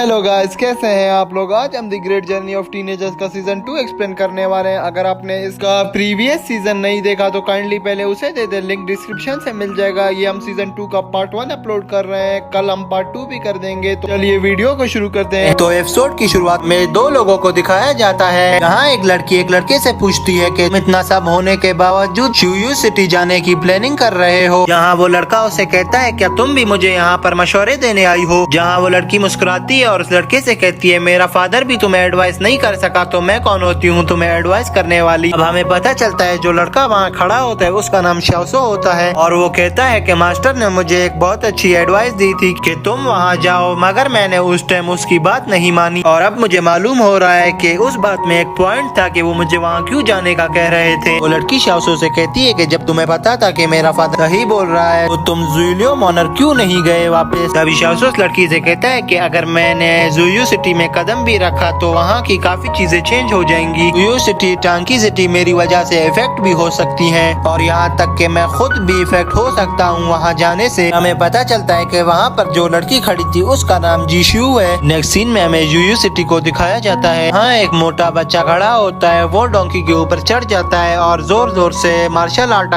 Hello guys, कैसे हैं आप लोग। आज हम the great journey of teenagers का सीजन 2 एक्सप्लेन करने वाले हैं। अगर आपने इसका प्रीवियस सीजन नहीं देखा तो काइंडली पहले उसे दे दे, लिंक डिस्क्रिप्शन से मिल जाएगा। ये हम सीजन 2 का पार्ट 1 अपलोड कर रहे हैं, कल हम पार्ट 2 भी कर देंगे। तो चलिए वीडियो को शुरू करते हैं। तो एपिसोड की शुरुआत में दो लोगों को दिखाया जाता है। यहाँ एक लड़की एक लड़के से पूछती है कि इतना सब होने के बावजूद शियुयू सिटी जाने की प्लानिंग कर रहे हो। यहाँ वो लड़का उसे कहता है क्या तुम भी मुझे यहाँ पर मशवरे देने आई हो। जहाँ वो लड़की मुस्कुराती है और उस लड़के से कहती है मेरा फादर भी तुम्हें एडवाइस नहीं कर सका तो मैं कौन होती हूँ तुम्हें एडवाइस करने वाली। अब हमें पता चलता है जो लड़का वहाँ खड़ा होता है उसका नाम शाओसो होता है और वो कहता है कि मास्टर ने मुझे एक बहुत अच्छी एडवाइस दी थी कि तुम वहाँ जाओ, मगर मैंने उस टाइम उसकी बात नहीं मानी और अब मुझे मालूम हो रहा है कि उस बात में एक पॉइंट था कि वो मुझे वहाँ क्यों जाने का कह रहे थे। वो लड़की शाओसो से कहती है कि जब तुम्हें पता था कि मेरा फादर सही बोल रहा है तो तुम ज़ुइलियो मोनर क्यों नहीं गए वापस। तभी शाओसो उस लड़की से कहता है कि अगर मैंने ज़ुइलियो सिटी में कदम भी रखा तो वहाँ की काफी चीजें चेंज हो जाएंगी। ज़ुइलियो सिटी टांकी सिटी मेरी वजह से इफेक्ट भी हो सकती है और यहाँ तक कि मैं खुद भी इफेक्ट हो सकता हूँ वहाँ जाने से। हमें पता चलता है कि वहाँ पर जो लड़की खड़ी थी उसका नाम जीशू है। नेक्स्ट सीन में हमें ज़ुइलियो सिटी को दिखाया जाता है। हाँ, एक मोटा बच्चा खड़ा होता है, वो डोंकी के ऊपर चढ़ जाता है और जोर जोर से मार्शल आर्ट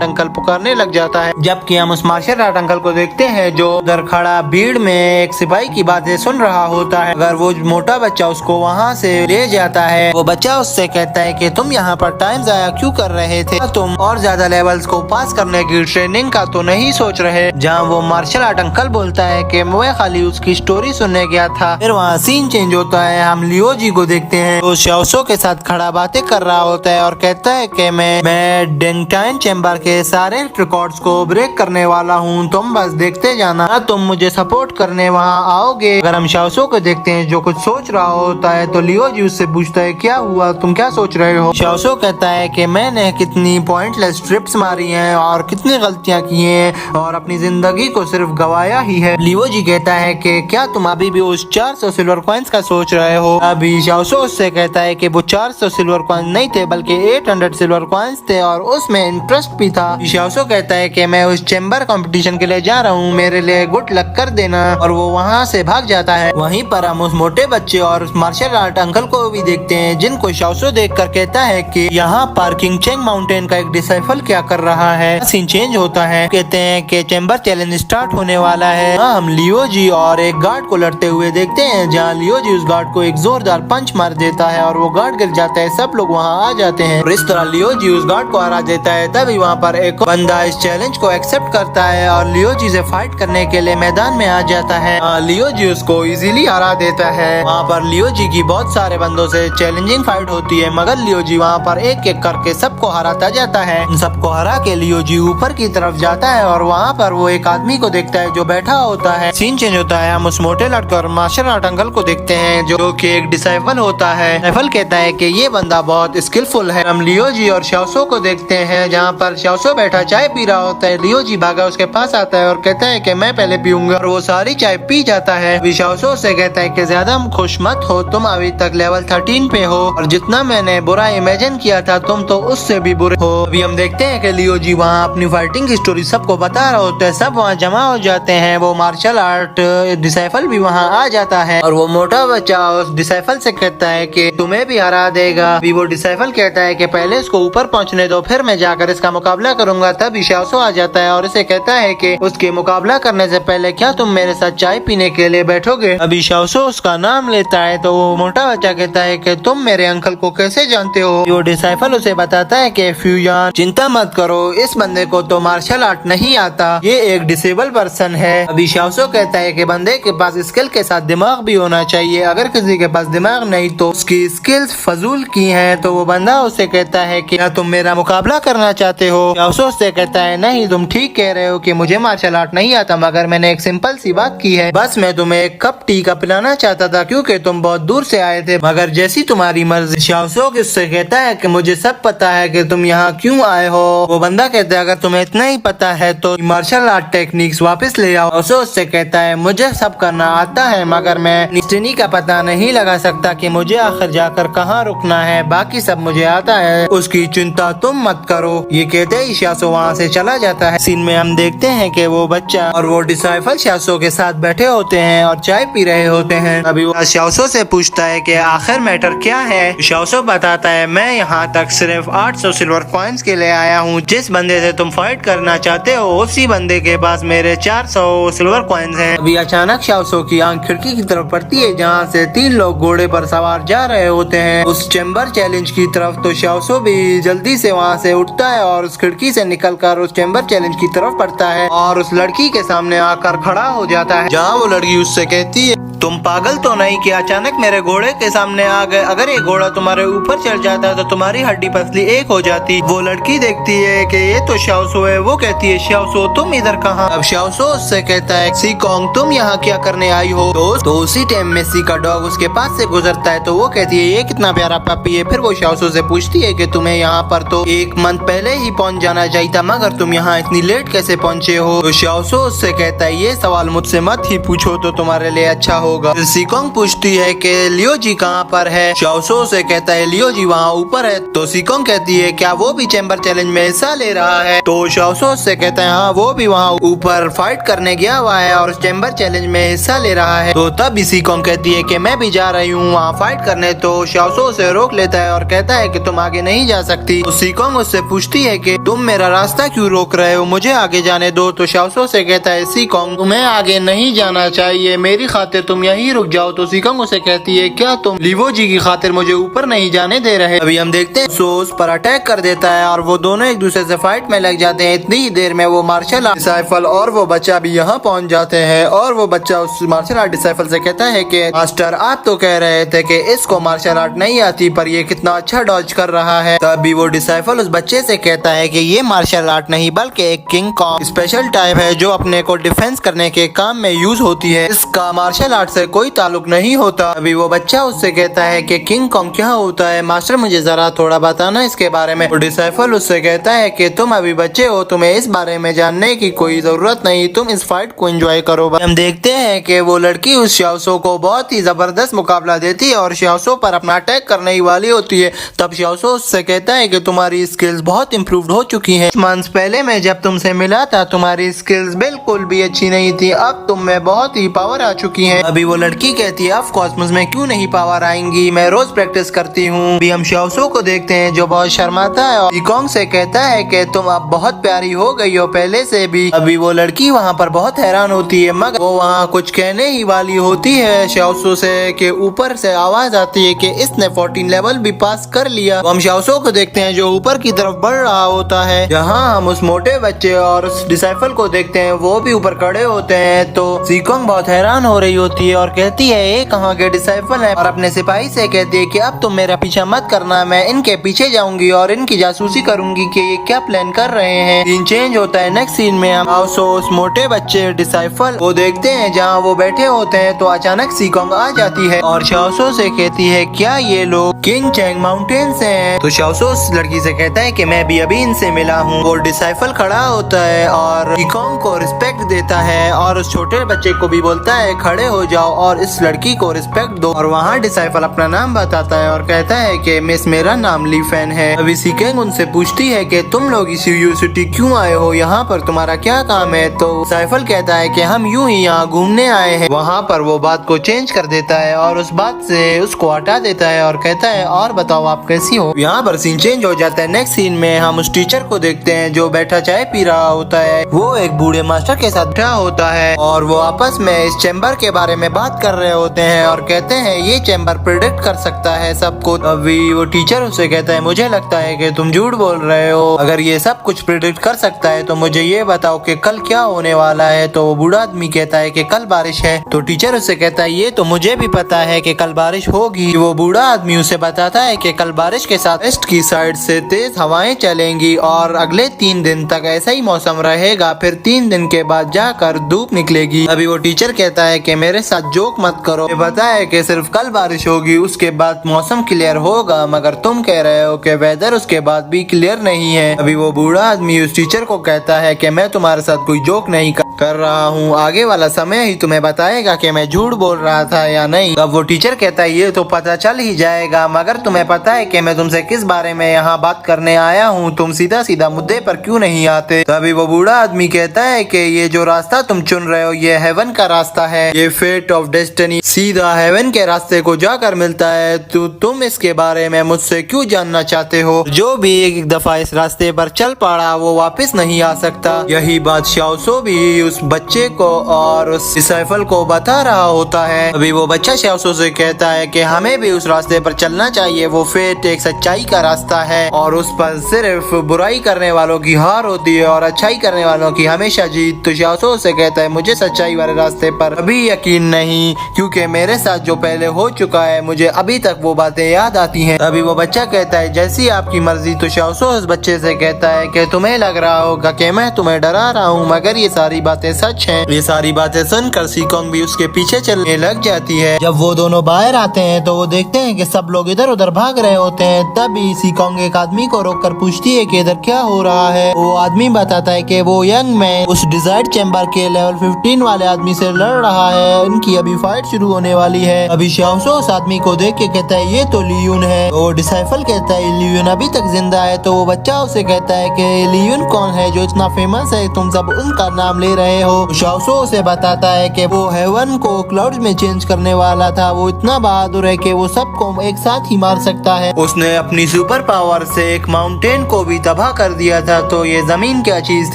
अंकल पुकारने लग जाता है। जबकि हम उस मार्शल आर्ट अंकल को देखते हैं जो उधर खड़ा भीड़ में एक सिपाही की बातें सुन रहा होता है। अगर वो मोटा बच्चा उसको वहाँ से ले जाता है, वो बच्चा उससे कहता है कि तुम यहाँ पर टाइम जाया क्यों कर रहे थे, तुम और ज्यादा लेवल्स को पास करने की ट्रेनिंग का तो नहीं सोच रहे। जहाँ वो मार्शल आर्ट अंकल बोलता है कि मैं खाली उसकी स्टोरी सुनने गया था। फिर वहाँ सीन चेंज होता है, हम लियो जी को देखते हैं वो शाओसो के साथ खड़ा बातें कर रहा होता है और कहता है कि मैं डेंगटाइन चैम्बर के सारे रिकॉर्ड्स को ब्रेक करने वाला हूँ, तुम बस देखते जाना, तुम मुझे सपोर्ट करने वहाँ आओगे। अगर हम शाओसो को देखते हैं जो कुछ सोच रहा होता है तो लियो जी उससे पूछता है क्या हुआ, तुम क्या सोच रहे हो। शाओसो कहता है कि मैंने कितनी पॉइंटलेस ट्रिप्स मारी हैं और कितनी गलतियां की हैं और अपनी जिंदगी को सिर्फ गवाया ही है। लियो जी कहता है कि क्या तुम अभी भी उस 400 सिल्वर कॉइन्स का सोच रहे हो। अभी शाओसो उससे कहता है कि वो 400 सिल्वर कॉइन्स नहीं थे बल्कि 800 सिल्वर कॉइन्स थे और उसमें इंटरेस्ट भी था। शाओसो कहता है कि मैं उस चैम्बर कंपटीशन के लिए जा रहा हूँ, मेरे लिए गुड लक कर देना, और वो वहाँ से भाग जाता है। वहीं पर हम उस मोटे बच्चे और उस मार्शल आर्ट अंकल को भी देखते हैं जिनको शाओसो देखकर कहता है कि यहाँ पर किंगचेंग माउंटेन का एक डिसाइफल क्या कर रहा है। सीन चेंज होता है, कहते हैं कि चैम्बर चैलेंज स्टार्ट होने वाला है। हम लियो जी और एक गार्ड को लड़ते हुए देखते हैं जहाँ लियो जी उस गार्ड को एक जोरदार पंच मार देता है और वो गार्ड गिर जाता है। सब लोग वहाँ आ जाते हैं और इस तरह लियो जी उस गार्ड को हरा देता है। तभी वहाँ पर एक बंदा इस चैलेंज को एक्सेप्ट करता है और लियो जी से फाइट करने के लिए मैदान में आ जाता है। लियो जी उसको इजीली हरा देता है। वहाँ पर लियो जी की बहुत सारे बंदों से चैलेंजिंग फाइट होती है मगर लियो जी वहाँ पर एक एक करके सबको हराता जाता है। सबको हरा के लियो जी ऊपर की तरफ जाता है और वहाँ पर वो एक आदमी को देखता है जो बैठा होता है। सीन चेंज होता है, हम उस मोटे लड़के और मार्शल आर्ट अंकल को देखते हैं जो कि एक डिसाइपल होता है। डिसाइपल कहता है कि ये बंदा बहुत स्किलफुल है। हम लियो जी और शाओसो को देखते हैं जहाँ पर शाओसो बैठा चाय पी रहा होता है। लियो जी भागा उसके पास आता है और कहता है कि मैं पहले पीऊंगा और वो सारी चाय पी जाता है। शाओसो से कहता है कि ज्यादा खुश मत हो, तुम अभी तक लेवल 13 पे हो और जितना मैंने बुरा इमेजिन किया था तुम तो उससे भी बुरे हो। अभी हम देखते हैं कि लियो जी वहाँ अपनी फाइटिंग की स्टोरी सबको बता रहा होता है। सब वहाँ जमा हो जाते हैं। वो मार्शल आर्ट डिसाइपल भी वहाँ आ जाता है और वो मोटा बच्चा उस डिसाइपल से कहता है कि तुम्हें भी हरा देगा। अभी वो डिसाइपल कहता है कि पहले इसको ऊपर पहुँचने दो फिर मैं जाकर इसका मुकाबला करूंगा। तब शाओसो आ जाता है और इसे कहता है कि उसके मुकाबला करने से पहले क्या तुम मेरे साथ चाय पीने के लिए बैठोगे। अभी शाओसो उसका नाम लेता है तो वो मोटा बच्चा कहता है कि तुम मेरे अंकल को कैसे जानते हो। वो डिसाइपल उसे बताता है कि फ्यूजन चिंता मत करो, इस बंदे को तो मार्शल आर्ट नहीं आता, ये एक डिसेबल पर्सन है। अभी शाओसो कहता है कि बंदे के पास स्किल के साथ दिमाग भी होना चाहिए, अगर किसी के पास दिमाग नहीं तो उसकी स्किल्स फजूल की हैं। तो वो बंदा उसे कहता है कि क्या तुम मेरा मुकाबला करना चाहते हो। शाओसो उससे कहता है नहीं, तुम ठीक कह रहे हो कि मुझे मार्शल आर्ट नहीं आता, मगर मैंने एक सिंपल सी बात की है, बस मैं तुम्हें एक कप टी का पिलाना चाहता था क्योंकि तुम बहुत दूर से आए थे, मगर जैसी तुम्हारी मर्जी। शाओसो उससे कहता है कि मुझे सब पता है है कि तुम यहाँ क्यों आए हो। वो बंदा कहता है अगर तुम्हें इतना ही पता है तो मार्शल आर्ट टेक्निक्स वापस ले आओ। शाओसो उससे कहता है मुझे सब करना आता है मगर मैं डेस्टिनी का पता नहीं लगा सकता कि मुझे आखिर जाकर कहाँ रुकना है, बाकी सब मुझे आता है, उसकी चिंता तुम मत करो। ये कहते ही शाओसो वहाँ से चला जाता है। सीन में हम देखते हैं कि वो बच्चा और वो डिसाइफल शाओसो के साथ बैठे होते हैं और चाय पी रहे होते हैं। अभी वो शाओसो से पूछता है कि आखिर मैटर क्या है। शाओसो बताता है मैं यहाँ तक सिर्फ 800 सिल्वर कॉइन्स के लिए आया हूँ। जिस बंदे से तुम फाइट करना चाहते हो उसी बंदे के पास मेरे 400 सिल्वर कॉइन्स हैं। अभी अचानक शाओसो की आंख खिड़की की तरफ पड़ती है जहाँ से 3 लोग घोड़े पर सवार जा रहे होते हैं उस चैम्बर चैलेंज की तरफ। तो शाओसो भी जल्दी से वहाँ से उठता है और उस खिड़की से निकलकर उस चैम्बर चैलेंज की तरफ पड़ता है और उस लड़की के सामने आकर खड़ा हो जाता है, जहाँ वो लड़की उससे कहती है तुम पागल तो नहीं कि अचानक मेरे घोड़े के सामने आ गए। अगर ये घोड़ा तुम्हारे ऊपर चढ़ जाता तो तुम्हारी हड्डी पसली एक हो जाती। वो लड़की देखती है कि ये तो शाओसो है। वो कहती है शाओसो तुम इधर कहाँ। अब शाओसो उससे कहता है सी कॉन्ग तुम यहाँ क्या करने आई हो। तो उसी टाइम में सी का डॉग उसके पास से गुजरता है। तो वो कहती है ये कितना प्यारा पपी है। फिर वो शाओसो से पूछती है कि तुम्हें यहाँ पर तो 1 मंथ पहले ही पहुँच जाना चाहिए था मगर तुम यहाँ इतनी लेट कैसे पहुँचे हो। तो शाओसो उससे कहता है ये सवाल मुझसे मत ही पूछो तो तुम्हारे लिए अच्छा होगा। सीकोंग पूछती है कि लियो जी कहाँ पर है। शाओसो से कहता है लियो जी वहाँ ऊपर है। तो सीकोंग कहती है क्या वो भी चैम्बर चैलेंज में हिस्सा ले रहा है। तो शाओसो से कहता है हाँ वो भी वहाँ ऊपर फाइट करने गया हुआ है और चैम्बर चैलेंज में हिस्सा ले रहा है। तो तब सीकोंग कहती है कि मैं भी जा रही हूँ वहाँ फाइट करने। तो शाओसो उसे रोक लेता है और कहता है कि तुम आगे नहीं जा सकती। तो सीकोंग उससे पूछती है कि तुम मेरा रास्ता क्यों रोक रहे हो, मुझे आगे जाने दो। तो शाओसो से कहता है सीकोंग तुम्हें आगे नहीं जाना चाहिए, मेरी खातिर तुम यहीं रुक जाओ। तो सीकोंग उसे कहती है क्या तुम लिवो जी की खातिर मुझे ऊपर नहीं जाने दे रहे। अभी हम देखते हैं सो उस पर अटैक कर देता है और वो दोनों एक दूसरे से फाइट में लग जाते हैं। इतनी ही देर में वो मार्शल आर्ट डिसाइफल और वो बच्चा भी यहाँ पहुँच जाते हैं और वो बच्चा उस मार्शल आर्ट डिसाइफल से कहता है कि मास्टर आप तो कह रहे थे कि इसको मार्शल आर्ट नहीं आती पर ये कितना अच्छा डॉज कर रहा है। तभी वो डिसाइफल उस बच्चे से कहता है कि ये मार्शल आर्ट नहीं बल्कि एक किंग कॉन्ग स्पेशल टाइप है जो अपने को डिफेंस करने के काम में यूज होती है। इसका मार्शल आर्ट से कोई ताल्लुक नहीं होता। अभी वो बच्चा उससे कहता है कि किंग कॉन्ग क्या होता है मास्टर, मुझे जरा थोड़ा बताना इसके बारे में। डिसाइफल उससे कहता है कि तुम अभी बच्चे हो, तुम्हें इस बारे में जानने की कोई जरूरत नहीं, तुम इस फाइट को एंजॉय करो। हम देखते हैं कि वो लड़की उस शाओसो को बहुत ही जबरदस्त मुकाबला देती है और शाओसो पर अपना अटैक करने ही वाली होती है। तब शाओसो उससे कहता है कि तुम्हारी स्किल्स बहुत इम्प्रूव्ड हो चुकी हैं। मंथ्स पहले मैं जब तुमसे मिला था तुम्हारी स्किल्स बिल्कुल भी अच्छी नहीं थी, अब तुम में बहुत ही पावर आ चुकी है। अभी वो लड़की कहती है ऑफ कोर्स मुझ में क्यों नहीं पावर आएंगी, मैं रोज प्रैक्टिस करती हूँ। अभी हम शाओसो को देखते हैं जो बहुत शर्माता है और सीकोंग से कहता है कि तुम अब बहुत प्यारी हो गई हो पहले से भी। अभी वो लड़की वहाँ पर बहुत हैरान होती है मगर वो वहाँ कुछ कहने ही वाली होती है शाओसो से कि ऊपर से आवाज आती है कि इसने 14 लेवल भी पास कर लिया। तो हम शाओसो को देखते हैं जो ऊपर की तरफ बढ़ रहा होता है, जहाँ हम उस मोटे बच्चे और उस डिसाइफल को देखते हैं वो भी ऊपर खड़े होते हैं। तो सीकोंग बहुत हैरान हो रही होती है और कहती है ये कहाँ के डिसाइफल है और अपने सिपाही से कहती है कि अब तुम मेरा पीछा मत करना, मैं इनके पीछे जाऊंगी और इनकी जासूसी करूंगी कि ये क्या प्लान कर रहे हैं। सीन चेंज होता है। नेक्स्ट सीन में हम उस मोटे बच्चे डिसाइफल वो देखते हैं जहाँ वो बैठे होते हैं। तो अचानक सीकोंग आ जाती है और शाओसो से कहती है क्या ये लोग किंग चैंग माउंटेन से हैं। तो शाओसो उस लड़की से कहता है कि मैं भी अभी इनसे मिला हूँ। वो डिसाइफल खड़ा होता है और सीकोंग को रिस्पेक्ट देता है और उस छोटे बच्चे को भी बोलता है खड़े हो जाओ और इस लड़की को रिस्पेक्ट दो। और वहाँ डिसाइफल अपना नाम बताता है और कहता है कि मिस मेरा नाम ली फैन है। अभी सीकोंग उनसे पूछती है कि तुम लोग इस यूनिवर्सिटी क्यों आए हो, यहाँ पर तुम्हारा क्या काम है। तो डिसाइफल कहता है कि हम यूं ही यहाँ घूमने आए हैं। वहाँ पर वो बात को चेंज कर देता है और उस बात से उसको हटा देता है और कहता है और बताओ आप कैसी हो। यहाँ पर सीन चेंज हो जाता है। नेक्स्ट सीन में हम उस टीचर को देखते हैं जो बैठा चाय पी रहा होता है। वो एक बूढ़े मास्टर के साथ बैठा होता है और वो आपस में इस चैम्बर के बारे में बात कर रहे होते हैं और कहते हैं ये चैम्बर प्रिडिक्ट कर सकता है सबको। अभी वो टीचर उसे कहता है मुझे लगता है कि तुम झूठ बोल रहे हो, अगर ये सब कुछ प्रिडिक्ट कर सकता है तो मुझे ये बताओ कि कल क्या होने वाला है। तो वो बूढ़ा आदमी कहता है कि कल बारिश है। तो टीचर उससे कहता है ये तो मुझे भी पता है कि कल बारिश होगी। वो बूढ़ा आदमी उसे बताता है कि कल बारिश के साथ वेस्ट की साइड से तेज हवाएं चलेंगी और अगले 3 दिन तक ऐसा ही मौसम रहेगा, फिर 3 दिन के बाद जाकर धूप निकलेगी। अभी वो टीचर कहता है कि मेरे साथ जोक मत करो, पता है कि सिर्फ कल बारिश होगी उसके बाद मौसम क्लियर होगा, मगर तुम कह रहे हो कि वेदर वेदर उसके बाद भी क्लियर नहीं है। अभी वो बूढ़ा आदमी उस टीचर को कहता है कि मैं तुम्हारे साथ कोई जोक नहीं कर रहा हूँ, आगे वाला समय ही तुम्हें बताएगा कि मैं झूठ बोल रहा था या नहीं। अब वो टीचर कहता है ये तो पता चल ही जाएगा, मगर तुम्हें पता है कि मैं तुमसे किस बारे में यहाँ बात करने आया हूँ, तुम सीधा सीधा मुद्दे पर क्यों नहीं आते। तभी वो बूढ़ा आदमी कहता है कि ये जो रास्ता तुम चुन रहे हो ये हेवन का रास्ता है, ये फेट ऑफ डेस्टिनी सीधा हेवन के रास्ते को जाकर मिलता है, तो तुम इसके बारे में मुझसे क्यों जानना चाहते हो। जो भी एक दफा इस रास्ते पर चल पड़ा वो वापस नहीं आ सकता। यही बात शाओसो भी उस बच्चे को और उस डिसाइपल को बता रहा होता है। अभी वो बच्चा शाओसो से कहता है कि हमें भी उस रास्ते पर चलना चाहिए, वो फेट एक सच्चाई का रास्ता है और उस पर सिर्फ बुराई करने वालों की हार होती है और अच्छाई करने वालों की हमेशा जीत। तो शाओसो से कहता है मुझे सच्चाई वाले रास्ते पर अभी यकीन नहीं, क्योंकि मेरे साथ जो पहले हो चुका है मुझे अभी तक वो बातें याद आती हैं। अभी वो बच्चा कहता है जैसी आपकी मर्जी। तो शाओसो उस बच्चे से कहता है कि तुम्हें लग रहा होगा कि मैं तुम्हें डरा रहा हूँ, मगर ये सारी बातें सच हैं। ये सारी बातें सुनकर सीकोंग भी उसके पीछे चलने लग जाती है। जब वो दोनों बाहर आते हैं तो वो देखते हैं कि सब लोग इधर उधर भाग रहे होते हैं। तभी सीकोंग एक आदमी को रोककर पूछती है कि इधर क्या हो रहा है। वो आदमी बताता है कि वो यंग मैन उस डिजायर्ड चैम्बर के लेवल 15 वाले आदमी से लड़ रहा है, उनकी अभी फाइट शुरू होने वाली है। अभी शाओसो उस आदमी को देख के कहता है ये तो लियून है। वो डिसाइपल कहता है लियून अभी तक जिंदा है। तो वो बच्चा उसे कहता है कि लियून कौन है जो इतना फेमस है, तुम सब उनका नाम ले रहे हो। शाओसो उसे बताता है कि वो हेवन को क्लाउड में चेंज करने वाला था, वो इतना बहादुर है कि वो सबको एक साथ ही मार सकता है। उसने अपनी सुपर पावर से एक माउंटेन को भी तबाह कर दिया था, तो ये जमीन क्या चीज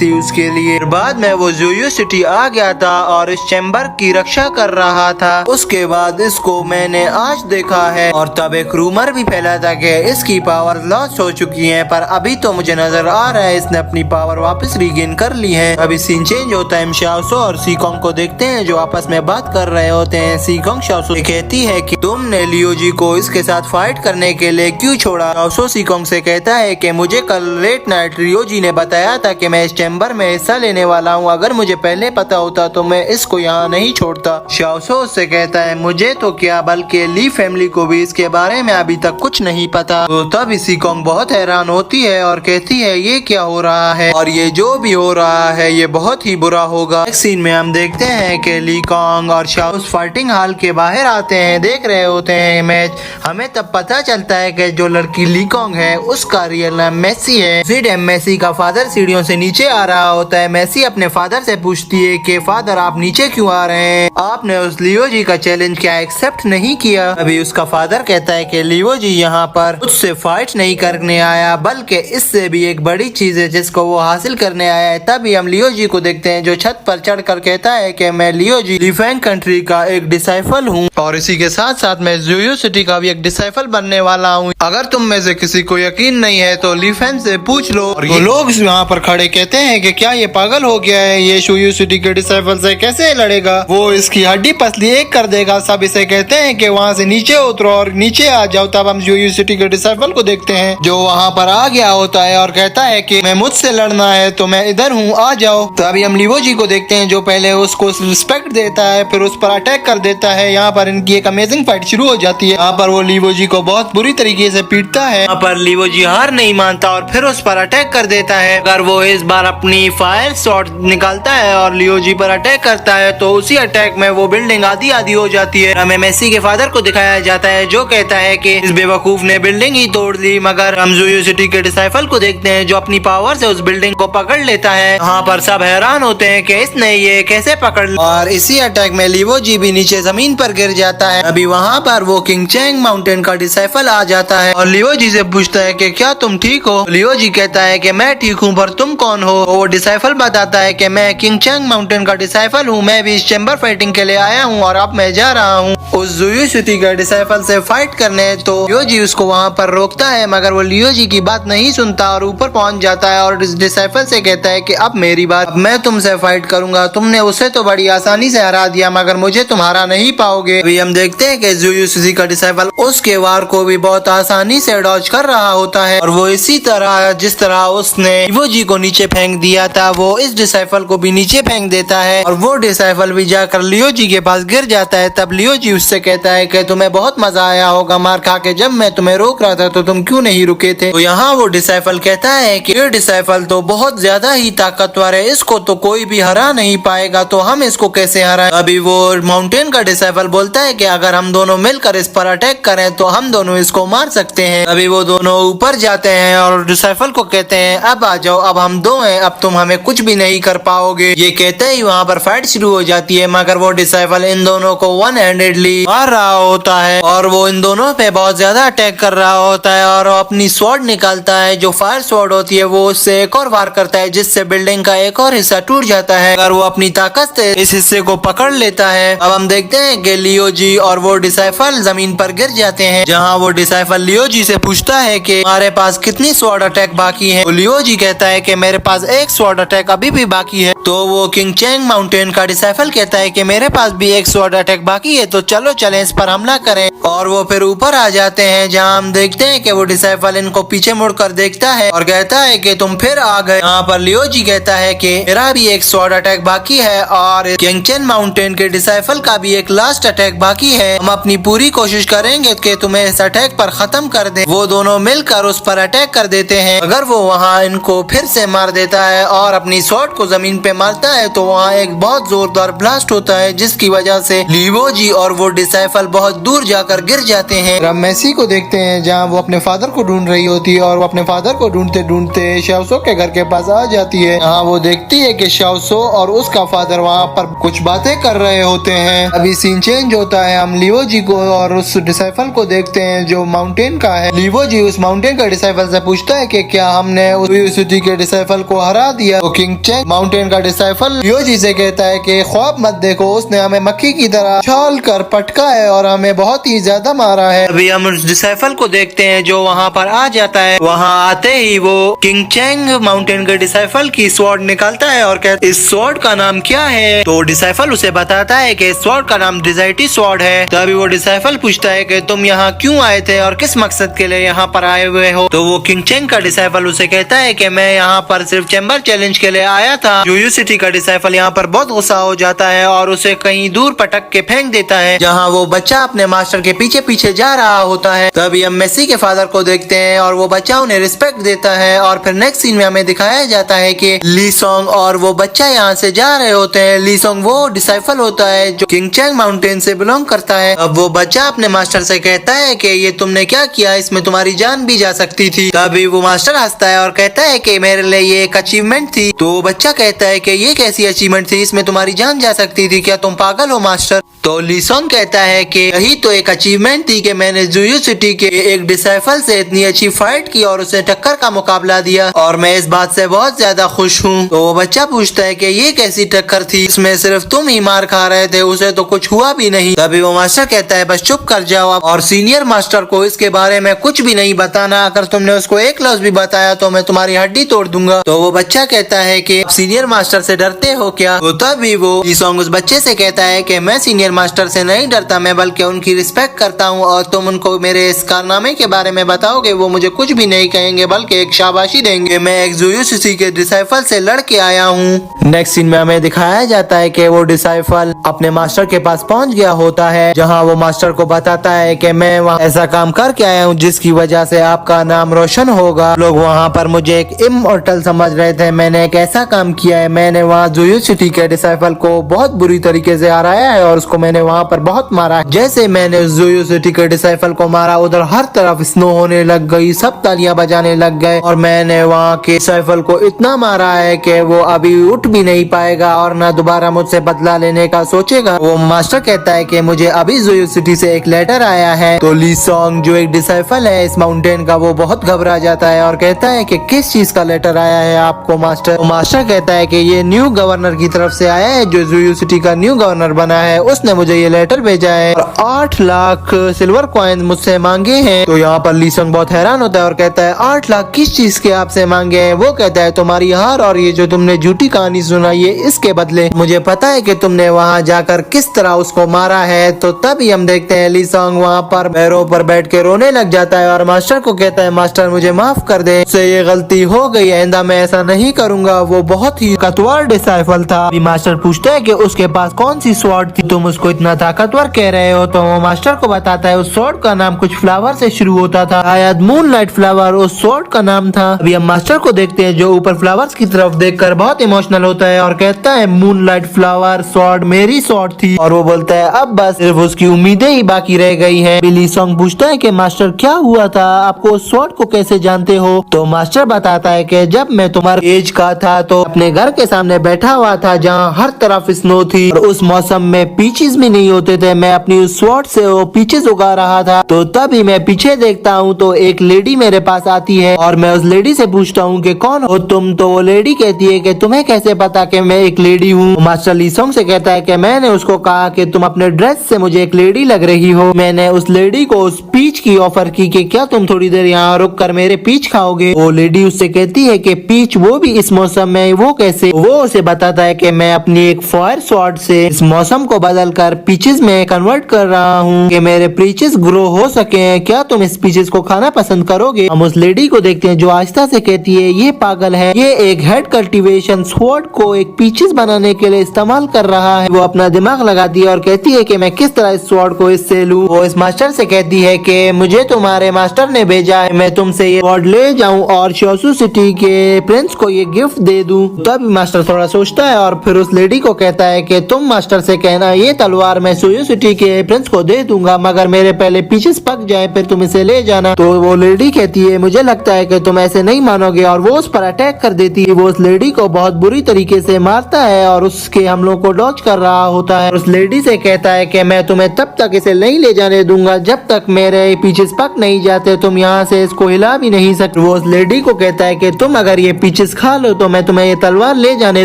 थी उसके लिए। बाद में वो ज़ोयू सिटी आ गया था और इस चैम्बर की रक्षा कर रहा था। उसके बाद इसको मैंने आज देखा है और तब एक रूमर भी फैला था कि इसकी पावर लॉस हो चुकी है, पर अभी तो मुझे नजर आ रहा है इसने अपनी पावर वापस रीगेन कर ली है। अभी सीन चेंज होता है। शाओसो और सीकोंग को देखते हैं जो आपस में बात कर रहे होते हैं। सीकोंग शाओसो से कहती है कि तुमने लियोजी को इसके साथ फाइट करने के लिए क्यों छोड़ा। शाओसो सीकोंग से कहता है कि मुझे कल लेट नाइट रियोजी ने बताया था कि मैं इस चैम्बर में हिस्सा लेने वाला हूँ, अगर मुझे पहले पता होता तो मैं इसको यहाँ नहीं छोड़ता। शाओसो से कहता है मुझे तो क्या बल्कि ली फैमिली को भी इसके बारे में अभी तक कुछ नहीं पता। तो तब सीकोंग बहुत हैरान होती है और कहती है ये क्या हो रहा है और ये जो भी हो रहा है ये बहुत ही बुरा होगा। नेक्स्ट सीन में हम देखते हैं कि ली कॉन्ग और शाओ फाइटिंग हॉल के बाहर आते हैं, देख रहे होते हैं मैच। हमें तब पता चलता है कि जो लड़की ली कॉन्ग है उसका रियल नाम मेसी है। फिर मेसी का फादर सीढ़ियों से नीचे आ रहा होता है। मेसी अपने फादर से पूछती है कि फादर आप नीचे क्यों आ रहे हैं, आपने उस लियो जी का चैलेंज क्या एक्सेप्ट नहीं किया। अभी उसका फादर कहता है कि लियो जी यहाँ पर उससे फाइट नहीं करने आया, बल्कि इससे भी एक बड़ी चीज है जिसको वो हासिल करने आया है। तभी हम लियो जी को देखते हैं जो छत पर चढ़कर कहता है कि मैं लियो जी लिफेंग कंट्री का एक डिसाइपल हूँ और इसी के साथ साथ मैं ज़ोयू सिटी का भी एक डिसाइपल बनने वाला हूँ। अगर तुम में से किसी को यकीन नहीं है तो लिफेंग से पूछ लो। और ये लोग यहाँ पर खड़े कहते हैं कि क्या ये पागल हो गया है, ये ज़ोयू सिटी के डिसाइपल से कैसे लड़ेगा, वो इसकी हड्डी पसली एक कर देगा। सब इसे कहते हैं कि वहाँ से नीचे उतरो और नीचे आ जाओ। तब हम ज़ोयू सिटी के डिसाइपल को देखते हैं जो वहाँ पर आ गया होता है और कहता है कि मैं मुझसे लड़ना है तो मैं इधर हूँ, आ जाओ। तभी हम लियो जी को देखते हैं जो पहले उसको रिस्पेक्ट देता है फिर उस पर अटैक कर देता है। यहाँ पर इनकी एक अमेजिंग फाइट शुरू हो जाती है। यहाँ पर वो लियो जी को बहुत बुरी तरीके से पीटता है। यहाँ पर लियो जी हार नहीं मानता और फिर उस पर अटैक कर देता है। अगर वो इस बार अपनी फायर शॉट निकालता है और लियो जी पर अटैक करता है तो उसी अटैक में वो बिल्डिंग आधी आधी हो जाती है। हमें मेसी के फादर को दिखाया जाता है जो कहता है कि इस बेवकूफ ने बिल्डिंग ही तोड़ दी। मगर हम ज़ोयू सिटी के डिसाइपल को देखते हैं जो अपनी पावर से उस बिल्डिंग को पकड़ लेता है। यहाँ पर सब हैरान होते हैं कि इसने ये कैसे पकड़ लिया और इसी अटैक में लियो जी भी नीचे जमीन पर गिर जाता है। अभी वहाँ पर वो किंग चैंग माउंटेन का डिसाइपल आ जाता है और लियो जी से पूछता है कि क्या तुम ठीक हो। लियो जी कहता है कि मैं ठीक हूँ पर तुम कौन हो। वो डिसाइपल बताता है कि मैं किंग चैंग माउंटेन का डिसाइपल हूँ, मैं भी इस चैम्बर फाइटिंग के लिए आया हूँ और अब मैं जा रहा हूँ उस ज़ोयू सिटी का डिसाइपल से फाइट करने। तो लियो जी उसको वहाँ पर रोकता है मगर वो लियो जी की बात नहीं सुनता और ऊपर पहुँच जाता है और इस डिसाइपल से कहता है कि अब मेरी बात, अब मैं तुमसे फाइट करूंगा। तुमने उसे तो बड़ी आसानी से हरा दिया मगर मुझे तुम हरा नहीं पाओगे। अभी हम देखते हैं कि ज़ुयूत्सु का डिसाइपल उसके वार को भी बहुत आसानी से डॉज कर रहा होता है और वो इसी तरह जिस तरह उसने इवोजी को नीचे फेंक दिया था वो इस डिसाइपल को भी नीचे फेंक देता है और वो डिसाइपल भी जाकर लियोजी के पास गिर जाता है। तब लियोजी उससे कहता है कि तुम्हें बहुत मजा आया होगा मार खा के, जब मैं तुम्हें रोक रहा था तो तुम क्यों नहीं रुके थे। तो यहाँ वो डिसाइपल कहता है कि ये डिसाइपल तो बहुत ज्यादा ही ताकतवर है, इसको तो कोई भी हरा नहीं पाएगा, तो हम इसको कैसे हराएं। अभी वो माउंटेन का डिसाइपल बोलता है कि अगर हम दोनों मिलकर इस पर अटैक करें तो हम दोनों इसको मार सकते हैं। अभी वो दोनों ऊपर जाते हैं और डिसाइपल को कहते हैं अब आ जाओ, अब हम दो हैं, अब तुम हमें कुछ भी नहीं कर पाओगे। ये कहते ही वहाँ पर फाइट शुरू हो जाती है मगर वो डिसाइपल इन दोनों को वन हैंडेडली मार रहा होता है और वो इन दोनों पे बहुत ज्यादा अटैक कर रहा होता है और अपनी स्वॉर्ड निकालता है जो फायर स्वॉर्ड होती है, वो उससे एक और वार करता है जिससे बिल्डिंग का एक और हिस्सा टूट जाता है और वो अपनी ताकत से इस हिस्से को पकड़ लेता है। अब हम देखते हैं कि लियोजी और वो डिसाइपल जमीन पर गिर जाते हैं जहाँ वो डिसाइपल लियोजी से पूछता है कि हमारे पास कितनी स्वॉर्ड अटैक बाकी है। लियोजी कहता है कि मेरे पास एक स्वॉर्ड अटैक अभी भी बाकी है। तो वो किंग चैंग माउंटेन का डिसाइपल कहता है कि मेरे पास भी एक स्वॉर्ड अटैक बाकी है, तो चलो चलें इस पर हमला करें। और वो फिर ऊपर आ जाते हैं जहाँ हम देखते हैं कि वो डिसाइपल इनको पीछे मुड़कर देखता है और कहता है कि तुम फिर आ गए। यहाँ पर लियोजी कहता है कि मेरा भी एक स्वॉर्ड अटैक बाकी है और किंग चैंग माउंटेन के डिसाइपल का भी एक लास्ट अटैक बाकी है। हम अपनी पूरी कोशिश करेंगे कि तुम्हें इस अटैक पर खत्म कर दे। वो दोनों मिलकर उस पर अटैक कर देते हैं। अगर वो वहाँ इनको फिर से मार देता है और अपनी स्वॉर्ड को जमीन पे मारता है तो वहाँ एक बहुत जोरदार ब्लास्ट होता है जिसकी वजह से लियोजी और वो डिसाइपल बहुत दूर जाकर गिर जाते हैं। हम मेसी को देखते हैं जहाँ वो अपने फादर को ढूंढ रही होती है और वो अपने फादर को ढूंढते ढूंढते शाओसो के घर के पास आ जाती है। यहाँ वो देखती है कि शाओसो और उसका फादर वहाँ पर कुछ बातें कर रहे होते हैं। अभी सीन चेंज होता है, हम लियोजी को और उस डिसाइपल को देखते हैं जो माउंटेन का है। लियोजी उस माउंटेन का डिसाइपल से पूछता है कि क्या हमने उस यूनिवर्सिटी के डिसाइपल को हरा दिया। तो किंग चैंग माउंटेन का डिसाइपल लियोजी से कहता है कि ख्वाब मत देखो, उसने हमें मक्खी की तरह छाल कर पटका है और हमें बहुत ही ज्यादा मारा है। अभी हम उस डिसाइपल को देखते हैं जो वहाँ पर आ जाता है। वहाँ आते ही वो किंग चैंग माउंटेन के डिसाइपल की स्वॉर्ड निकालता है और कहता है इस स्वॉर्ड का नाम क्या है। तो डिसाइपल उसे बताता है कि इस स्वॉर्ड का नाम डिजाइटी स्वॉर्ड है। तभी वो डिसाइपल पूछता है कि तुम यहाँ क्यों आए थे और किस मकसद के लिए यहाँ पर आए हुए हो। तो वो किंग चैंग का डिसाइपल उसे कहता है कि मैं यहाँ पर सिर्फ चैम्बर चैलेंज के लिए आया था। यूनिवर्सिटी का डिसाइपल यहाँ पर बहुत गुस्सा हो जाता है और उसे कहीं दूर पटक के फेंक देता है जहाँ वो बच्चा अपने मास्टर के पीछे पीछे जा रहा होता है। तभी हम मेसी के फादर को देखते हैं और वो बच्चा उन्हें रिस्पेक्ट देता है और फिर नेक्स्ट सीन में हमें दिखाया जाता है कि ली सोंग और वो बच्चा यहाँ से जा रहे होते हैं। ली सोंग वो डिसाइपल होता है जो किंग चैंग माउंटेन से बिलोंग करता है। अब वो बच्चा अपने मास्टर से कहता है कि ये तुमने क्या किया, इसमें तुम्हारी जान भी जा सकती थी। तभी वो मास्टर हंसता है और कहता है कि मेरे लिए ये एक अचीवमेंट थी। तो बच्चा कहता है कि ये कैसी अचीवमेंट थी, इसमें तुम्हारी जान जा सकती थी, क्या तुम पागल हो मास्टर। तो ली सोंग कहता है कि यही तो एक अचीवमेंट थी कि मैंने ज़ुयूत्सु के एक डिसाइपल से इतनी अच्छी फाइट की और उसे टक्कर का मुकाबला दिया और मैं इस बात से बहुत ज्यादा खुश हूँ। तो वो बच्चा पूछता है कि ये कैसी टक्कर थी, इसमें सिर्फ तुम ही मार खा रहे थे, उसे तो कुछ हुआ भी नहीं। तभी वो मास्टर कहता है बस चुप कर जाओ और सीनियर मास्टर को इसके बारे में कुछ भी नहीं बताना, अगर तुमने उसको एक लफ्ज भी बताया तो मैं तुम्हारी हड्डी तोड़ दूंगा। तो वो बच्चा कहता है कि सीनियर मास्टर से डरते हो क्या। तो तभी वो ली सोंग उस बच्चे से कहता है कि मैं सीनियर मास्टर से नहीं डरता, मैं बल्कि उनकी रिस्पेक्ट करता हूँ और तुम उनको मेरे इस कारनामे के बारे में बताओगे वो मुझे कुछ भी नहीं कहेंगे बल्कि एक शाबाशी देंगे। मैं एक ज़ुयूत्सु के डिसाइपल से लड़ के आया हूँ। नेक्स्ट सीन में हमें दिखाया जाता है कि वो डिसाइपल अपने मास्टर के पास पहुँच गया होता है जहाँ वो मास्टर को बताता है कि मैं वहाँ ऐसा काम करके आया हूँ जिसकी वजह से आपका नाम रोशन होगा। लोग वहाँ पर मुझे एक इमॉर्टल समझ रहे थे, मैंने एक ऐसा काम किया है, मैंने वहाँ ज़ुयूत्सु के डिसाइपल को बहुत बुरी तरीके से हराया है और उसको मैंने वहाँ पर बहुत मारा है। जैसे मैंने ज़ुयूत्सु के डिसाइपल को मारा उधर हर तरफ स्नो होने लग गई, सब तालियां बजाने लग गए और मैंने वहाँ के डिसाइपल को इतना मारा है कि वो अभी उठ भी नहीं पाएगा और ना दोबारा मुझसे बदला लेने का सोचेगा। वो मास्टर कहता है कि मुझे अभी ज़ुयूत्सु से एक लेटर आया है। तो ली सोंग जो एक डिसाइपल है इस माउंटेन का वो बहुत घबरा जाता है और कहता है कि किस चीज का लेटर आया है आपको मास्टर। तो मास्टर कहता है कि ये न्यू गवर्नर की तरफ से आया है, जो जुयू सिटी का न्यू गवर्नर बना है उसने मुझे ये लेटर भेजा है और 8 लाख सिल्वर कॉइन मुझसे मांगे हैं। तो यहाँ पर लीसंग बहुत हैरान होता है और कहता है 8 लाख किस चीज के आपसे मांगे हैं? वो कहता है तुम्हारी हार और ये जो तुमने झूठी कहानी सुनाई है इसके बदले। मुझे पता है कि तुमने वहाँ जाकर किस तरह उसको मारा है। तो तभी हम देखते हैं लीसंग वहाँ पर पैरों पर बैठ के रोने लग जाता है और मास्टर को कहता है मास्टर मुझे माफ कर दे, मुझसे ये गलती हो गई, आइंदा मैं ऐसा नहीं करूँगा। वो बहुत ही ताकतवर डिसाइफल था। अभी मास्टर पूछता है कि उसके पास कौन सी स्वॉर्ड थी, तुम उसको इतना ताकतवर कह रहे हो? तो वो मास्टर को बताता है उस स्वॉर्ड का नाम कुछ फ्लावर से शुरू होता था, शायद मूनलाइट फ्लावर उस स्वॉर्ड का नाम था। अभी हम मास्टर को देखते हैं जो ऊपर फ्लावर्स की तरफ देखकर बहुत इमोशनल होता है और कहता है मूनलाइट फ्लावर स्वॉर्ड मेरी स्वॉर्ड थी। और वो बोलता है अब बस सिर्फ उसकी उम्मीदें ही बाकी रह गई हैं। लीसंग पूछता है कि मास्टर क्या हुआ था, आपको उस स्वॉर्ड को कैसे जानते हो? तो मास्टर बताता है कि जब मैं तुम्हारे एज का था तो अपने घर के सामने बैठा हुआ था जहाँ हर तरफ स्नो थी और उस मौसम में पीचेस भी नहीं होते थे, मैं अपनी उस स्वॉर्ड से वो पीचेस उगा रहा था। तो तभी मैं पीछे देखता हूँ तो एक लेडी मेरे पास आती है और मैं उस लेडी से पूछता हूँ कि कौन हो तुम? तो वो लेडी कहती है कि तुम्हें कैसे पता कि मैं एक लेडी हूँ? मास्टर लीसंग से कहता है कि मैंने उसको कहा कि तुम अपने ड्रेस से मुझे एक लेडी लग रही हो। मैंने उस लेडी को उस पीच की ऑफर की कि क्या तुम थोड़ी देर यहाँ रुक कर मेरे पीच खाओगे? वो लेडी उससे कहती है कि पीच, वो भी इस मौसम में, वो कैसे? वो उसे बताता है कि मैं अपनी एक फायर स्वॉर्ड से इस मौसम को बदल कर पीचेस में कन्वर्ट कर रहा हूँ कि मेरे पीचेस ग्रो हो सके। क्या तुम इस पीचेस को खाना पसंद करोगे? हम उस लेडी को देखते हैं जो आहिस्ता से कहती है ये पागल है, ये एक हेड कल्टीवेशन स्वॉर्ड को एक पीचेस बनाने के लिए इस्तेमाल कर रहा है। वो अपना दिमाग लगाती है और कहती है कि मैं किस तरह इस स्वॉर्ड को इससे लूं। वो इस मास्टर से कहती है कि मुझे तुम्हारे मास्टर ने भेजा है मैं तुमसे ये स्वॉर्ड ले जाऊं और श्योसू सिटी के प्रिंस को ये गिफ्ट दे दूं। तब मास्टर थोड़ा सोचता है और फिर उस लेडी को कहता है कि तुम मास्टर से कहना ये तलवार मैं श्योसू सिटी के प्रिंस को दे दूंगा, मगर मेरे पहले पीचेस पक जाए फिर तुम इसे ले जाना। तो वो लेडी कहती है मुझे लगता है कि तुम ऐसे नहीं मानोगे और वो उस पर अटैक कर देती है। वो उस लेडी को बहुत बुरी तरीके से मारता है और उसके हमलों को डॉज कर रहा होता है। उस लेडी से कहता है कि मैं तुम्हें तब तक इसे नहीं ले जाने दूंगा जब तक मेरे पीचेस पक नहीं जाते, तुम यहाँ से इसको हिला भी नहीं सकते। वो उस लेडी को कहता है कि तुम अगर ये पीचेस खा लो तो मैं तुम्हें ये तलवार ले जाने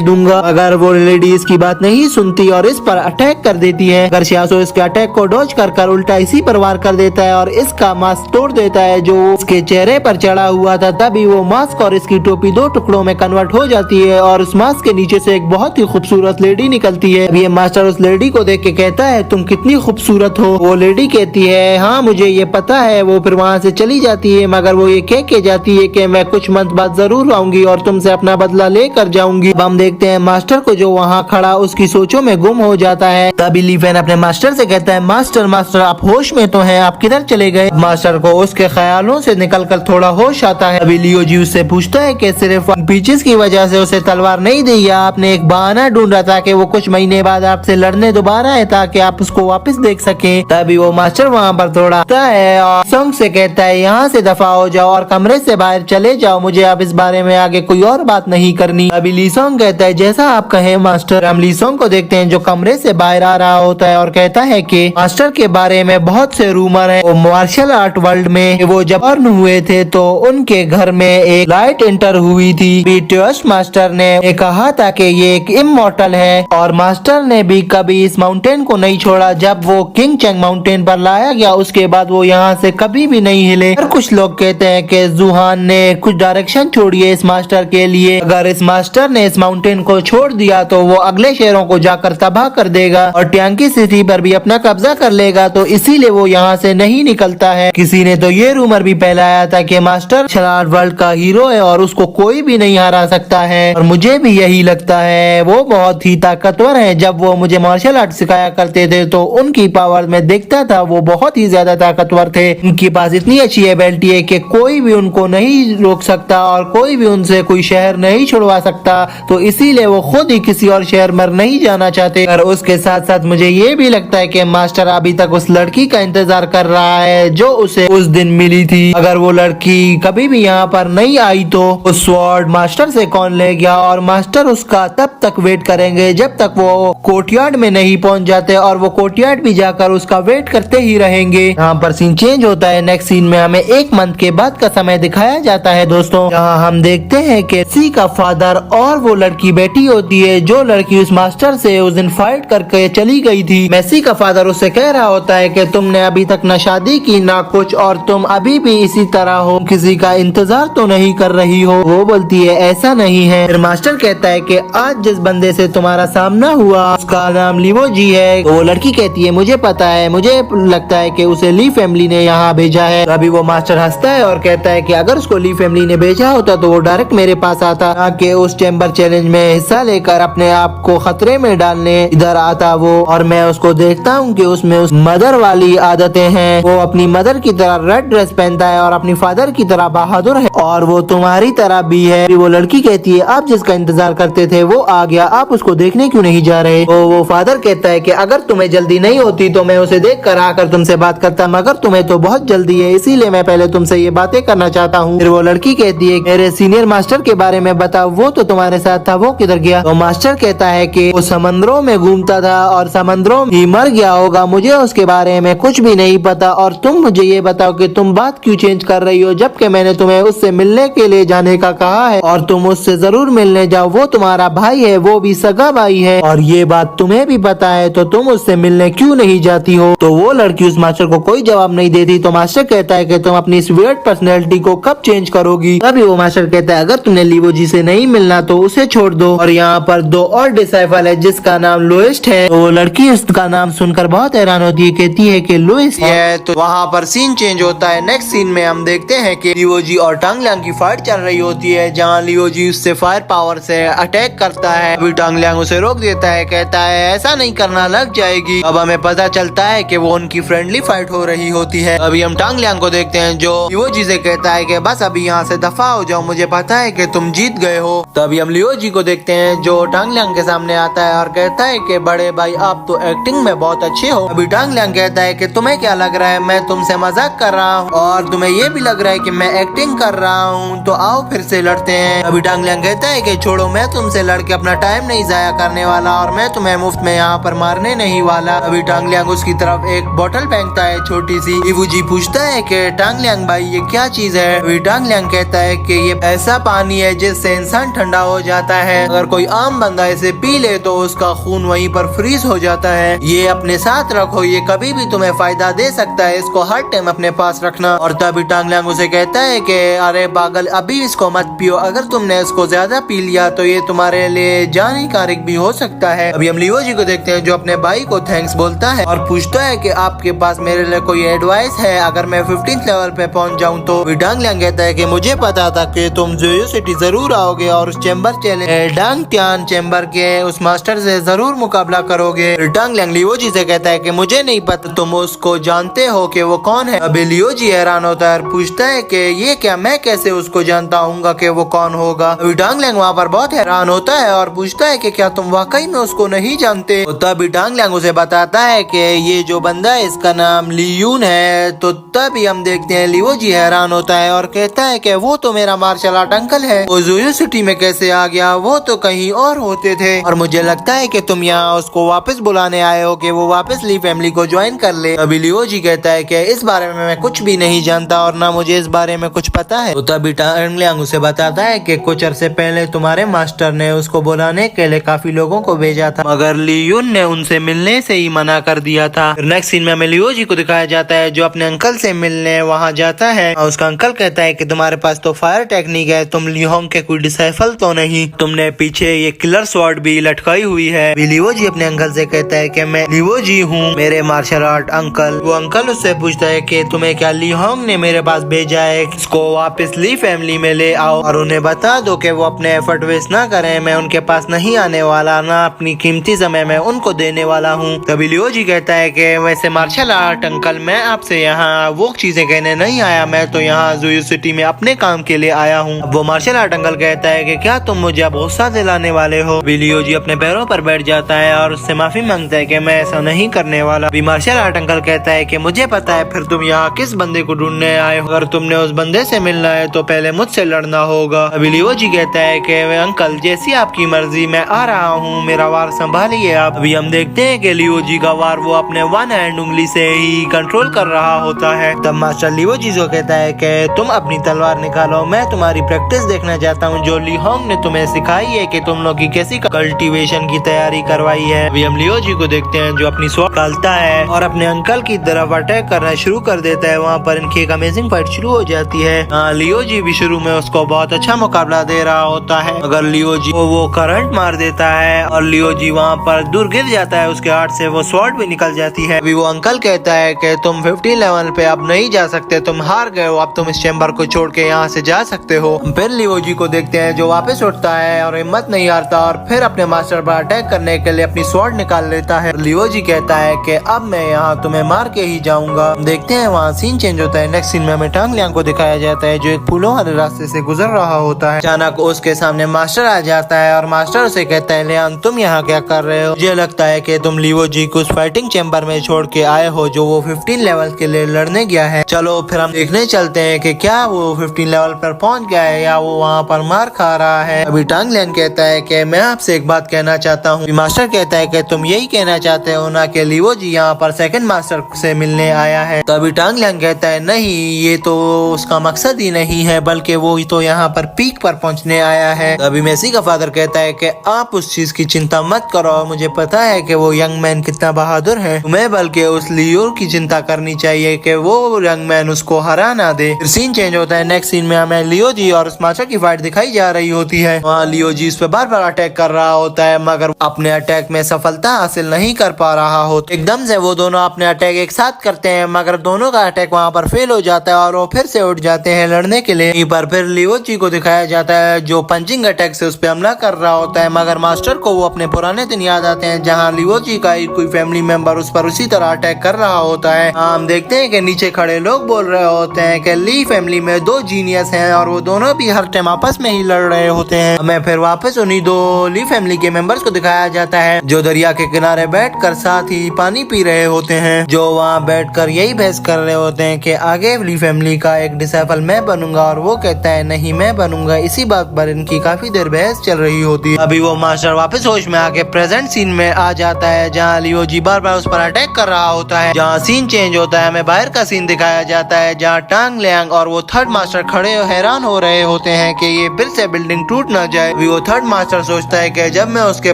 दूंगा। अगर वो लेडी इसकी बात नहीं सुनती और इस पर अटैक कर देती है, अगर श्यासो इसके अटैक को डॉज कर उल्टा इसी पर वार कर देता है और इसका मास्क तोड़ देता है जो उसके चेहरे पर चढ़ा हुआ था। तभी वो मास्क और इसकी टोपी 2 टुकड़ों में कन्वर्ट हो जाती है और उस मास्क के नीचे से एक बहुत ही खूबसूरत लेडी निकलती है। ये मास्टर उस लेडी को देख के कहता है तुम कितनी खूबसूरत हो? वो लेडी कहती है हाँ मुझे ये पता है। वो फिर वहाँ से चली जाती है मगर वो ये कह के जाती है कि मैं कुछ मंथ बाद जरूर आऊंगी और तुमसे अपना बदला लेकर जाऊंगी। अब हम देखते हैं मास्टर को जो वहाँ खड़ा उसकी सोचों में गुम हो जाता है। तभी ली फैन अपने मास्टर से कहता है मास्टर मास्टर आप होश में तो हैं, आप किधर चले गए? मास्टर को उसके ख्यालों से निकलकर थोड़ा होश आता है। अभी लियो जी उससे पूछता है कि सिर्फ पीचेस की वजह से उसे तलवार नहीं दी या आपने एक बहाना ढूंढा था कि वो कुछ महीने बाद आपसे लड़ने दोबारा आए ताकि आप उसको वापस देख सके? तभी वो मास्टर वहाँ पर थोड़ा आता है और सॉन्ग से कहता है यहाँ से दफा हो जाओ और कमरे से बाहर चले जाओ, मुझे अब इस बारे में आगे कोई और बात नहीं करनी। अभी लीसोंग कहता है जैसा आप कहें मास्टर। हम लीसोंग को देखते हैं जो कमरे से बाहर आ रहा होता है और कहता है कि मास्टर के बारे में बहुत से रूमर है। वो मार्शल आर्ट वर्ल्ड में वो जब बर्न हुए थे तो उनके घर में एक लाइट एंटर हुई थी। ट्रस्ट मास्टर ने कहा था कि ये एक इमॉर्टल है और मास्टर ने भी कभी इस माउंटेन को नहीं छोड़ा। जब वो किंग चेंग माउंटेन पर लाया गया उसके बाद वो यहाँ से कभी भी नहीं हिले। पर कुछ लोग कहते हैं कि जुहान ने कुछ डायरेक्शन छोड़ी है इस मास्टर के लिए। अगर इस मास्टर ने इस माउंटेन को छोड़ दिया तो वो अगले शहरों को जाकर तबाह कर देगा और ट्यांकी सिटी पर भी अपना कब्जा कर लेगा, तो इसीलिए वो यहाँ से नहीं निकलता है। किसी ने तो ये रूमर भी फैलाया था कि मास्टर शरारत वर्ल्ड का हीरो है और उसको कोई भी नहीं हरा सकता है और मुझे भी यही लगता है। वो बहुत ही ताकतवर है। जब वो मुझे मार्शल आर्ट सिखाया करते थे तो उनकी पावर में देखता था वो बहुत ही ज्यादा ताकतवर थे। उनके पास इतनी अच्छी एबिलिटी है कि कोई भी उनको नहीं रोक सकता और कोई भी उनसे कोई शहर नहीं छुड़वा सकता, तो इसीलिए वो खुद ही किसी और शहर में नहीं जाना चाहते। और उसके साथ साथ मुझे ये भी लगता है कि मास्टर अभी तक उस लड़की का इंतजार कर रहा है जो उसे उस दिन मिली थी। अगर वो लड़की कभी भी यहाँ पर नहीं आई तो उस स्वॉर्ड मास्टर से कौन ले गया और मास्टर उसका तब तक वेट करेंगे जब तक वो कोर्टयार्ड में नहीं पहुंच जाते और वो कोर्टयार्ड भी जाकर उसका वेट करते ही रहेंगे। यहाँ पर सीन चेंज होता है। नेक्स्ट सीन में हमें 1 मंथ के बाद का समय दिखाया जाता है दोस्तों, जहाँ हम देखते हैं कि सी का फादर और वो लड़की बैठी होती है जो लड़की उस मास्टर से उस दिन फाइट करके चली गई थी। मैसी का फादर उससे कह रहा होता है कि तुमने अभी तक न शादी की ना कुछ और तुम अभी भी इसी तरह हो, किसी का इंतजार तो नहीं कर रही हो। वो बोलती है ऐसा नहीं है। फिर मास्टर कहता है कि आज जिस बंदे से तुम्हारा सामना हुआ उसका नाम लीवो जी है। तो वो लड़की कहती है मुझे पता है, मुझे लगता है कि उसे ली फैमिली ने यहाँ भेजा है। तो अभी वो मास्टर हंसता है और कहता है कि अगर उसको ली फैमिली ने भेजा होता तो वो डायरेक्ट मेरे पास आता, ना कि उस चैम्बर चैलेंज में हिस्सा लेकर अपने आप को खतरे में डालने इधर आता वो। और मैं उसको देखता हूँ कि उसमें उस मदर वाली आदतें हैं। वो अपनी मदर की तरह रेड ड्रेस पहनता है और अपनी फादर की तरह बहादुर है और वो तुम्हारी तरह भी है। वो लड़की कहती है आप जिसका इंतजार करते थे वो आ गया, आप उसको देखने क्यों नहीं जा रहे? वो फादर कहता है कि अगर तुम्हें जल्दी नहीं होती तो मैं उसे देख कर आकर तुमसे बात करता, मगर तुम्हें तो बहुत जल्दी है, इसीलिए मैं पहले तुमसे ये बातें करना चाहता हूँ। फिर वो लड़की कहती है मेरे सीनियर मास्टर के बारे में बताओ, वो तो तुम्हारे साथ था, वो किधर गया? तो मास्टर कहता है कि वो समंदरों में घूमता था और समंदरों में ही मर गया होगा, मुझे उसके बारे में कुछ भी नहीं पता। और तुम मुझे ये बताओ कि तुम बात क्यों चेंज कर रही हो, जबकि मैंने तुम्हें उससे मिलने के लिए जाने का कहा है और तुम उससे जरूर मिलने जाओ। वो तुम्हारा भाई है, वो भी सगा भाई है और ये बात तुम्हें भी पता है, तो तुम उससे मिलने क्यों नहीं जाती हो? तो वो लड़की उस मास्टर को कोई जवाब नहीं देती। तो मास्टर कहता है कि तुम अपनी इस वियर्ड पर्सनैलिटी को कब चेंज करोगी? तभी वो मास्टर कहता है अगर तुमने लीवो जी से नहीं मिलना तो उसे छोड़ दो। और यहाँ पर दो और डिसाइपल है जिसका नाम लुइस्ट है। तो वो लड़की उसका नाम सुनकर बहुत हैरान होती है, कहती है कि लुइस है। तो वहाँ पर सीन चेंज होता है। नेक्स्ट सीन में हम देखते हैं कि लीवो जी और टांग लियांग की फाइट चल रही होती है, जहाँ लीवो जी उससे फायर पावर से अटैक करता है। अभी टांग लियांग उसे रोक देता है, कहता है ऐसा नहीं करना, लग जाएगी। अब हमें पता चलता है कि वो उनकी फ्रेंडली फाइट हो रही होती है। अभी हम टांग लियांग को देखते हैं जो लीवो जी से कहता है कि बस अभी यहाँ से दफा हो जाओ, मुझे पता है कि तुम जीत गए हो। तो अभी हम लीवो जी को देखते हैं जो टांग लियांग के सामने आता है और कहता है कि बड़े भाई आप तो एक्टिंग में बहुत अच्छे हो। अभी टांग लियांग कहता है कि तुम्हें क्या लग रहा है मैं तुमसे मजाक कर रहा हूँ और तुम्हें ये भी लग रहा है कि मैं एक्टिंग कर रहा हूँ, तो आओ फिर से लड़ते हैं। अभी टांग लियांग कहता है कि छोड़ो, मैं तुमसे लड़के अपना टाइम नहीं जाया करने वाला और मैं तुम्हें मुफ्त में यहाँ पर मारने नहीं वाला। अभी टांग लियांग उसकी तरफ एक बोतल फेंकता है छोटी सी। लीवो जी पूछता है कि टांग लियांग भाई ये क्या चीज है? अभी टांग लियांग कहता है कि ये ऐसा पानी है जिससे इंसान ठंडा हो जाता है, अगर कोई आम बंदा इसे पी ले तो उसका खून वहीं पर फ्रीज हो जाता है। ये अपने साथ रखो, ये कभी भी तुम्हें फायदा दे सकता है, इसको हर टाइम अपने पास रखना। और तभी टांग लियांग उसे कहता है कि अरे पागल अभी इसको मत पियो, अगर तुमने इसको ज्यादा पी लिया तो ये तुम्हारे लिए जानिकारक भी हो सकता है। अभी हम लीवो जी को देखते हैं जो अपने भाई को थैंक्स बोलता है और पूछता है कि आपके पास मेरे लिए कोई एडवाइस है अगर मैं 15th लेवल पे पहुंच जाऊं तो? टांग लियांग कहता है कि मुझे पता था कि तुम जोयो सिटी जरूर आओगे और उस चैम्बर चैलेंज डांग त्यान चैम्बर के उस मास्टर से जरूर मुकाबला करोगे। टांग लियांग लीवो जी से कहता है कि मुझे नहीं पता तुम उसको जानते हो कि वो कौन है। अभी लीवो जी हैरान होता है और पूछता है कि ये क्या, मैं कैसे उसको जानता हूँ कि वो कौन होगा? अभी टांग लियांग वहाँ पर बहुत हैरान होता है और पूछता है कि क्या तुम वाकई में उसको नहीं जानते? तो तभी टांग लियांग उसे बताता है कि ये जो बंदा है इसका नाम लियून है। तो तभी हम देखते हैं लीवो जी हैरान होता है और कहता है कि वो तो मेरा मार्शल आर्ट अंकल है, वो जोयो सिटी में कैसे आ गया? वो तो कहीं और होते थे और मुझे लगता है कि तुम यहाँ उसको वापस बुलाने आए हो कि वो वापस ली फैमिली को ज्वाइन कर ले। अभी लीवो जी कहता है कि इस बारे में मैं कुछ भी नहीं जानता और ना मुझे इस बारे में कुछ पता है। तो तभी टांग लियांग उसे बताता है कि कुछ अरसे पहले तुम्हारे मास्टर ने उसको बुलाने के लिए काफी लोगों को भेजा था, मगर लियून ने उनसे मिलने से ही मना कर दिया था। नेक्स्ट सीन में हमें लीवो जी को दिखाया जाता है जो अपने अंकल से मिलने वहाँ जाता है और उसका अंकल कहता है कि तुम्हारे पास तो फायर टेक्निक है, तुम लियोंग के कोई डिसाइपल तो नहीं, तुमने पीछे ये किलर स्वॉर्ड भी लटकाई हुई है। लीवो जी अपने अंकल से कहता है कि मैं लीवो जी हूँ, मेरे मार्शल आर्ट अंकल। वो अंकल उससे पूछता है कि तुम्हें क्या लियोंग ने मेरे पास भेजा है, इसको वापस ली फैमिली में ले आओ और उन्हें बता दो कि वो अपने एफर्ट वेस्ट ना करें, मैं उनके पास नहीं आने वाला, ना अपनी कीमती समय में उनको देने वाला हूँ। तभी लीवो जी कहता है कि वैसे मार्शल आर्ट अंकल मैं आपसे यहाँ वो चीजें कहने नहीं आया, मैं तो यहाँ जोयो सिटी में अपने काम के लिए आया हूँ। वो मार्शल आर्ट अंकल कहता है कि क्या तुम मुझे अब गुस्सा दिलाने वाले हो? लीवो जी अपने पैरों पर बैठ जाता है और उससे माफी मांगता है कि मैं ऐसा नहीं करने वाला। मार्शल आर्ट अंकल कहता है कि मुझे पता है, फिर तुम यहाँ किस बंदे को ढूंढने आए हो? अगर तुमने उस बंदे से मिलना है तो पहले मुझसे लड़ना होगा। अभी लीवो जी कहता है कि अंकल जैसी आपकी मर्जी, मैं आ रहा हूँ, मेरा वार संभालिए आप। अभी हम देखते हैं कि लीवो जी का वार वो अपने वन हैंड उंगली से ही कंट्रोल कर रहा होता है। तब मास्टर लीवो जी को कहता है कि तुम अपनी तलवार निकालो, मैं तुम्हारी प्रैक्टिस देखना चाहता हूँ जो लियोंग ने तुम्हें तुम्हें सिखाई है कि तुम लोग की कैसी कल्टीवेशन की तैयारी करवाई है। अभी हम लियो जी को देखते हैं जो अपनी स्वॉर्ड डालता है और अपने अंकल की तरफ अटैक करना शुरू कर देता है। वहाँ पर इनकी एक अमेजिंग फाइट शुरू हो जाती है। लियो जी भी शुरू में उसको बहुत अच्छा मुकाबला दे रहा होता है, अगर लियो जी को वो करंट मार देता है और लियो जी वहाँ पर दूर गिर जाता है, उसके हाथ से वो स्वॉर्ड भी निकल जाती है। अभी वो अंकल कहता है कि तुम 15 लेवल पे अब नहीं जा सकते, तुम हार गए हो, अब तुम इस चैम्बर को छोड़ के यहाँ से जा सकते हो। फिर लियो जी को देखते हैं जो वापस उठता है और हिम्मत नहीं हारता और फिर अपने मास्टर पर अटैक करने के लिए अपनी स्वॉर्ड निकाल लेता है। लियो जी कहता है कि अब मैं यहाँ तुम्हें मार के ही जाऊंगा। देखते हैं वहाँ सीन चेंज होता है। नेक्स्ट सीन में हमें टांग लियांग को दिखाया जाता है जो एक फूलों वाले रास्ते से गुजर रहा होता है। अचानक उसके सामने मास्टर आ जाता है और मास्टर उसे कहता है लियांग तुम यहाँ क्या कर रहे हो? मुझे लगता है कि तुम लियो जी को उस फाइटिंग चैम्बर में छोड़ के आए हो जो वो 15 लेवल के लिए लड़ने गया है। चलो फिर हम देखने चलते हैं कि क्या वो 15 लेवल पर पहुंच गया है या वो वहाँ पर मार खा रहा है। अभी टांग लियांग कहता है कि मैं आपसे एक बात कहना चाहता हूँ। मास्टर कहता है कि तुम यही कहना चाहते हो ना कि लियो जी यहाँ पर सेकंड मास्टर से मिलने आया है? तो अभी टांग लियांग कहता है नहीं, ये तो उसका मकसद ही नहीं है, बल्कि वो तो यहाँ पर पीक पर पहुँचने आया है। अभी मेसी का फादर कहता है कि आप उस चीज की चिंता मत करो, मुझे पता है कि वो यंग मैन कितना बहादुर है, तुम्हें बल्कि उस लियो की चिंता करनी चाहिए कि वो यंग मैन उसको हरा ना दे। फिर सीन चेंज होता है। नेक्स्ट सीन में हमें लियो जी और उस मास्टर की फाइट दिखाई जा रही होती है। वहाँ लियो जी इस पे बार बार अटैक कर रहा होता है मगर अपने अटैक में सफलता हासिल नहीं कर पा रहा होता। एकदम से वो दोनों अपने अटैक एक साथ करते हैं मगर दोनों का अटैक वहाँ पर फेल हो जाता है और वो फिर से उठ जाते हैं लड़ने के लिए। पर फिर लियो जी को दिखाया जाता है जो पंचिंग अटैक से उस पर हमला कर रहा होता है मगर मास्टर को वो अपने पुराने दिन याद आते हैं जहाँ लियो जी का कोई फैमिली मेंबर उस पर उसी तरह अटैक कर रहा होता है। हम देखते हैं कि नीचे खड़े लोग बोल रहे होते हैं कि ली फैमिली में 2 जीनियस हैं और वो दोनों भी हर टाइम आपस में ही लड़ रहे होते हैं। हमें फिर वापस उन्हीं 2 ली फैमिली के मेंबर्स को दिखाया जाता है जो दरिया के किनारे बैठकर साथ ही पानी पी रहे होते हैं, जो वहाँ बैठकर यही बहस कर रहे होते हैं कि आगे ली फैमिली का एक डिसाइपल मैं बनूंगा और वो कहता है नहीं मैं बनूंगा। इसी बात पर इनकी काफी देर बहस चल रही होती है। अभी वो मास्टर वापस होश में आके प्रेजेंट सीन में आ जाता है जहाँ लियो जी बार बार उस पर अटैक कर रहा होता है। जहाँ सीन चेंज होता है हमें बाहर का सीन दिखाया जाता है जहाँ टांग लियांग और वो थर्ड मास्टर खड़े हैरान हो रहे होते हैं कि ये फिर से बिल्डिंग टूट ना जाए। अभी वो थर्ड मास्टर सोचता है कि जब मैं उसके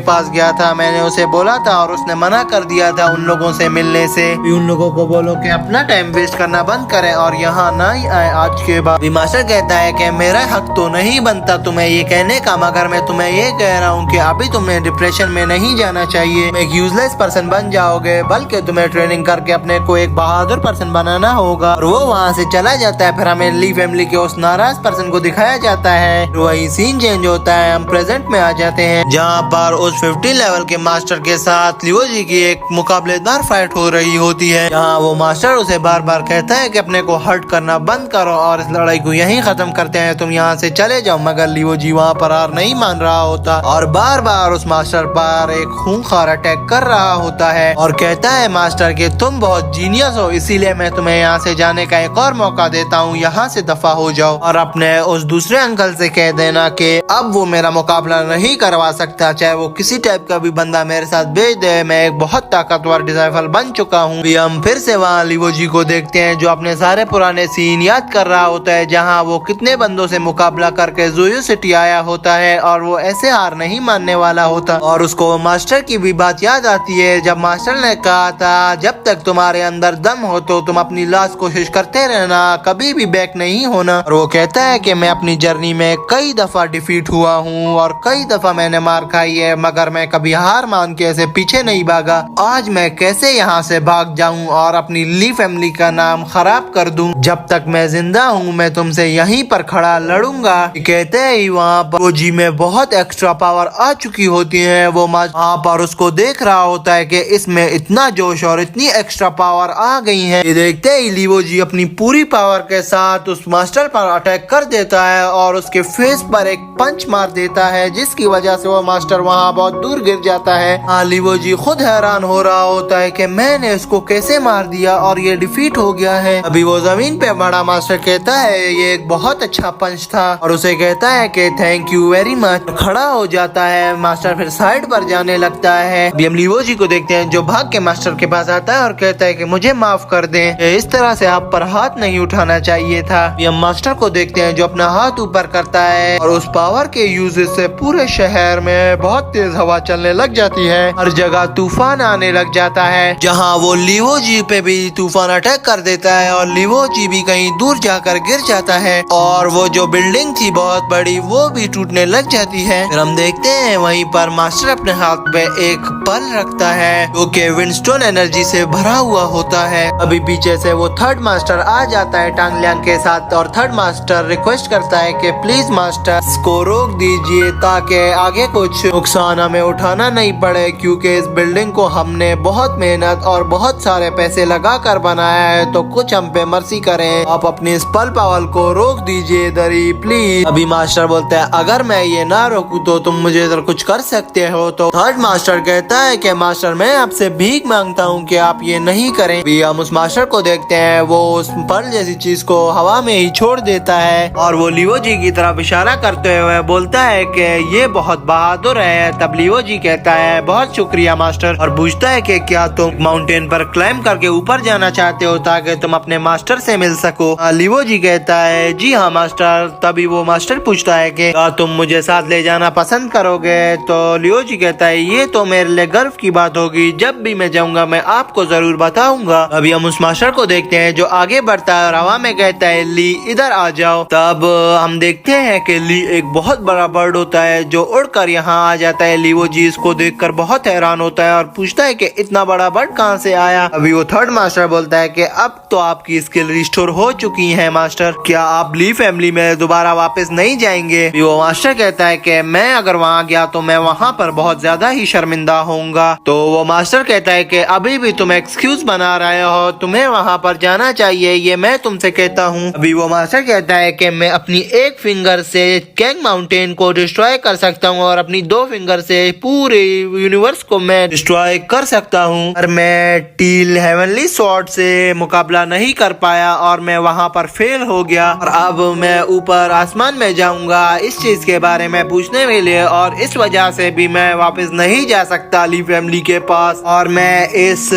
पास गया था मैंने उसे बोला था और उसने मना कर दिया था उन लोगों से मिलने से। उन लोगों को बोलो कि अपना टाइम वेस्ट करना बंद करें और यहाँ ना ही आए आज के बाद। मास्टर कहता है कि मेरा हक तो नहीं बनता तुम्हें ये कहने का मगर मैं तुम्हें ये कह रहा हूँ कि अभी तुम्हें डिप्रेशन में नहीं जाना चाहिए, एक यूजलेस पर्सन बन जाओगे, बल्कि तुम्हें ट्रेनिंग करके अपने को एक बहादुर पर्सन बनाना होगा। और वो वहाँ से चला जाता है। फिर हमें ली फैमिली के उस नाराज पर्सन को दिखाया जाता है। वही सीन चेंज होता है, हम प्रेजेंट में आ जाते हैं जहाँ पर उस 15 लेवल के मास्टर के साथ लियो जी की एक मुकाबलेदार फाइट हो रही होती है जहाँ वो मास्टर उसे बार बार कहता है कि अपने को हर्ट करना बंद करो और इस लड़ाई को यहीं खत्म करते हैं, तुम यहाँ से चले जाओ। मगर लियो जी वहाँ पर हार नहीं मान रहा होता और बार बार उस मास्टर पर एक खूंखार अटैक कर रहा होता है और कहता है मास्टर कि तुम बहुत जीनियस हो, इसीलिए मैं तुम्हें यहाँ से जाने का एक और मौका देता हूँ, यहाँ से दफा हो जाओ और अपने उस दूसरे अंकल से कह देना कि अब वो मेरा मुकाबला नहीं करवा सकता, चाहे वो किसी टाइप का भी बंदा मेरे साथ भेज दे, मैं एक बहुत ताकतवर डिसाइपल बन चुका हूँ। हम फिर से वहाँ लियो जी को देखते हैं जो अपने सारे पुराने सीन याद कर रहा होता है जहाँ वो कितने बंदों से मुकाबला करके ज़ोयो सिटी आया होता है और वो ऐसे हार नहीं मानने वाला होता। और उसको मास्टर की भी बात याद आती है जब मास्टर ने कहा था जब तक तुम्हारे अंदर दम हो तो तुम अपनी लास्ट कोशिश करते रहना, कभी भी बैक नहीं होना। और वो कहता है कि मैं अपनी जर्नी में कई दफा डिफीट हुआ हूँ और कई दफा मैंने मार खाई है मगर मैं कभी हार मान के ऐसे पीछे नहीं भागा। आज मैं कैसे यहाँ से भाग जाऊँ और अपनी ली फैमिली का नाम खराब कर दूं? जब तक मैं जिंदा हूँ मैं तुमसे यहीं पर खड़ा लड़ूंगा। कहते ही वहाँ पर वो जी में बहुत एक्स्ट्रा पावर आ चुकी होती है। वो वहाँ पर उसको देख रहा होता है कि इसमें इतना जोश और इतनी एक्स्ट्रा पावर आ गई है। ये देखते ही लियो जी अपनी पूरी पावर के साथ उस मास्टर पर अटैक कर देता है और उसके फेस पर एक पंच मार देता है जिसकी वजह से वो मास्टर वहाँ बहुत दूर गिर जाता है। लियो जी खुद हैरान हो रहा होता है कि मैंने इसको कैसे मार दिया और ये डिफीट हो गया है। अभी वो जमीन पे बड़ा मास्टर कहता है ये एक बहुत अच्छा पंच था और उसे कहता है कि थैंक यू वेरी मच। खड़ा हो जाता है मास्टर, फिर साइड पर जाने लगता है। अभी हम लियो जी को देखते हैं जो भाग के मास्टर के पास आता है और कहता है कि मुझे माफ कर दें, इस तरह से आप पर हाथ नहीं उठाना चाहिए था। अभी हम मास्टर को देखते हैं जो अपना हाथ ऊपर करता है और उस पावर के यूजेस से पूरे शहर में बहुत तेज हवा चलने लग जाती है। हर जगह तूफान आने लग जाता है, जहाँ वो लीवो जी पे भी तूफान अटैक कर देता है और लीवो जी भी कहीं दूर जाकर गिर जाता है और वो जो बिल्डिंग थी बहुत बड़ी वो भी टूटने लग जाती है। फिर हम देखते हैं वहीं पर मास्टर अपने हाथ में एक पल रखता है जो कि विंडस्टोन एनर्जी से भरा हुआ होता है। अभी पीछे से वो थर्ड मास्टर आ जाता है टांग लियांग के साथ और थर्ड मास्टर रिक्वेस्ट करता है कि प्लीज मास्टर इसको रोक दीजिए ताकि आगे कुछ नुकसान हमें उठाना नहीं पड़े, क्योंकि इस बिल्डिंग को हमने बहुत मेहनत और बहुत सारे पैसे लगा कर बनाया है, तो कुछ हम पे मर्सी करें, आप अपनी इस पल पावल को रोक दीजिए दरी प्लीज। अभी मास्टर बोलता है अगर मैं ये ना रोकूं तो तुम मुझे इधर कुछ कर सकते हो। तो थर्ड मास्टर कहता है कि मास्टर मैं आपसे भीख मांगता हूँ कि आप ये नहीं करें। अभी हम उस मास्टर को देखते हैं, वो उस पल जैसी चीज को हवा में ही छोड़ देता है और वो लीवो जी की तरफ इशारा करते हुए बोलता है कि ये बहुत बहादुर है। तब लीवो जी कहता है बहुत शुक्रिया मास्टर और पूछता है कि क्या तुम माउंटेन पर क्लाइम करके ऊपर जाना चाहते हो ताकि तुम अपने मास्टर से मिल सको। लीवो जी कहता है जी हाँ मास्टर। तभी वो मास्टर पूछता है कि क्या तुम मुझे साथ ले जाना पसंद करोगे। तो लीवो जी कहता है ये तो मेरे लिए गर्व की बात होगी, जब भी मैं जाऊंगा मैं आपको जरूर बताऊंगा। अभी हम उस मास्टर को देखते हैं जो आगे बढ़ता है और हवा में कहता है ली इधर आ जाओ। तब हम देखते हैं कि ली एक बहुत बड़ा बर्ड होता है जो उड़कर यहाँ आ जाता है। लीवो जी इसको देखकर बहुत हैरान होता है और पूछता है कि इतना बड़ा बर्ड कहाँ से आया। अभी वो थर्ड मास्टर बोलता है कि अब तो आपकी स्किल रिस्टोर हो चुकी है मास्टर, क्या आप ली फैमिली में दोबारा वापस नहीं जाएंगे। वो मास्टर कहता है कि मैं अगर वहाँ गया तो मैं वहाँ पर बहुत ज्यादा ही शर्मिंदा होऊंगा। तो वो मास्टर कहता है कि अभी भी तुम एक्सक्यूज बना रहे हो, तुम्हें वहाँ पर जाना चाहिए, ये मैं तुमसे कहता हूँ। अभी वो मास्टर कहता है कि मैं अपनी एक फिंगर से कैंग माउंटेन को डिस्ट्रॉय कर सकता हूँ और अपनी दो फिंगर से पूरे यूनिवर्स को मैं डिस्ट्रॉय कर सकता हूँ, पर मैं टील हेवनली स्वॉर्ड से मुकाबला नहीं कर पाया और मैं वहाँ पर फेल हो गया और अब मैं ऊपर आसमान में जाऊंगा इस चीज के बारे में पूछने के लिए और इस वजह से भी मैं वापस नहीं जा सकता ली फैमिली के पास और मैं इस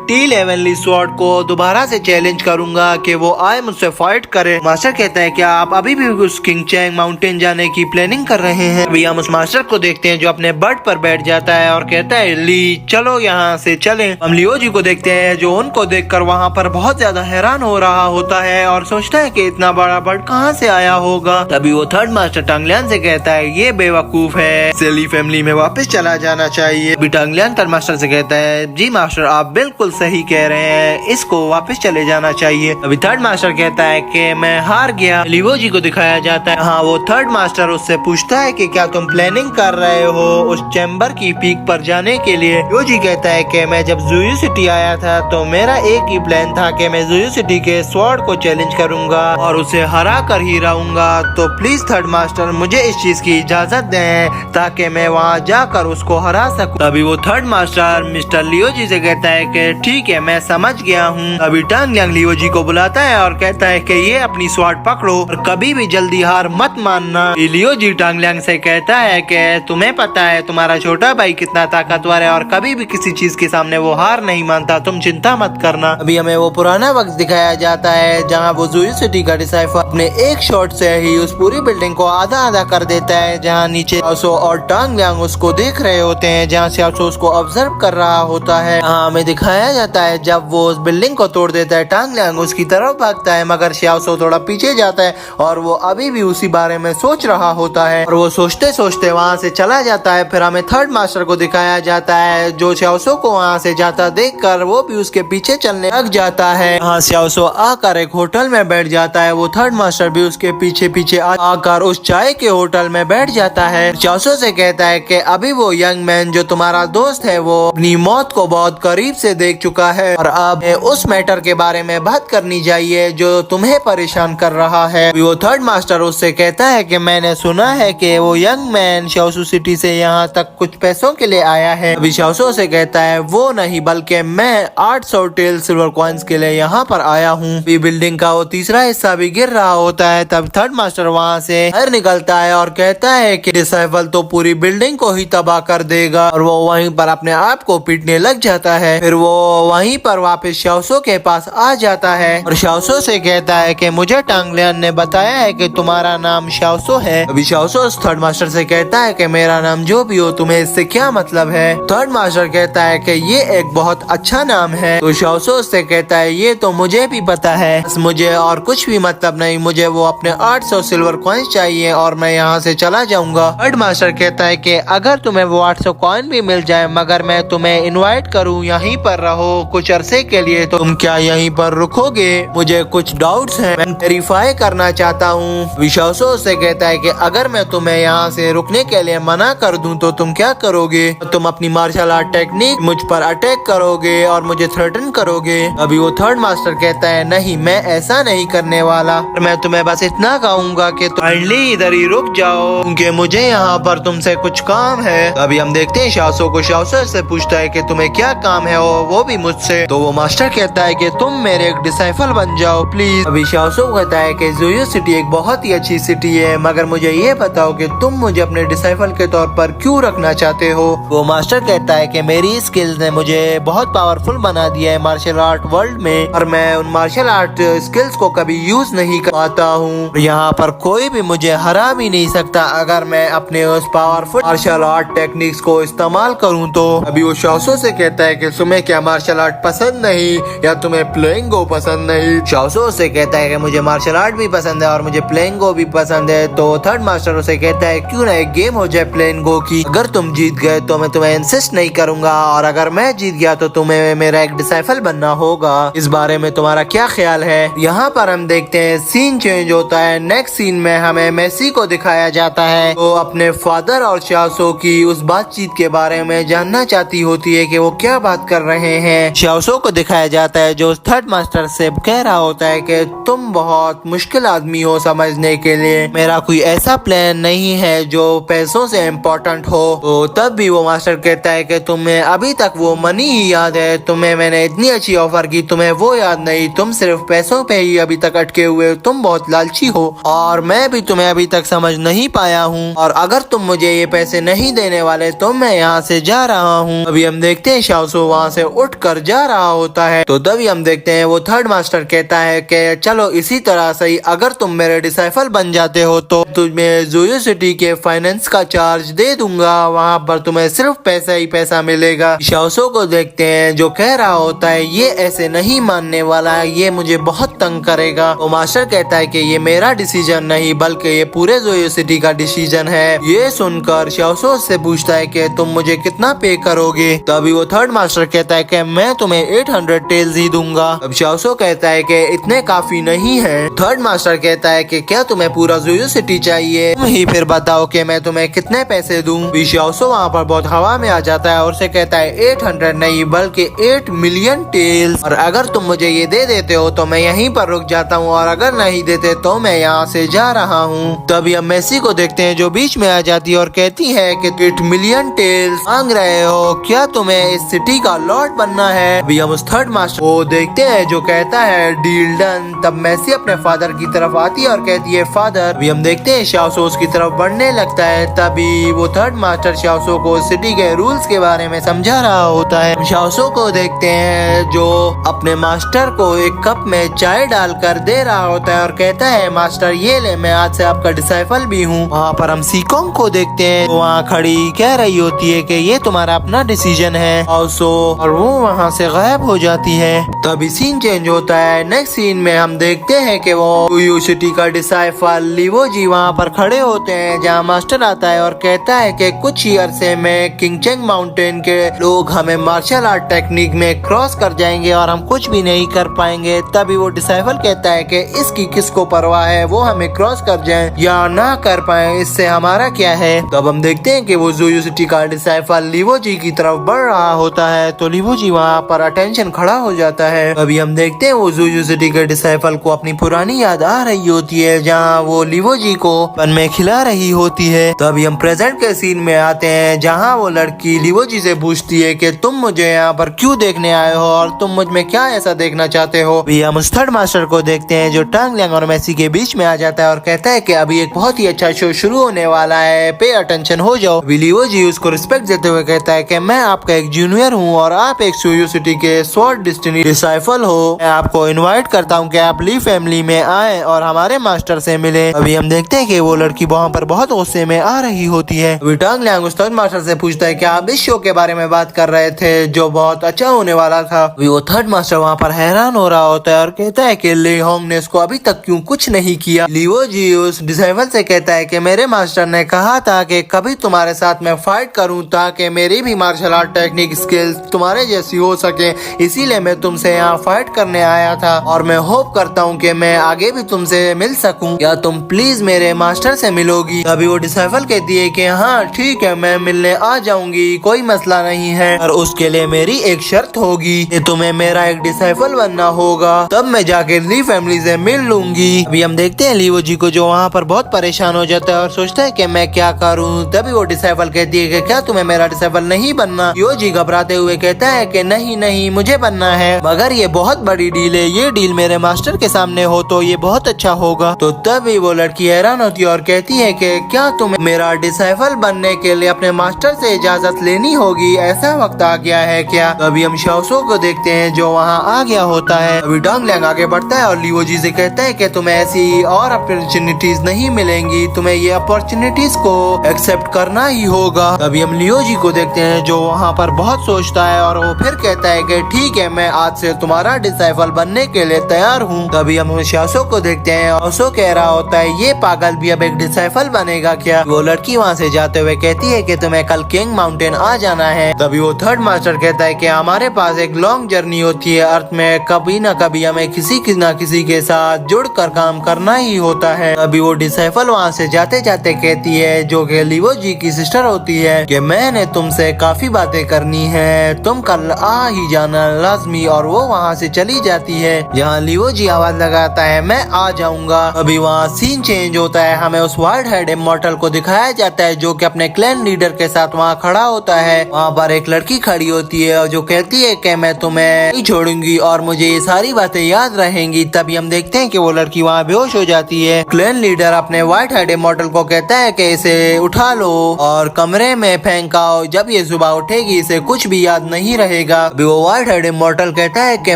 टील हेवनली स्वॉर्ड को दोबारा से चैलेंज करूंगा कि वो आए मुझसे फाइट करे। मास्टर कहता है क्या आप अभी भी उस किंग चैंग माउंटेन जाने की प्लानिंग कर रहे हैं। अभी हम उस मास्टर को देखते हैं जो अपने बर्ड पर बैठ जाता है और कहता है ली चलो यहाँ से चलें। हम लियो जी को देखते हैं जो उनको देखकर वहाँ पर बहुत ज्यादा हैरान हो रहा होता है और सोचता है कि इतना बड़ा बर्ड कहाँ से आया होगा। तभी वो थर्ड मास्टर टांग लियांग से कहता है ये बेवकूफ है, इसे ली फैमिली में वापस चला जाना चाहिए। अभी टांग लियांग थर्ड मास्टर से कहता है जी मास्टर आप बिल्कुल सही कह रहे हैं, इसको वापस चले जाना चाहिए। अभी थर्ड मास्टर कहता है कि मैं हार गया। लिवो जी को दिखाया जाता है, हाँ वो थर्ड मास्टर उससे पूछता है कि क्या तुम प्लानिंग कर रहे हो उस चैम्बर की पीक पर जाने के लिए। लिवो जी कहता है कि मैं जब ज़ूयू सिटी आया था तो मेरा एक ही प्लान था कि मैं ज़ूयू सिटी के स्वॉर्ड को चैलेंज करूंगा और उसे हरा कर ही रहूंगा, तो प्लीज थर्ड मास्टर मुझे इस चीज की इजाजत दें ताकि मैं वहाँ जाकर उसको हरा सकूं। तभी वो थर्ड मास्टर मिस्टर लियो जी से कहता है कि ठीक है मैं समझ गया हूँ। अभी टांग लियांग लियो जी को बुलाता है और कहता है कि ये अपनी स्वॉर्ड पकड़ो और कभी भी जल्दी हार मत मानना। लियो जी टांग लियांग से कहता है कि तुम्हें पता है तुम्हारा छोटा भाई कितना ताकतवर है और कभी भी किसी चीज के सामने वो हार नहीं मानता, तुम चिंता मत करना। अभी हमें वो पुराना वक्त दिखाया जाता है जहाँ वो ज़ूयू सिटी का डिसाइफर अपने एक शॉट से ही उस पूरी बिल्डिंग को आधा आधा कर देता है, जहाँ नीचे श्याओसो और टांग लियांग उसको देख रहे होते हैं, जहाँ श्याओसो उसको ऑब्जर्व कर रहा होता है। हमें दिखाया जाता है जब वो उस बिल्डिंग को तोड़ देता है टांग लियांग उसकी तरफ भागता है मगर श्याओसो थोड़ा पीछे जाता है और वो अभी भी उसी बारे में सोच रहा होता है और वो सोचते सोचते वहाँ से चला जाता है। फिर हमें थर्ड मास्टर को दिखाया जाता है जो श्याओसो को वहाँ से जाता देखकर वो भी उसके पीछे चलने लग जाता है। हाँ श्याओसो आकर एक होटल में बैठ जाता है, वो थर्ड मास्टर भी उसके पीछे पीछे आकर उस चाय के होटल में बैठ जाता है। श्याओसो से कहता है कि अभी वो यंग मैन जो तुम्हारा दोस्त है वो अपनी मौत को बहुत करीब से देख चुका है और अब उस मैटर के बारे में बात करनी चाहिए जो तुम्हें परेशान कर रहा है। वो थर्ड मास्टर उससे कहता है कि मैंने सुना है कि वो यंग मैन श्याओसो सिटी से यहाँ तक कुछ पैसों के लिए आया है। अभी श्याओसो से कहता है वो नहीं बल्कि मैं 800 टेल सिल्वर कॉइन्स के लिए यहाँ पर आया हूँ। बिल्डिंग का वो तीसरा हिस्सा भी गिर रहा होता है तब थर्ड मास्टर वहाँ से बाहर निकलता है और कहता है कि डिसाइफल तो पूरी बिल्डिंग को ही तबाह कर देगा और वो वहीं पर अपने आप को पीटने लग जाता है। फिर वो वहीं पर वापस श्याओसो के पास आ जाता है और श्याओसो से कहता है कि मुझे टांग लियांग ने बताया है कि तुम्हारा नाम श्याओसो है। अभी शाओसो थर्ड मास्टर से कहता है कि मेरा नाम जो भी हो, तुम्हें इससे क्या मतलब है। थर्ड मास्टर कहता है कि ये एक बहुत अच्छा नाम है। तो शाओसो से कहता है ये तो मुझे भी पता है, बस मुझे और कुछ भी मतलब नहीं, मुझे वो अपने 800 सिल्वर कॉइन्स चाहिए और मैं यहाँ से चला जाऊंगा। थर्ड मास्टर कहता है कि अगर तुम्हें वो 800 कॉइन भी मिल जाए मगर मैं तुम्हें इनवाइट करूँ यहीं पर रहो कुछ अरसे के लिए, तो तुम क्या यहीं पर रुकोगे? मुझे कुछ डाउट्स हैं, मैं वेरीफाई करना चाहता हूँ। शाओसो से कहता है कि अगर मैं तुम्हें यहाँ से रुकने के लिए मना कर दूं तो तुम क्या करोगे? तुम अपनी मार्शल आर्ट टेक्निक मुझ पर अटैक करोगे और मुझे थ्रेटन करोगे। अभी वो थर्ड मास्टर कहता है नहीं, मैं ऐसा नहीं करने वाला, मैं तुम्हें बस इतना कहूंगा कि तुम काइंडली इधर ही रुक जाओ क्योंकि मुझे यहाँ पर तुमसे कुछ काम है। अभी हम देखते हैं शाओसो को शाओसो से पूछता है कि तुम्हें क्या काम है, वो भी मुझसे। तो वो मास्टर कहता है कि तुम मेरे एक डिसाइपल बन जाओ प्लीज। अभी शाओसो कहता है कि ज़ोयो सिटी एक बहुत ही अच्छी सिटी है, मगर मुझे ये बताओ कि तुम मुझे अपने डिसाइपल के तौर पर क्यों रखना चाहते हो? वो मास्टर कहता है कि मेरी स्किल्स ने मुझे बहुत पावरफुल बना दिया है मार्शल आर्ट वर्ल्ड में, और मैं उन मार्शल आर्ट स्किल्स को कभी यूज नहीं कर पाता हूँ। यहाँ पर कोई भी मुझे हरा भी नहीं सकता अगर मैं अपने उस पावरफुल मार्शल आर्ट टेक्निक्स को इस्तेमाल करूँ तो। अभी वो शाओसो से कहता है कि तुम्हें क्या मार्शल आर्ट पसंद नहीं या तुम्हें प्लेइंग गो पसंद नहीं? शाओसो से कहता है कि मुझे मार्शल आर्ट भी पसंद है और मुझे प्लेइंग गो भी पसंद है। तो थर्ड मास्टर उसे कहता है क्यों ना एक गेम हो जाए प्लेइंग गो की, अगर तुम जीत गए तो मैं तुम्हें इंसिस्ट नहीं करूंगा और अगर मैं जीत गया तो तुम्हें मेरा एक डिसाइपल बनना होगा। इस बारे में तुम्हारा क्या ख्याल है? यहाँ पर हम देखते हैं सीन चेंज होता है। नेक्स्ट सीन में हमें मेसी को दिखाया जाता है, वो अपने फादर और शाओसो की उस बातचीत के बारे में जानना चाहती होती है कि वो क्या बात कर रहे हैं। शाओसो को दिखाया जाता है जो थर्ड मास्टर से कह रहा होता है कि तुम बहुत मुश्किल आदमी हो समझने के लिए, मेरा कोई ऐसा प्लान नहीं है जो पैसों से इम्पोर्टेंट हो। तो तब भी वो मास्टर कहता है कि तुम्हें अभी तक वो मनी ही याद है, तुम्हें मैंने इतनी अच्छी ऑफर की, तुम्हें वो याद नहीं, तुम सिर्फ पैसों पे ही अभी तक अटके हुए, तुम बहुत लालची हो और मैं भी तुम्हें अभी तक समझ नहीं पाया हूँ, और अगर तुम मुझे ये पैसे नहीं देने वाले तो मैं यहाँ से जा रहा हूँ। अभी हम देखते हैं शाओसो वहाँ से उठ कर जा रहा होता है। तो तभी हम देखते हैं वो थर्ड मास्टर कहता है कि चलो इसी तरह सही, अगर तुम मेरे डिसाइपल बन जाते हो तो तुम्हें ज़ोयो सिटी के फाइनेंस का चार्ज दे दूंगा, वहाँ पर तुम्हें सिर्फ पैसा ही पैसा मिलेगा। शाओसो को देखते हैं जो कह रहा होता है ये ऐसे नहीं मानने वाला है, ये मुझे बहुत तंग करेगा। तो मास्टर कहता है कि ये मेरा डिसीजन नहीं बल्कि ये पूरे ज़ोयो सिटी का डिसीजन है। ये सुनकर शाओसो से पूछता है कि तुम मुझे कितना पे करोगे? तभी वो थर्ड मास्टर कहता है कि मैं तुम्हें 800 टेल्स ही दूंगा। अब शाओसो कहता है कि इतने काफी नहीं है। थर्ड मास्टर कहता है कि क्या तुम्हें पूरा ज़ोयो सिटी चाहिए? तुम ही फिर बताओ कि मैं तुम्हें कितने पैसे दूं। शाओसो वहाँ पर बहुत हवा में आ जाता है और उसे कहता है 800 नहीं बल्कि 8 मिलियन टेल्स, और अगर तुम मुझे ये दे देते हो तो मैं यहीं पर रुक जाता हूँ और अगर नहीं देते तो मैं यहाँ से जा रहा हूँ। तभी हम मेसी को देखते हैं जो बीच में आ जाती है और कहती है कि 8 मिलियन टेल्स मांग रहे हो, क्या तुम्हें इस सिटी का लॉर्ड बनना है? अभी हम उस थर्ड मास्टर को देखते हैं जो कहता है डील डन। तब मेसी अपने फादर की तरफ आती है और कहती है फादर। अभी हम देखते हैं शाओसो उसकी तरफ बढ़ने लगता है। तभी वो थर्ड मास्टर शाओसो को सिटी के रूल्स के बारे में समझा रहा होता है। शाओसो को देखते हैं जो अपने मास्टर को एक कप में चाय डालकर दे रहा होता है और कहता है मास्टर ये ले, मैं आज से आपका डिसाइपल भी हूँ। वहाँ पर हम सीकोंग को देखते हैं, वहाँ खड़ी कह रही होती है कि ये तुम्हारा अपना डिसीजन है शाओसो, और वो वहाँ से गायब हो जाती है। तभी सीन चेंज होता है। नेक्स्ट सीन में हम देखते हैं कि वो ज़ोयो सिटी का डिसाइपल लीवो जी वहाँ पर खड़े होते हैं, जहाँ मास्टर आता है और कहता है कि कुछ ही अरसे में किंगचेंग माउंटेन के लोग हमें मार्शल आर्ट टेक्निक में क्रॉस कर जाएंगे और हम कुछ भी नहीं कर पाएंगे। तभी वो डिसाइपल कहता है कि इसकी किसको परवाह है, वो हमें क्रॉस कर जाए या ना कर पाए, इससे हमारा क्या है। तब हम देखते हैं कि वो ज़ोयो सिटी का डिसाइपल लीवो जी की तरफ बढ़ रहा होता है, तो लीवो जी वहाँ पर अटेंशन खड़ा हो जाता है। अभी हम देखते हैं वो ज़ोयो सिटी के डिसाइपल को अपनी पुरानी याद आ रही होती है, जहाँ वो लीवो जी को पन में खिला रही होती है। तभी हम प्रेजेंट के सीन में आते हैं, जहाँ वो लड़की लीवो जी से पूछती है कि तुम मुझे यहाँ पर क्यों देखने आए हो और तुम मुझ में क्या ऐसा देखना चाहते हो। अभी हम उस थर्ड मास्टर को देखते हैं जो टांग लियांग और मेसी के बीच में आ जाता है और कहता है कि अभी एक बहुत ही अच्छा शो शुरू होने वाला है, पे अटेंशन हो जाओ। लीवो जी उसको रिस्पेक्ट देते हुए कहता है कि मैं आपका एक जूनियर हूँ और आप एक ज़ोयो सिटी के स्वॉर्ड डेस्टिनी डिसाइपल हो। मैं आपको इनवाइट करता हूँ कि आप ली फैमिली में आए और हमारे मास्टर से मिले। अभी हम देखते हैं कि वो लड़की वहाँ पर बहुत गुस्से में आ रही होती है। अभी टांग लियांग उस थर्ड मास्टर से पूछता है कि आप इस शो के बारे में बात कर रहे थे जो बहुत अच्छा होने वाला था। अभी वो थर्ड मास्टर वहाँ पर हैरान हो रहा होता है और कहता है कि ली होंग ने इसको अभी तक क्यों कुछ नहीं किया। लीवो जी उस डिसेबल से कहता है कि मेरे मास्टर ने कहा था कि कभी तुम्हारे साथ मैं फाइट करूं ताकि मेरी भी मार्शल आर्ट टेक्निक स्किल्स तुम्हारे जैसी हो सके, इसीलिए मैं तुमसे यहाँ फाइट करने आया था और मैं होप करता हूँ कि मैं आगे भी तुमसे मिल सकूं। या तुम प्लीज मेरे मास्टर से मिलोगी। अभी वो डिसेबल कहती है कि हाँ ठीक है, मैं मिलने आ जाऊंगी, कोई मसला नहीं है, और उसके लिए मेरी एक शर्त होगी कि तुम्हें मेरा एक डिसेबल बनना होगा, तब मैं जाके ली फैमिली से मिल लूंगी। अभी हम देखते हैं लीवो जी को जो वहाँ पर बहुत परेशान हो जाता है और सोचता है कि मैं क्या करूँ। तभी वो डिसेबल कहती है कि क्या तुम्हें मेरा डिसेबल नहीं बनना। लीवो जी घबराते हुए कहता है कि नहीं नहीं मुझे बनना है, मगर ये बहुत बड़ी डील है, ये डील मेरे मास्टर के सामने हो तो ये बहुत अच्छा होगा। तो तभी वो लड़की हैरान होती है और कहती है कि क्या तुम्हें मेरा डिसेबल बनने के लिए अपने मास्टर से इजाजत लेनी होगी, ऐसा वक्त आ गया है क्या। तो अभी हम शाओसो को देखते हैं जो वहाँ आ गया होता है। अभी टांग लियांग आगे बढ़ता है और लीवो जी से कहता है कि तुम्हें ऐसी और अपॉर्चुनिटीज नहीं मिलेंगी, तुम्हें ये अपॉर्चुनिटीज को एक्सेप्ट करना ही होगा। अभी हम लियो जी को देखते हैं जो वहाँ पर बहुत सोचता है और वो फिर कहता है कि ठीक है, मैं आज से तुम्हारा डिसाइपल बनने के लिए तैयार हूँ। तभी हम शाओसो को देखते हैं, शाओसो कह रहा होता है ये पागल भी अब एक डिसाइपल बनेगा क्या। वो लड़की वहाँ से जाते हुए कहती है कि तुम्हें कल किंग माउंटेन आ जाना है। तभी वो थर्ड मास्टर कहता है कि हमारे पास एक लॉन्ग जर्नी होती है अर्थ में, कभी न कभी हमें किसी न किसी के साथ जुड़कर काम करना ही होता है। अभी वो डिसाइपल वहाँ से जाते जाते कहती है जो कि लीवो जी की सिस्टर होती है कि मैंने तुमसे काफी बातें करनी है, तुम कल आ ही जाना लाजमी। और वो वहाँ से चली जाती है। यहाँ लीवो जी आवाज लगाता है मैं आ जाऊंगा। अभी वहाँ सीन चेंज होता है, हमें उस वाइल्ड हेड इमॉर्टल को दिखाया जाता है जो कि अपने क्लैन लीडर के साथ वहाँ खड़ा होता है। वहाँ पर एक लड़की खड़ी होती है और जो कहती है कि मैं तुम्हें नहीं छोड़ूंगी और मुझे ये सारी बातें याद रहेंगी। तभी हम देखते हैं कि वो लड़की वहाँ बेहोश हो जाती है। क्लैन लीडर अपने व्हाइट हेड इमॉर्टल को कहता है कि इसे उठा लो और कमरे में फेंकाओ, जब ये सुबह उठेगी इसे कुछ भी याद नहीं रहेगा। अभी वो व्हाइट हेड इमॉर्टल कहता है कि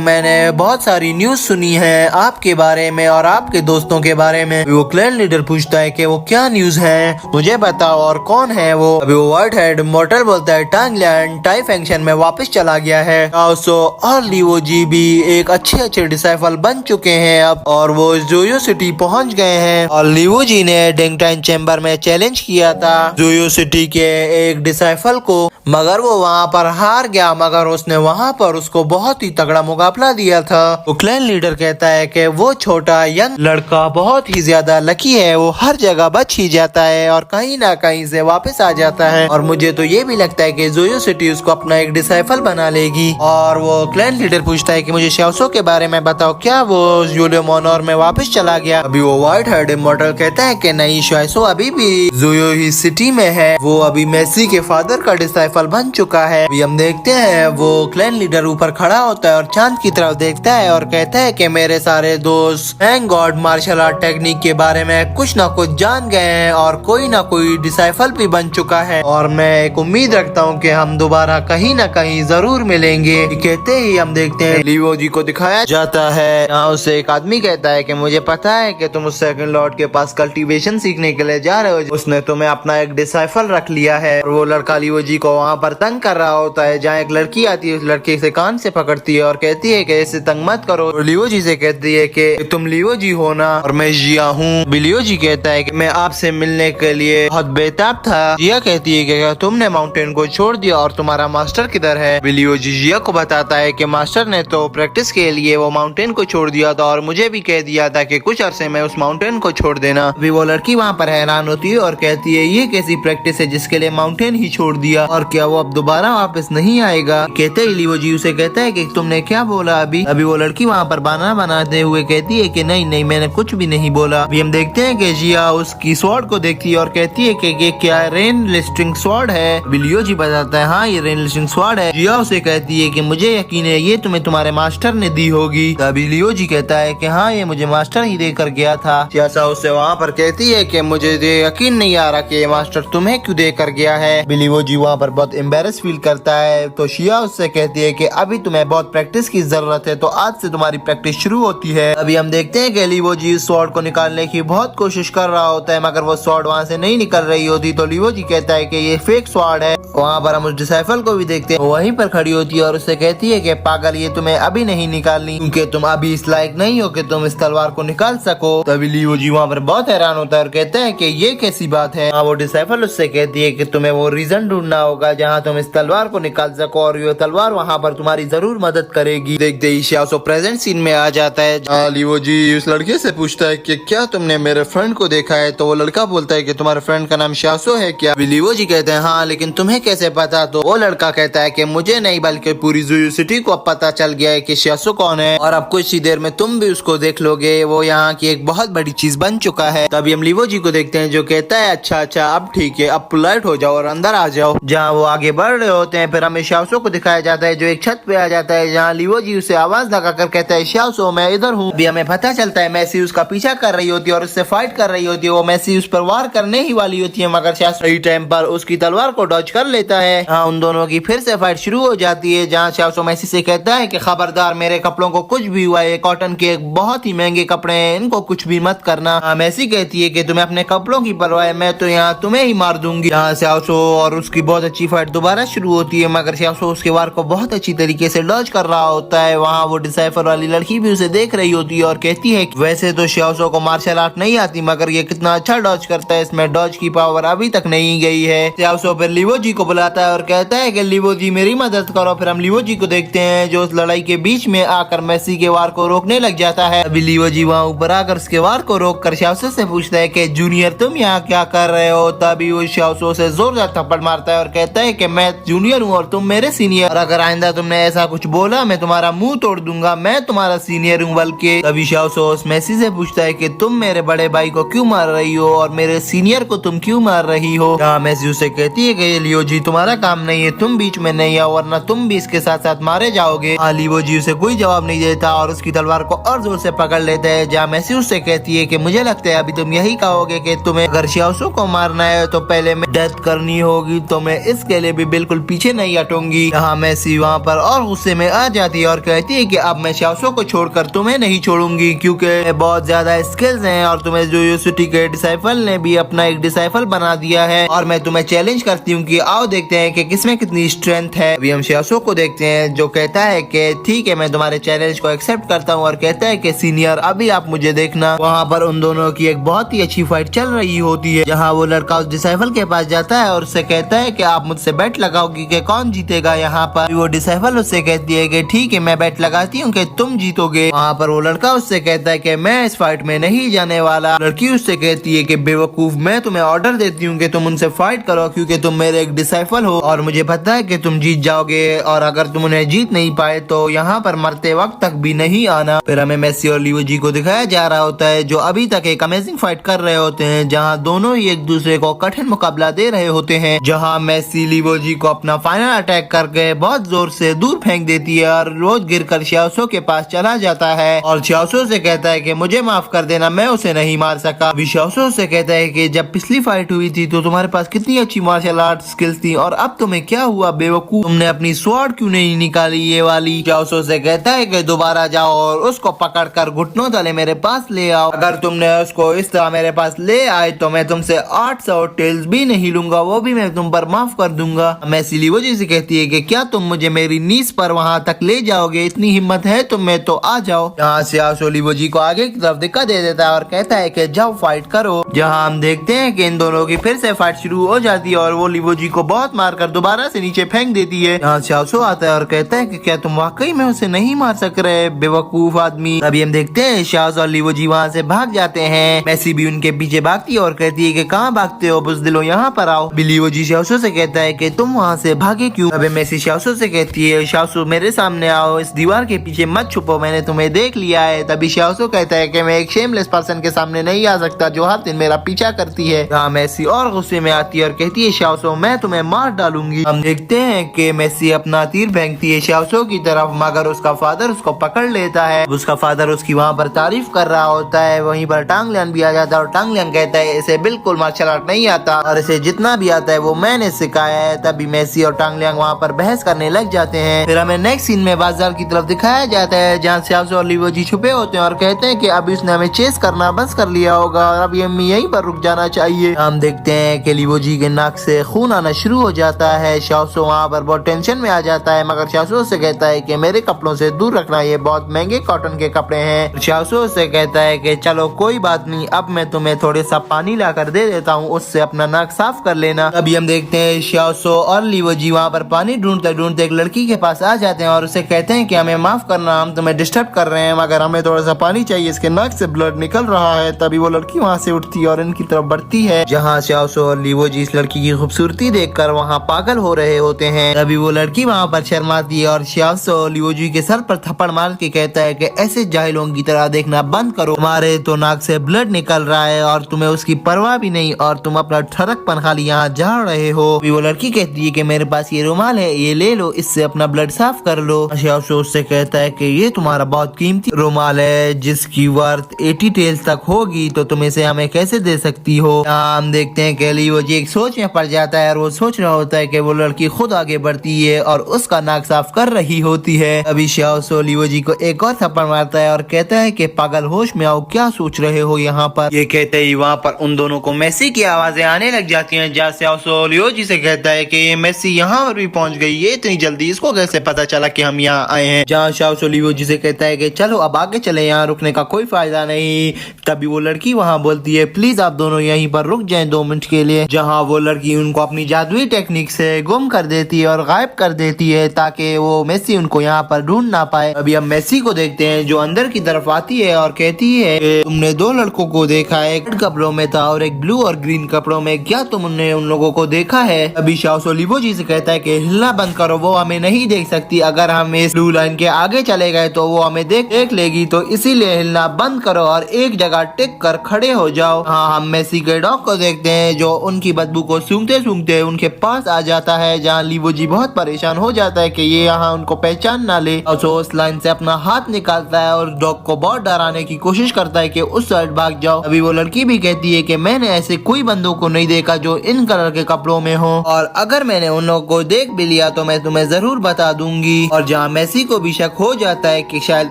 मैंने बहुत सारी न्यूज सुनी है आपके बारे में और आपके दोस्तों के बारे में। वो क्लैन लीडर पूछता है कि वो क्या न्यूज है, मुझे बताओ और कौन है वो। अभी वो व्हाइट हेड इमॉर्टल बोलता है टांग लियांग टाई फंक्शन में वापस चला गया है और लीवो जी भी एक अच्छे डिसाइपल बन चुके हैं अब, और वो जोयो सिटी पहुंच गए हैं। और लीवो जी ने डेंगटाइन चैम्बर में चैलेंज किया था जोयो सिटी के एक डिसाइपल को, मगर वो वहाँ पर हार गया, मगर उसने वहाँ पर उसको बहुत ही तगड़ा मुकाबला दिया था। वो क्लैन लीडर कहता है कि वो छोटा यंग लड़का बहुत ही ज्यादा लकी है, वो हर जगह बच ही जाता है और कहीं ना कहीं से वापस आ जाता है। और मुझे तो ये भी लगता है कि जोयो सिटी उसको अपना एक डिसाइपल बना लेगी। और वो क्लैन लीडर पूछता है कि मुझे शाओसो के बारे में बताओ, क्या वो यूलियो मोनोर में वापस चला गया। अभी वो व्हाइट हेड इमॉर्टल कहता है कि नहीं, शाओसो अभी भी जोयो ही सिटी में है, वो अभी मेसी के फादर का डिसाइपल बन चुका है। अभी हम देखते हैं वो क्लैन लीडर ऊपर खड़ा होता है और चांद की तरफ देखता है और कहता है कि मेरे सारे दोस्त thank God martial art technique के बारे में कुछ ना कुछ जान गए हैं और कोई ना कोई डिसाइपल भी बन चुका है, और मैं एक उम्मीद रखता हूँ कि हम दोबारा कहीं ना कहीं जरूर मिलेंगे। कहते ही हम देखते हैं लीवो जी को दिखाया जाता है। यहाँ उससे एक आदमी कहता है कि मुझे पता है कि तुम उस सेकंड लॉर्ड के पास कल्टीवेशन सीखने के लिए जा रहे हो, उसने तुम्हें अपना एक डिसाइपल रख लिया है। और वो लड़का लीवो जी को वहाँ पर तंग कर रहा होता है। जहाँ एक लड़की आती है उस लड़के से कान से पकड़ती है और कहती है कि इसे तंग मत करो। और लीवो जी से कहती है कि तुम लीवो जी हो ना और मैं जिया हूँ। लीवो जी कहता है कि मैं आपसे मिलने के लिए बहुत बेताब था। जिया कहती है कि तुमने माउंटेन को छोड़ दिया और तुम्हारा मास्टर किधर है। लीवो जी जिया को बताता है कि मास्टर ने तो प्रैक्टिस के लिए वो माउंटेन को छोड़ दिया था और मुझे भी कह दिया था कि कुछ अरसे में उस माउंटेन को छोड़ देना। अभी वो लड़की वहाँ पर हैरान होती है और कहती है ये कैसी प्रैक्टिस है जिसके लिए माउंटेन ही छोड़ दिया, और क्या वो अब दोबारा वापस नहीं आएगा। कहते ही लीवो जी उसे कहता है कि तुमने क्या बोला अभी। अभी वो लड़की वहाँ पर बहाना बनाते हुए कहती है कि नहीं नहीं मैंने कुछ भी नहीं बोला। अभी हम देखते हैं कि जिया उसकी स्वॉर्ड को देखती है और कहती है कि ये क्या रेन लिस्टिंग स्वॉर्ड है। अभी लियो जी बताता है हाँ ये रेन लिस्टिंग स्वॉर्ड है। जिया उसे कहती है कि मुझे यकीन है ये तुम्हें तुम्हारे मास्टर ने दी होगी। तभी लियो जी कहता है कि हाँ ये मुझे मास्टर ही देकर गया था। जैसा उससे वहाँ पर कहती है कि मुझे यकीन नहीं आ रहा कि मास्टर तुम्हें क्यों देकर गया है। लियो जी वहाँ पर बहुत एम्बेरस फील करता है। तो शिया उससे कहती है कि अभी तुम्हें बहुत प्रैक्टिस की जरूरत है, तो आज से तुम्हारी प्रैक्टिस शुरू होती है। अभी हम देखते हैं कि लियो जी इस स्वॉर्ड को निकालने की बहुत कोशिश कर रहा होता है मगर वो स्वॉर्ड वहाँ से नहीं निकल रही होती। तो लिवो जी कहता है कि ये फेक स्वॉर्ड है। वहाँ पर हम उस डिसाइफल को भी देखते हैं, वहीं पर खड़ी होती है और उससे कहती है कि पागल, ये तुम्हें अभी नहीं निकालनी क्योंकि तुम अभी इस लायक नहीं हो कि तुम इस तलवार को निकाल सको। तभी लिवो जी वहाँ पर बहुत हैरान होता है और कहता है कि ये कैसी बात है। वो डिसाइफल उससे कहती है कि तुम्हें वो रीजन ढूंढना होगा जहाँ तुम इस तलवार को निकाल सको और ये तलवार वहाँ पर तुम्हारी जरूर मदद करेगी। देखते ही शियाओ प्रेजेंट सीन में आ जाता है। लिवो जी उस लड़के से पूछता है कि क्या तुमने मेरे फ्रेंड को देखा है? तो वो लड़का बोलता है कि तुम्हारे फ्रेंड का नाम शियाओ है क्या? लिवो जी कहते हैं हाँ, लेकिन तुम्हें कैसे पता? तो वो लड़का कहता है कि मुझे नहीं बल्कि पूरी जुयू सिटी को अब पता चल गया है कि शियाओ कौन है और अब कुछ ही देर में तुम भी उसको देख लोगे। वो यहाँ की एक बहुत बड़ी चीज बन चुका है। तभी हम लिवो जी को देखते हैं जो कहता है अच्छा अच्छा अब ठीक है, अब पोलाइट हो जाओ और अंदर आ जाओ। जहाँ वो आगे बढ़ रहे होते हैं फिर हमें शियाओ को दिखाया जाता है जो एक छत पे आ जाता है जहाँ लिवो जी उसे आवाज लगाकर कहता है शियाओ मैं इधर हूँ। अभी हमें पता चलता है मैसी उसका पीछा कर रही होती है और उससे फाइट कर रही होती है। वो मैसी उस पर वार करने ही वाली होती है मगर शियाओ सही टाइम पर उसकी तलवार को डॉज कर लेता है। हाँ, उन दोनों की फिर से फाइट शुरू हो जाती है जहाँ शियाओ मैसी से कहता है कि खबरदार, मेरे कपड़ों को कुछ भी हुआ, ये कॉटन के बहुत ही महंगे कपड़े हैं, इनको कुछ भी मत करना। हाँ, मैसी कहती है कि तुम्हें अपने कपड़ों की परवाह है, मैं तो यहाँ तुम्हें ही मार दूंगी। यहाँ शियाओ और उसकी बहुत अच्छी फाइट दोबारा शुरू होती है मगर शियाओ उसके वार को बहुत अच्छी तरीके से डॉज कर रहा होता है। वहाँ वो डिसाइफर वाली लड़की भी उसे देख रही होती है और कहती है कि वैसे तो शियाओ को मार्शल आर्ट नहीं आती मगर ये कितना अच्छा डॉज करता है, इसमें डॉज की पावर अभी तक नहीं गई है। शियाओ फिर लिवो जी को बुलाता है और कहता है कि लिवो जी मेरी मदद करो। फिर हम लिवो जी को देखते हैं जो उस लड़ाई के बीच में आकर मैसी के वार को रोकने लग जाता है। अभी लिवो जी वहाँ ऊपर आकर उसके वार को रोक कर शियाओ से पूछता है कि जूनियर तुम यहाँ क्या कर रहे हो? तभी वो शियाओ से जोरदार थप्पड़ मारता है और कहता है कि मैं जूनियर हूँ और तुम मेरे सीनियर, और अगर आइंदा तुमने ऐसा कुछ बोला मैं तुम्हारा मुंह तोड़ दूंगा, मैं तुम्हारा सीनियर हूँ बल्कि। तभी शियाओ मैसी से पूछता है कि तुम मेरे बड़े भाई को क्यों मार रही हो और मेरे सीनियर को तुम क्यों मार रही हो? मैसी उसे कहती है कि लियो जी तुम्हारा काम नहीं है, तुम बीच में नहीं आओ वरना तुम भी इसके साथ साथ मारे जाओगे। लियो जी उसे कोई जवाब नहीं देता और उसकी तलवार को और जोर से पकड़ लेता है। जहाँ मैसी उससे कहती है कि मुझे लगता है अभी तुम यही कहोगे कि तुम्हें अगर शियाओ को मारना है तो पहले मैं डेथ करनी होगी, तो मैं इसके लिए भी बिल्कुल पीछे नहीं हटूंगी। यहाँ मैसी वहाँ पर और गुस्से में आ जाती है और कहती है कि अब मैं शियाओ को छोड़कर तुम्हें नहीं छोड़ूंगी क्योंकि बहुत ज्यादा स्किल्स हैं और तुम्हें जो यूनिवर्सिटी के डिसाइफल ने भी अपना एक डिसाइफल बना दिया है और मैं तुम्हें चैलेंज करती हूँ कि आओ देखते हैं कि किसमें कितनी स्ट्रेंथ है। अभी हम शियाओ को देखते हैं जो कहता है कि ठीक है मैं तुम्हारे चैलेंज को एक्सेप्ट करता हूँ और कहता है कि सीनियर अभी आप मुझे देखना। वहाँ पर उन दोनों की एक बहुत ही अच्छी फाइट चल रही होती है जहाँ वो लड़का उस डिसाइफल के पास जाता है और उससे कहता है कि आप मुझसे बेट लगाओगी कि कौन जीतेगा। यहाँ पर वो डिसाइफल उससे कहती है कि ठीक है मैं बेट लगाती हूँ कि तुम जीतोगे। वहाँ पर वो लड़का उससे कहता है कि मैं इस फाइट में नहीं जाने वाला। लड़की उससे कहती है कि बेवकूफ, मैं तुम्हें ऑर्डर देती हूँ कि तुम उनसे फाइट करो क्योंकि तुम मेरे एक डिसाइफल हो और मुझे पता है कि तुम जीत जाओगे और अगर तुम उन्हें जीत नहीं पाए तो यहाँ पर मरते वक्त तक भी नहीं आना। फिर हमें मैसी और लियो जी को दिखाया जा रहा होता है जो अभी तक एक अमेजिंग फाइट कर रहे होते हैं जहाँ दोनों ही एक दूसरे को कठिन मुकाबला दे रहे होते हैं। जहाँ मैसी लियो जी को अपना फाइनल अटैक करके बहुत जोर से दूर फेंक देती है और रोज गिरकर शियाओ के पास चला जाता है और शियाओ से कहता है कि मुझे माफ कर देना, मैं उसे नहीं मार सका। शियाओ से कहता है कि जब पिछली फाइट हुई थी तो तुम्हारे पास कितनी अच्छी मार्शल आर्ट स्किल्स थी और अब तुम्हें क्या हुआ बेवकूफ, तुमने अपनी स्वॉर्ड क्यों नहीं निकाली ये वाली? शियाओ से कहता है कि दोबारा जाओ और उसको पकड़कर घुटनों तले मेरे पास ले आओ। अगर तुमने उसको इस तरह मेरे पास ले आए तो मैं तुमसे 800 टेल्स भी नहीं लूंगा, वो भी मैं तुम पर माफ कर दूंगा। मैसी लियो जी से कहती है कि क्या तुम मुझे मेरी नीस पर वहाँ तक ले जाओगे? इतनी हिम्मत है तुम्हें तो आ जाओ। यहाँ शियाओ लियो जी को आगे की तरफ धक्का दे देता है और कहता है कि जाओ फाइट करो। जहाँ हम देखते हैं कि इन दोनों की फिर से फाइट शुरू हो जाती है और वो लियो जी को बहुत मारकर दोबारा से नीचे फेंक देती है। यहाँ शियाओ आता है और कहता है कि क्या तुम वाकई में उसे नहीं मार सक रहे बेवकूफ आदमी? अभी हम देखते हैं शियाओ और लियो जी वहाँ से भाग जाते हैं। मैसी भी उनके पीछे भागती है और कहती है कि कहाँ भागते हो बुज़दिलो, यहाँ पर आओ। लियो जी शियाओ से कहता है कि तुम वहाँ से भागे क्यों? अबे मैसी शियाओ से कहती है शियाओ मेरे सामने आओ, इस दीवार के पीछे मत छुपो, मैंने तुम्हें देख लिया है। तभी शियाओ कहता है कि मैं एक शेमलेस पर्सन के सामने नहीं आ सकता जो हर दिन मेरा पीछा करती है। मैसी और गुस्से में आती है और कहती है शियाओ मैं तुम्हें मैं मार डालूंगी। हम देखते हैं कि मेसी अपना तीर फेंकती है शाओसो की तरफ, मगर उसका फादर उसको पकड़ लेता है। उसका फादर उसकी वहाँ पर तारीफ कर रहा होता है। वहीं पर टांग लियान भी आ जाता है और टांग लियान कहता है इसे बिल्कुल मार्शल आर्ट नहीं आता और इसे जितना भी आता है वो मैंने सिखाया है। तभी मेसी और टांग लियान वहाँ पर बहस करने लग जाते हैं। फिर हमें नेक्स्ट सीन में बाजार की तरफ दिखाया जाता है जहाँ शाओसो और लीवोजी छुपे होते हैं और कहते हैं कि अब इसने हमें चेस करना बंद कर लिया होगा और अब हमें यहीं पर रुक जाना चाहिए। हम देखते हैं कि लीवोजी के नाक से खून आना शुरू हो जाता है। शाओसो वहाँ पर बहुत टेंशन में आ जाता है, मगर शाओसो से कहता है कि मेरे कपड़ों से दूर रखना, ये बहुत महंगे कॉटन के कपड़े हैं। शाओसो से कहता है कि चलो कोई बात नहीं, अब मैं तुम्हें थोड़े सा पानी ला कर दे देता हूँ, उससे अपना नाक साफ कर लेना। अभी हम देखते हैं शाओसो और लीवोजी वहाँ पर पानी ढूंढते ढूंढते एक लड़की के पास आ जाते हैं और उसे कहते हैं कि हमें माफ करना, हम तुम्हें डिस्टर्ब कर रहे हैं, मगर हमें थोड़ा सा पानी चाहिए, इसके नाक से ब्लड निकल रहा है। तभी वो लड़की वहाँ से उठती है और इनकी तरफ बढ़ती है, जहाँ शाओसो और लीवोजी इस लड़की की खूबसूरती देखकर वहाँ पागल हो रहे होते हैं। तभी वो लड़की वहाँ पर शर्माती है और शाओसो लीवोजी के सर पर थप्पड़ मार के कहता है कि ऐसे जाहिलों की तरह देखना बंद करो, तुम्हारे तो नाक से ब्लड निकल रहा है और तुम्हें उसकी परवाह भी नहीं और तुम अपना ठरकपन खाली यहाँ झाड़ रहे हो। वो लड़की कहती है कि मेरे पास ये रुमाल है, ये ले लो, इससे अपना ब्लड साफ कर लो। शाओसो उससे कहता है कि ये तुम्हारा बहुत कीमती रुमाल है जिसकी वर्थ 80 टेल्स तक होगी, तो तुम इसे हमें कैसे दे सकती हो। हम देखते हैं कि लीवोजी एक सोच में पड़ जाता है और वो सोच रहा होता है कि वो लड़की खुद आगे बढ़ती है और उसका नाक साफ कर रही होती है। अभी शाओसो लीवोजी को एक और थप्पड़ मारता है और कहता है कि पागल होश में आओ, क्या सोच रहे हो यहाँ पर। ये कहते ही वहाँ पर उन दोनों को मेसी की आवाजें आने लग जाती हैं, जहाँ शाओसो लीवोजी से कहता है कि मेसी यहाँ पर भी पहुँच गई, ये इतनी जल्दी, इसको कैसे पता चला कि हम यहाँ आए हैं। जहाँ शाओसो लीवोजी से कहता है कि चलो अब आगे चले, यहाँ रुकने का कोई फायदा नहीं। तभी वो लड़की वहाँ बोलती है प्लीज आप दोनों यहीं पर रुक जाएं 2 मिनट के लिए, जहाँ वो लड़की उनको अपनी जादुई टेक्निक से गुम कर देती है और गायब कर देती है ताकि वो मेसी उनको यहाँ पर ढूंढ ना पाए। अभी हम मेसी को देखते हैं जो अंदर की तरफ आती है और कहती है तुमने 2 लड़कों को देखा है, एक कपड़ों में था और एक ब्लू और ग्रीन कपड़ों में, क्या तुमने उन लोगों को देखा है। अभी शाओसो लीवोजी से कहता है कि हिलना बंद करो, वो हमें नहीं देख सकती, अगर हम इस ब्लू लाइन के आगे चले गए तो वो हमें देख लेगी, तो इसीलिए हिलना बंद करो और एक जगह टिक कर खड़े हो जाओ। हाँ, हम मेसी के डॉग को देखते हैं जो उनकी बदबू को सूंघते सूंघते उनके पास आ जाता है, जहाँ लीवोजी बहुत परेशान हो जाता है कि ये यहाँ उनको पहचान ना ले। और तो उस लाइन से अपना हाथ निकालता है और डॉग को बहुत डराने की कोशिश करता है कि उस साइड भाग जाओ। अभी वो लड़की भी कहती है कि मैंने ऐसे कोई बंदों को नहीं देखा जो इन कलर के कपड़ों में हो, और अगर मैंने उन लोगों को देख भी लिया तो मैं तुम्हें जरूर बता दूंगी। और जहाँ मेसी को भी शक हो जाता है कि शायद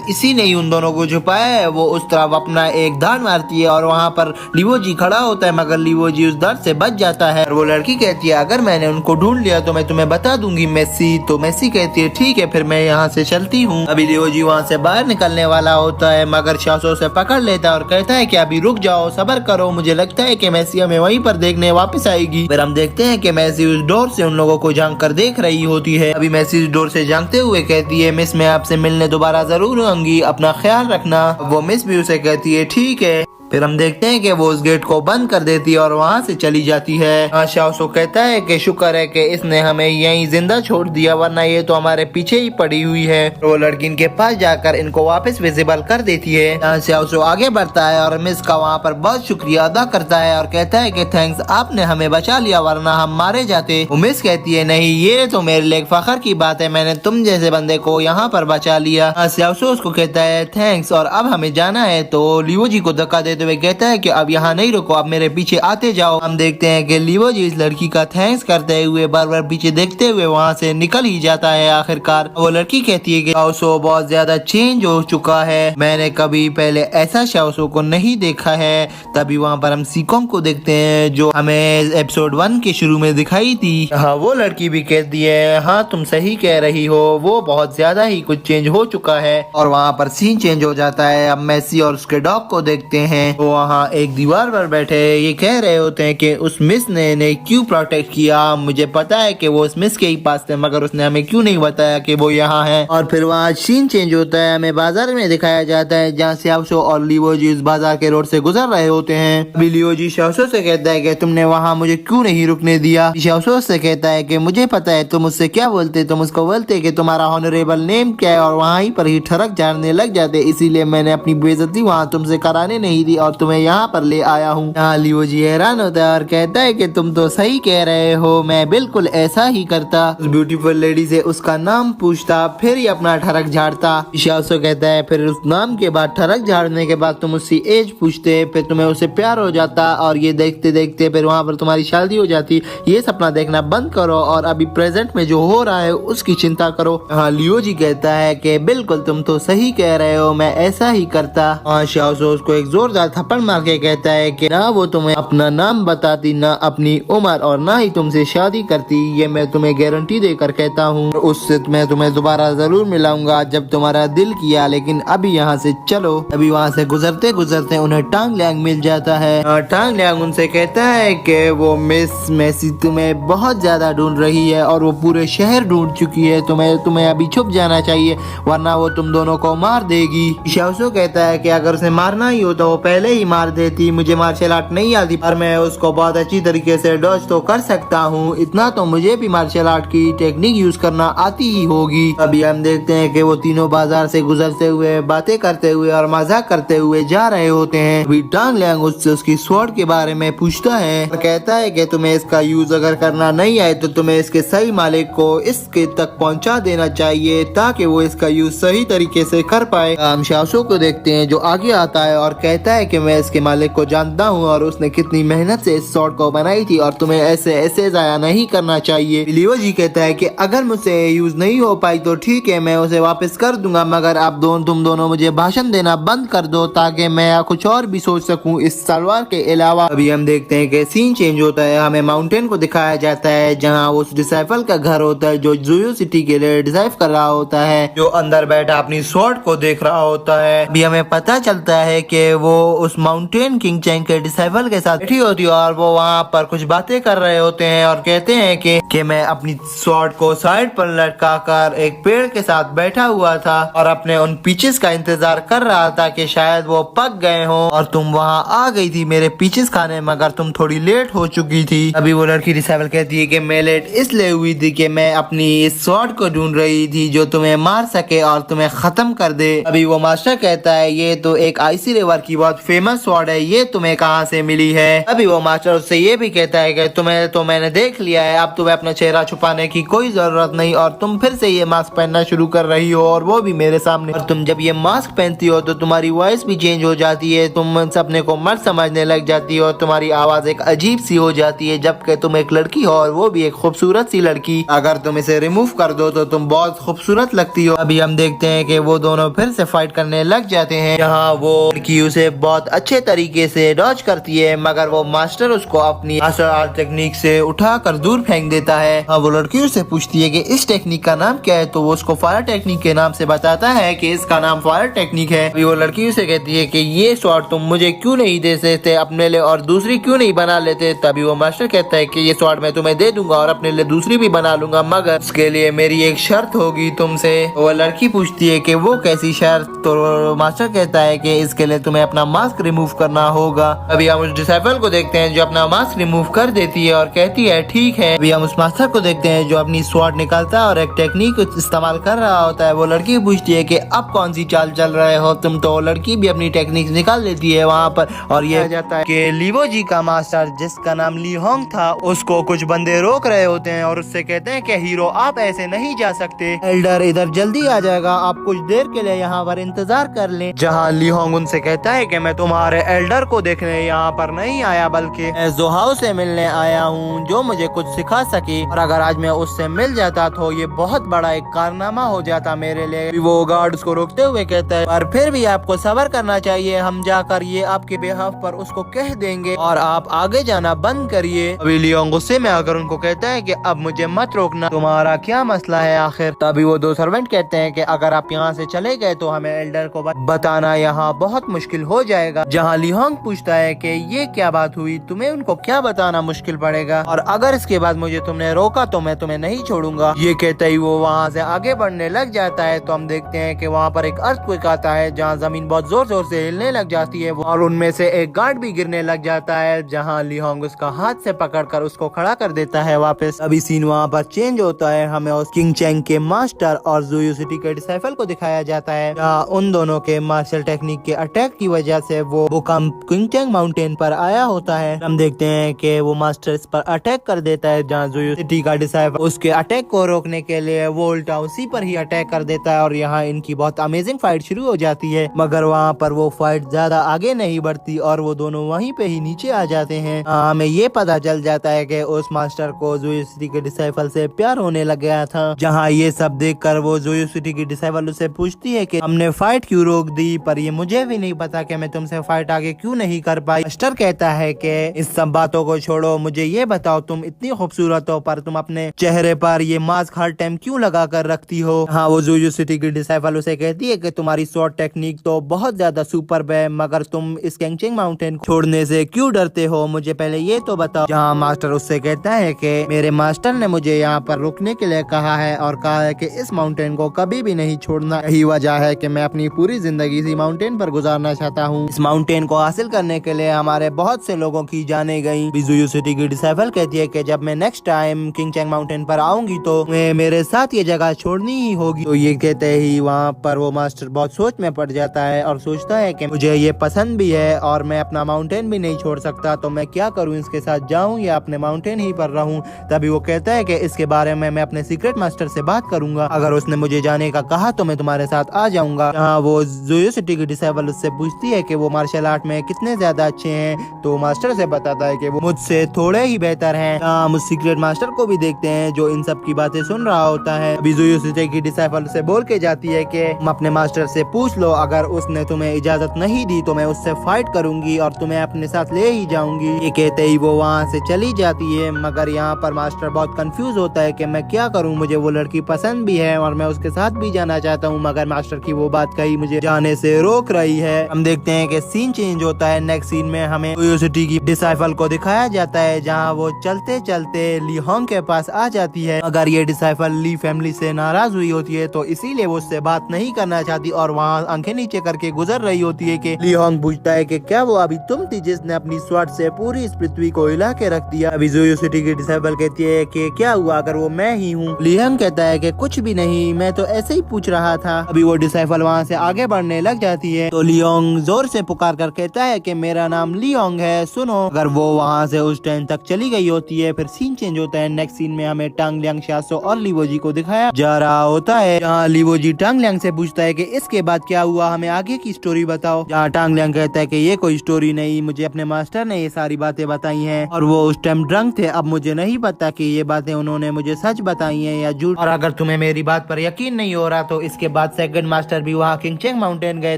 इसी ने ही उन दोनों को छुपाया है, वो उस तरफ अपना एक धार मारती है और वहाँ पर लीवोजी खड़ा होता है, मगर लीवोजी उस दर्द से बच जाता है। और वो लड़की कहती है अगर मैंने उनको ढूंढ लिया तो मैं तुम्हें बता दूंगी मेसी। तो मेसी कहती है ठीक है, फिर मैं यहाँ से चलती हूँ। अभी लीवोजी वहाँ से बाहर निकलने वाला होता है, मगर शाओसो से पकड़ लेता है और कहता है कि अभी रुक जाओ, सब्र करो, मुझे लगता है कि मेसी हमें वहीं पर देखने वापस आएगी। फिर हम देखते हैं कि मेसी उस डोर से उन लोगों को झांक कर देख रही होती है। अभी मेसी उस डोर से झांकते हुए कहती है मिस, मैं आपसे मिलने दोबारा जरूर आऊंगी, अपना ख्याल रखना। वो मिस भी उसे कहती है ठीक है। फिर हम देखते हैं कि वो उस गेट को बंद कर देती है और वहाँ से चली जाती है। शाओसो कहता है कि शुक्र है कि इसने हमें यहीं जिंदा छोड़ दिया, वरना ये तो हमारे पीछे ही पड़ी हुई है। वो लड़की इनके पास जाकर इनको वापस विजिबल कर देती है। शाओसो आगे बढ़ता है और मिस का वहाँ पर बहुत शुक्रिया अदा करता है और कहता है कि थैंक्स, आपने हमें बचा लिया, वरना हम मारे जाते। वो मिस कहती है नहीं, ये तो मेरे लिए फख्र की बात है, मैंने तुम जैसे बंदे को यहाँ पर बचा लिया। शाओसो उसको कहता है थैंक्स और अब हमें जाना है। तो लीवोजी को धक्का देते हुए कहता है कि अब यहाँ नहीं रुको, अब मेरे पीछे आते जाओ। हम देखते हैं कि लीवोजी इस लड़की का थैंक्स करते हुए बार बार पीछे देखते हुए वहाँ से निकल ही जाता है। आखिरकार वो लड़की कहती है कि शाओसो बहुत ज्यादा चेंज हो चुका है, मैंने कभी पहले ऐसा शाओसो को नहीं देखा है। तभी वहाँ पर हम सीकोंग को देखते हैं जो हमें एपिसोड 1 के शुरू में दिखाई थी। हाँ, वो लड़की भी कहती है हाँ तुम सही कह रही हो, वो बहुत ज्यादा ही कुछ चेंज हो चुका है। और वहाँ पर सीन चेंज हो जाता है। अब मेसी और उसके डॉग को देखते हैं, वो वहाँ एक दीवार पर बैठे ये कह रहे होते हैं कि उस मिस ने इन्हें क्यों प्रोटेक्ट किया, मुझे पता है कि वो उस मिस के ही पास थे, मगर उसने हमें क्यों नहीं बताया कि वो यहाँ है। और फिर वहाँ सीन चेंज होता है, हमें बाजार में दिखाया जाता है जहाँ शाओसो और लीवोजी उस बाजार के रोड से गुजर रहे होते हैं। अभी लीवोजी शाओसो से कहता है कि तुमने वहाँ मुझे क्यों नहीं रुकने दिया। शाओसो से कहता है कि मुझे पता है तुम उससे क्या बोलते, तुम उसको बोलते कि तुम्हारा ऑनरेबल नेम क्या है और वहीं पर ही ठरक जाने लग जाते, इसीलिए मैंने अपनी बेइज्जती वहाँ तुमसे कराने नहीं दी। और तुम्हें यहाँ पर ले आया हूँ। यहाँ लियो जी हैरान होता है और कहता है कि तुम तो सही कह रहे हो, मैं बिल्कुल ऐसा ही करता। उस ब्यूटीफुल लेडी से उसका नाम पूछता, फिर ही अपना ठरक झाड़ता। शाओसो कहता है फिर उस नाम के बाद ठरक झाड़ने के बाद तुम उसकी एज पूछते, फिर तुम्हें उससे प्यार हो जाता और ये देखते देखते फिर वहाँ पर तुम्हारी शादी हो जाती। ये सपना देखना बंद करो और अभी प्रेजेंट में जो हो रहा है उसकी चिंता करो। हाँ लियो जी कहता है कि बिल्कुल तुम तो सही कह रहे हो, मैं ऐसा ही करता। हाँ शाओसो उसको एक जोरदार थप्पड़ मार के कहता है कि ना वो तुम्हें अपना नाम बताती, ना अपनी उम्र और ना ही तुमसे शादी करती। ये मैं तुम्हें गारंटी देकर कहता हूँ। उससे मैं तुम्हें दोबारा जरूर मिलाऊंगा जब तुम्हारा दिल किया, लेकिन अभी यहाँ से चलो। अभी वहाँ से गुजरते गुजरते उन्हें टांग लियांग मिल जाता है। टांग लियांग उनसे कहता है कि वो मिस मेसी तुम्हें बहुत ज्यादा ढूंढ रही है और वो पूरे शहर ढूंढ चुकी है। तुम्हें अभी छुप जाना चाहिए वरना वो तुम दोनों को मार देगी। शाओसो कहता है कि अगर उसे मारना ही हो तो वो पहले ही मार देती। मुझे मार्शल आर्ट नहीं आती पर मैं उसको बहुत अच्छी तरीके से डॉज तो कर सकता हूँ। इतना तो मुझे भी मार्शल आर्ट की टेक्निक यूज करना आती ही होगी। अभी हम देखते हैं कि वो तीनों बाजार से गुजरते हुए बातें करते हुए और मजाक करते हुए जा रहे होते हैं। अभी टांग लियांग उससे उसकी स्वॉर्ड के बारे में पूछता है और कहता है कि तुम्हें इसका यूज अगर करना नहीं आए तो तुम्हें इसके सही मालिक को इसके तक पहुंचा देना चाहिए ताकि वो इसका यूज सही तरीके से कर पाए। हम शाओसो को देखते हैं जो आगे आता है और कहता है कि मैं इसके मालिक को जानता हूँ और उसने कितनी मेहनत से इस स्वॉर्ड को बनाई थी और तुम्हें ऐसे ऐसे जाया नहीं करना चाहिए। लियो जी कहता है कि अगर मुझसे यूज नहीं हो पाई तो ठीक है, मैं उसे वापस कर दूंगा, मगर आप तुम दोनों मुझे भाषण देना बंद कर दो ताकि मैं कुछ और भी सोच सकूं इस तलवार के अलावा। अभी हम देखते हैं कि सीन चेंज होता है। हमें माउंटेन को दिखाया जाता है जहां उस डिसाइफल का घर होता है जो जुयो सिटी के लिए डिसाइव कर रहा होता है, जो अंदर बैठा अपनी स्वॉर्ड को देख रहा होता है। अभी हमें पता चलता है कि वो उस माउंटेन किंग चैंग के डिसाइफल के साथ बैठी होती है और वो वहाँ पर कुछ बातें कर रहे होते हैं और कहते हैं कि मैं अपनी स्वॉर्ड को साइड पर लटका कर एक पेड़ के साथ बैठा हुआ था और अपने उन पीचेस का इंतजार कर रहा था कि शायद वो पक गए हो और तुम वहाँ आ गई थी मेरे पीचेस खाने, मगर तुम थोड़ी लेट हो चुकी थी। अभी वो लड़की डिसाइफल कहती है कि मैं लेट इसलिए हुई थी कि मैं अपनी इस स्वॉर्ड को ढूंढ रही थी जो तुम्हें मार सके और तुम्हें खत्म कर दे। अभी वो मास्टर कहता है ये तो एक आइसी रिवर की बहुत फेमस स्वॉर्ड है, ये तुम्हें कहाँ से मिली है। अभी वो मास्टर उससे ये भी कहता है कि तुम्हें तो मैंने देख लिया है, अब तुम्हें अपना चेहरा छुपाने की कोई जरूरत नहीं और तुम फिर से ये मास्क पहनना शुरू कर रही हो और वो भी मेरे सामने। और तुम जब ये मास्क पहनती हो तो तुम्हारी वॉइस भी चेंज हो जाती है, तुम अपने को मर्द समझने लग जाती हो और तुम्हारी आवाज एक अजीब सी हो जाती है, जबकि तुम एक लड़की हो और वो भी एक खूबसूरत सी लड़की। अगर तुम इसे रिमूव कर दो तो तुम बहुत खूबसूरत लगती हो। अभी हम देखते हैं कि वो दोनों फिर से फाइट करने लग जाते हैं। यहाँ वो लड़की उसे बहुत अच्छे तरीके से डॉज करती है, मगर वो मास्टर उसको अपनी मार्शल आर्ट टेक्निक से उठाकर दूर फेंक देता है। वो लड़की उससे पूछती है कि इस टेक्निक का नाम क्या है, तो वो उसको फायर टेक्निक के नाम से बताता है कि इसका नाम फायर टेक्निक है। अभी वो लड़की उसे कहती है कि ये स्वॉर्ड तुम मुझे क्यों नहीं दे सकते अपने लिए और दूसरी क्यों नहीं बना लेते। तभी वो मास्टर कहता है कि ये स्वॉर्ड मैं तुम्हें दे दूंगा और अपने लिए दूसरी भी बना लूंगा, मगर उसके लिए मेरी एक शर्त होगी तुमसे। वो लड़की पूछती है कि वो कैसी शर्त, तो मास्टर कहता है कि इसके लिए तुम्हें अपना मास्क रिमूव करना होगा। अभी हम उस डिसाइपल को देखते हैं जो अपना मास्क रिमूव कर देती है और कहती है ठीक है। अभी हम उस मास्टर को देखते हैं जो अपनी स्वॉर्ड निकालता है और एक टेक्निक इस्तेमाल कर रहा होता है। वो लड़की पूछती है कि अब कौन सी चाल चल रहे हो तुम, तो लड़की भी अपनी टेक्निक निकाल लेती है वहाँ पर और ये जाता है कि लिवो जी का मास्टर जिसका नाम ली होंग था उसको कुछ बंदे रोक रहे होते हैं और उससे कहते हैं कि हीरो आप ऐसे नहीं जा सकते, एल्डर इधर जल्दी आ जाएगा, आप कुछ देर के लिए यहाँ पर इंतजार कर लें। जहाँ ली होंग उनसे कहता है कि मैं तुम्हारे एल्डर को देखने यहाँ पर नहीं आया बल्कि मैं जोहाओ से मिलने आया हूँ जो मुझे कुछ सिखा सके, और अगर आज मैं उससे मिल जाता तो ये बहुत बड़ा एक कारनामा हो जाता मेरे लिए। वो गार्ड उसको रोकते हुए कहता है पर फिर भी आपको सब्र करना चाहिए, हम जाकर ये आपके बिहाफ पर उसको कह देंगे और आप आगे जाना बंद करिए। अभी लियोंग गुस्से में आकर उनको कहता है कि अब मुझे मत रोकना, तुम्हारा क्या मसला है आखिर। तभी वो दो सर्वेंट कहते हैं कि अगर आप यहाँ से चले गए तो हमें एल्डर को बताना यहाँ बहुत मुश्किल हो जाएगा। जहाँ लियोंग पूछता है कि ये क्या बात हुई, तुम्हें उनको क्या बताना मुश्किल पड़ेगा और अगर इसके बाद मुझे तुमने रोका तो मैं तुम्हें नहीं छोड़ूंगा। ये कहते ही वो वहाँ से आगे बढ़ने लग जाता है। तो हम देखते हैं कि वहाँ पर एक अर्थक्वेक आता है जहाँ जमीन बहुत जोर जोर से हिलने लग जाती है और उनमें से एक गार्ड भी गिरने लग जाता है, जहाँ लियोंग उसका हाथ से पकड़कर उसको खड़ा कर देता है वापस। अभी सीन वहाँ पर चेंज होता है, हमें उस किंग चैंग के मास्टर और जुयो सिटी के डिसाइपल को दिखाया जाता है, जहाँ उन दोनों के मार्शल टेक्निक के अटैक की वजह से वो भूकंप क्विंगचैंग माउंटेन पर आया होता है। हम देखते हैं कि वो मास्टर इस पर अटैक कर देता है, जहाँ ज़ोयो सिटी का डिसाइफर उसके अटैक को रोकने के लिए वो उल्टा उसी पर ही अटैक कर देता है और यहाँ इनकी बहुत अमेजिंग फाइट शुरू हो जाती है। मगर वहाँ पर वो फाइट ज्यादा आगे नहीं बढ़ती और वो दोनों वहीं पे ही नीचे आ जाते हैं। हमें ये पता चल जाता है कि उस मास्टर को ज़ोयो सिटी के डिसाइफल से प्यार होने लग गया था। जहाँ ये सब देखकर वो ज़ोयो सिटी की डिसाइफल उसे पूछती है कि हमने फाइट क्यों रोक दी, पर ये मुझे भी नहीं पता कि मैं तुमसे फाइट आगे क्यों नहीं कर पाई। मास्टर कहता है कि इस सब बातों को छोड़ो, मुझे ये बताओ तुम इतनी खूबसूरत हो पर तुम अपने चेहरे पर ये मास्क हर टाइम क्यों लगा कर रखती हो। हाँ, वो ज़ोयो सिटी की डिसाइफल उसे कहती है कि तुम्हारी शॉट टेक्निक तो बहुत ज्यादा सुपर्ब है, मगर तुम इस क्विंगचैंग माउंटेन को छोड़ने से क्यों डरते हो, मुझे पहले ये तो बताओ। जहाँ मास्टर उससे कहता है कि मेरे मास्टर ने मुझे यहाँ पर रुकने के लिए कहा है और कहा है कि इस माउंटेन को कभी भी नहीं छोड़ना। यही वजह है कि मैं अपनी पूरी जिंदगी इसी माउंटेन पर गुजारना चाहता हूँ। इस माउंटेन को हासिल करने के लिए हमारे बहुत से लोगों की जाने गई। ज़ोयो सिटी की डिसाइफल कहती है कि जब मैं नेक्स्ट टाइम क्विंगचैंग माउंटेन पर आऊंगी तो मेरे साथ ये जगह छोड़नी ही होगी। तो ये कहते ही वहाँ पर वो मास्टर बहुत सोच में पड़ जाता है और सोचता है कि मुझे ये पसंद भी है और मैं अपना माउंटेन भी नहीं छोड़ सकता, तो मैं क्या करूँ, इसके साथ जाऊँ या अपने माउंटेन ही पर रहूँ। तभी वो कहता है कि इसके बारे में मैं अपने सीक्रेट मास्टर से बात करूंगा, अगर उसने मुझे जाने का कहा तो मैं तुम्हारे साथ आ जाऊंगा। हाँ, वो ज़ोयो सिटी की डिसाइफल उससे पूछती है कि वो मार्शल आर्ट में कितने ज्यादा अच्छे हैं, तो मास्टर से बताता है कि वो मुझसे थोड़े ही बेहतर हैं। हम उस सीक्रेट मास्टर को भी देखते हैं जो इन सब की बातें सुन रहा होता है। अभी ज़ोयो सिटी की डिसाइफल से बोल के जाती है कि तुम अपने मास्टर से पूछ लो, अगर उसने तुम्हें इजाजत नहीं दी तो मैं उससे फाइट करूंगी और तुम्हें अपने साथ ले ही जाऊंगी। ये कहते ही वो वहाँ से चली जाती है। मगर यहाँ पर मास्टर बहुत कंफ्यूज होता है कि मैं क्या करूँ, मुझे वो लड़की पसंद भी है और मैं उसके साथ भी जाना चाहता हूँ, मगर मास्टर की वो बात कही मुझे जाने से रोक रही है। हम देखते हैं कि सीन चेंज होता है। नेक्स्ट सीन में हमें ज़ोयो सिटी की डिसाइफल को दिखाया जाता है, जहाँ वो चलते चलते ली होंग के पास आ जाती है। अगर ये डिसाइफल ली फैमिली से नाराज हुई होती है तो इसीलिए वो उससे बात नहीं करना चाहती और वहाँ आंखें नीचे करके गुजर रही होती है कि ली होंग पूछता है कि क्या वो अभी तुम थी जिसने अपनी स्वॉर्ड से पूरी इस पृथ्वी को हिला के रख दिया। अभी ज़ोयो सिटी की डिसाइफल कहती है कि क्या हुआ अगर वो मैं ही हूँ। ली होंग कहता है कि कुछ भी नहीं, मैं तो ऐसे ही पूछ रहा था। अभी वो डिसाइफल वहाँ से आगे बढ़ने लग जाती है तो ली होंग जोर से पुकार कर कहता है कि मेरा नाम ली होंग है, सुनो। अगर वो वहाँ से उस टाइम तक चली गई होती है। फिर सीन चेंज होता है। नेक्स्ट सीन में हमें टांग लियांग, शासो और लीवोजी को दिखाया जा रहा होता है, जहाँ लीवोजी टांग लियांग से पूछता है कि इसके बाद क्या हुआ, हमें आगे की स्टोरी बताओ। जहाँ टांग लियांग कहता है कि ये कोई स्टोरी नहीं, मुझे अपने मास्टर ने ये सारी बातें बताई हैं और वो उस टाइम ड्रंक थे। अब मुझे नहीं पता कि ये बातें उन्होंने मुझे सच बताई हैं या झूठ। और अगर तुम्हें मेरी बात पर यकीन नहीं हो रहा तो इसके बाद सेकंड मास्टर भी वहाँ क्विंगचैंग माउंटेन गए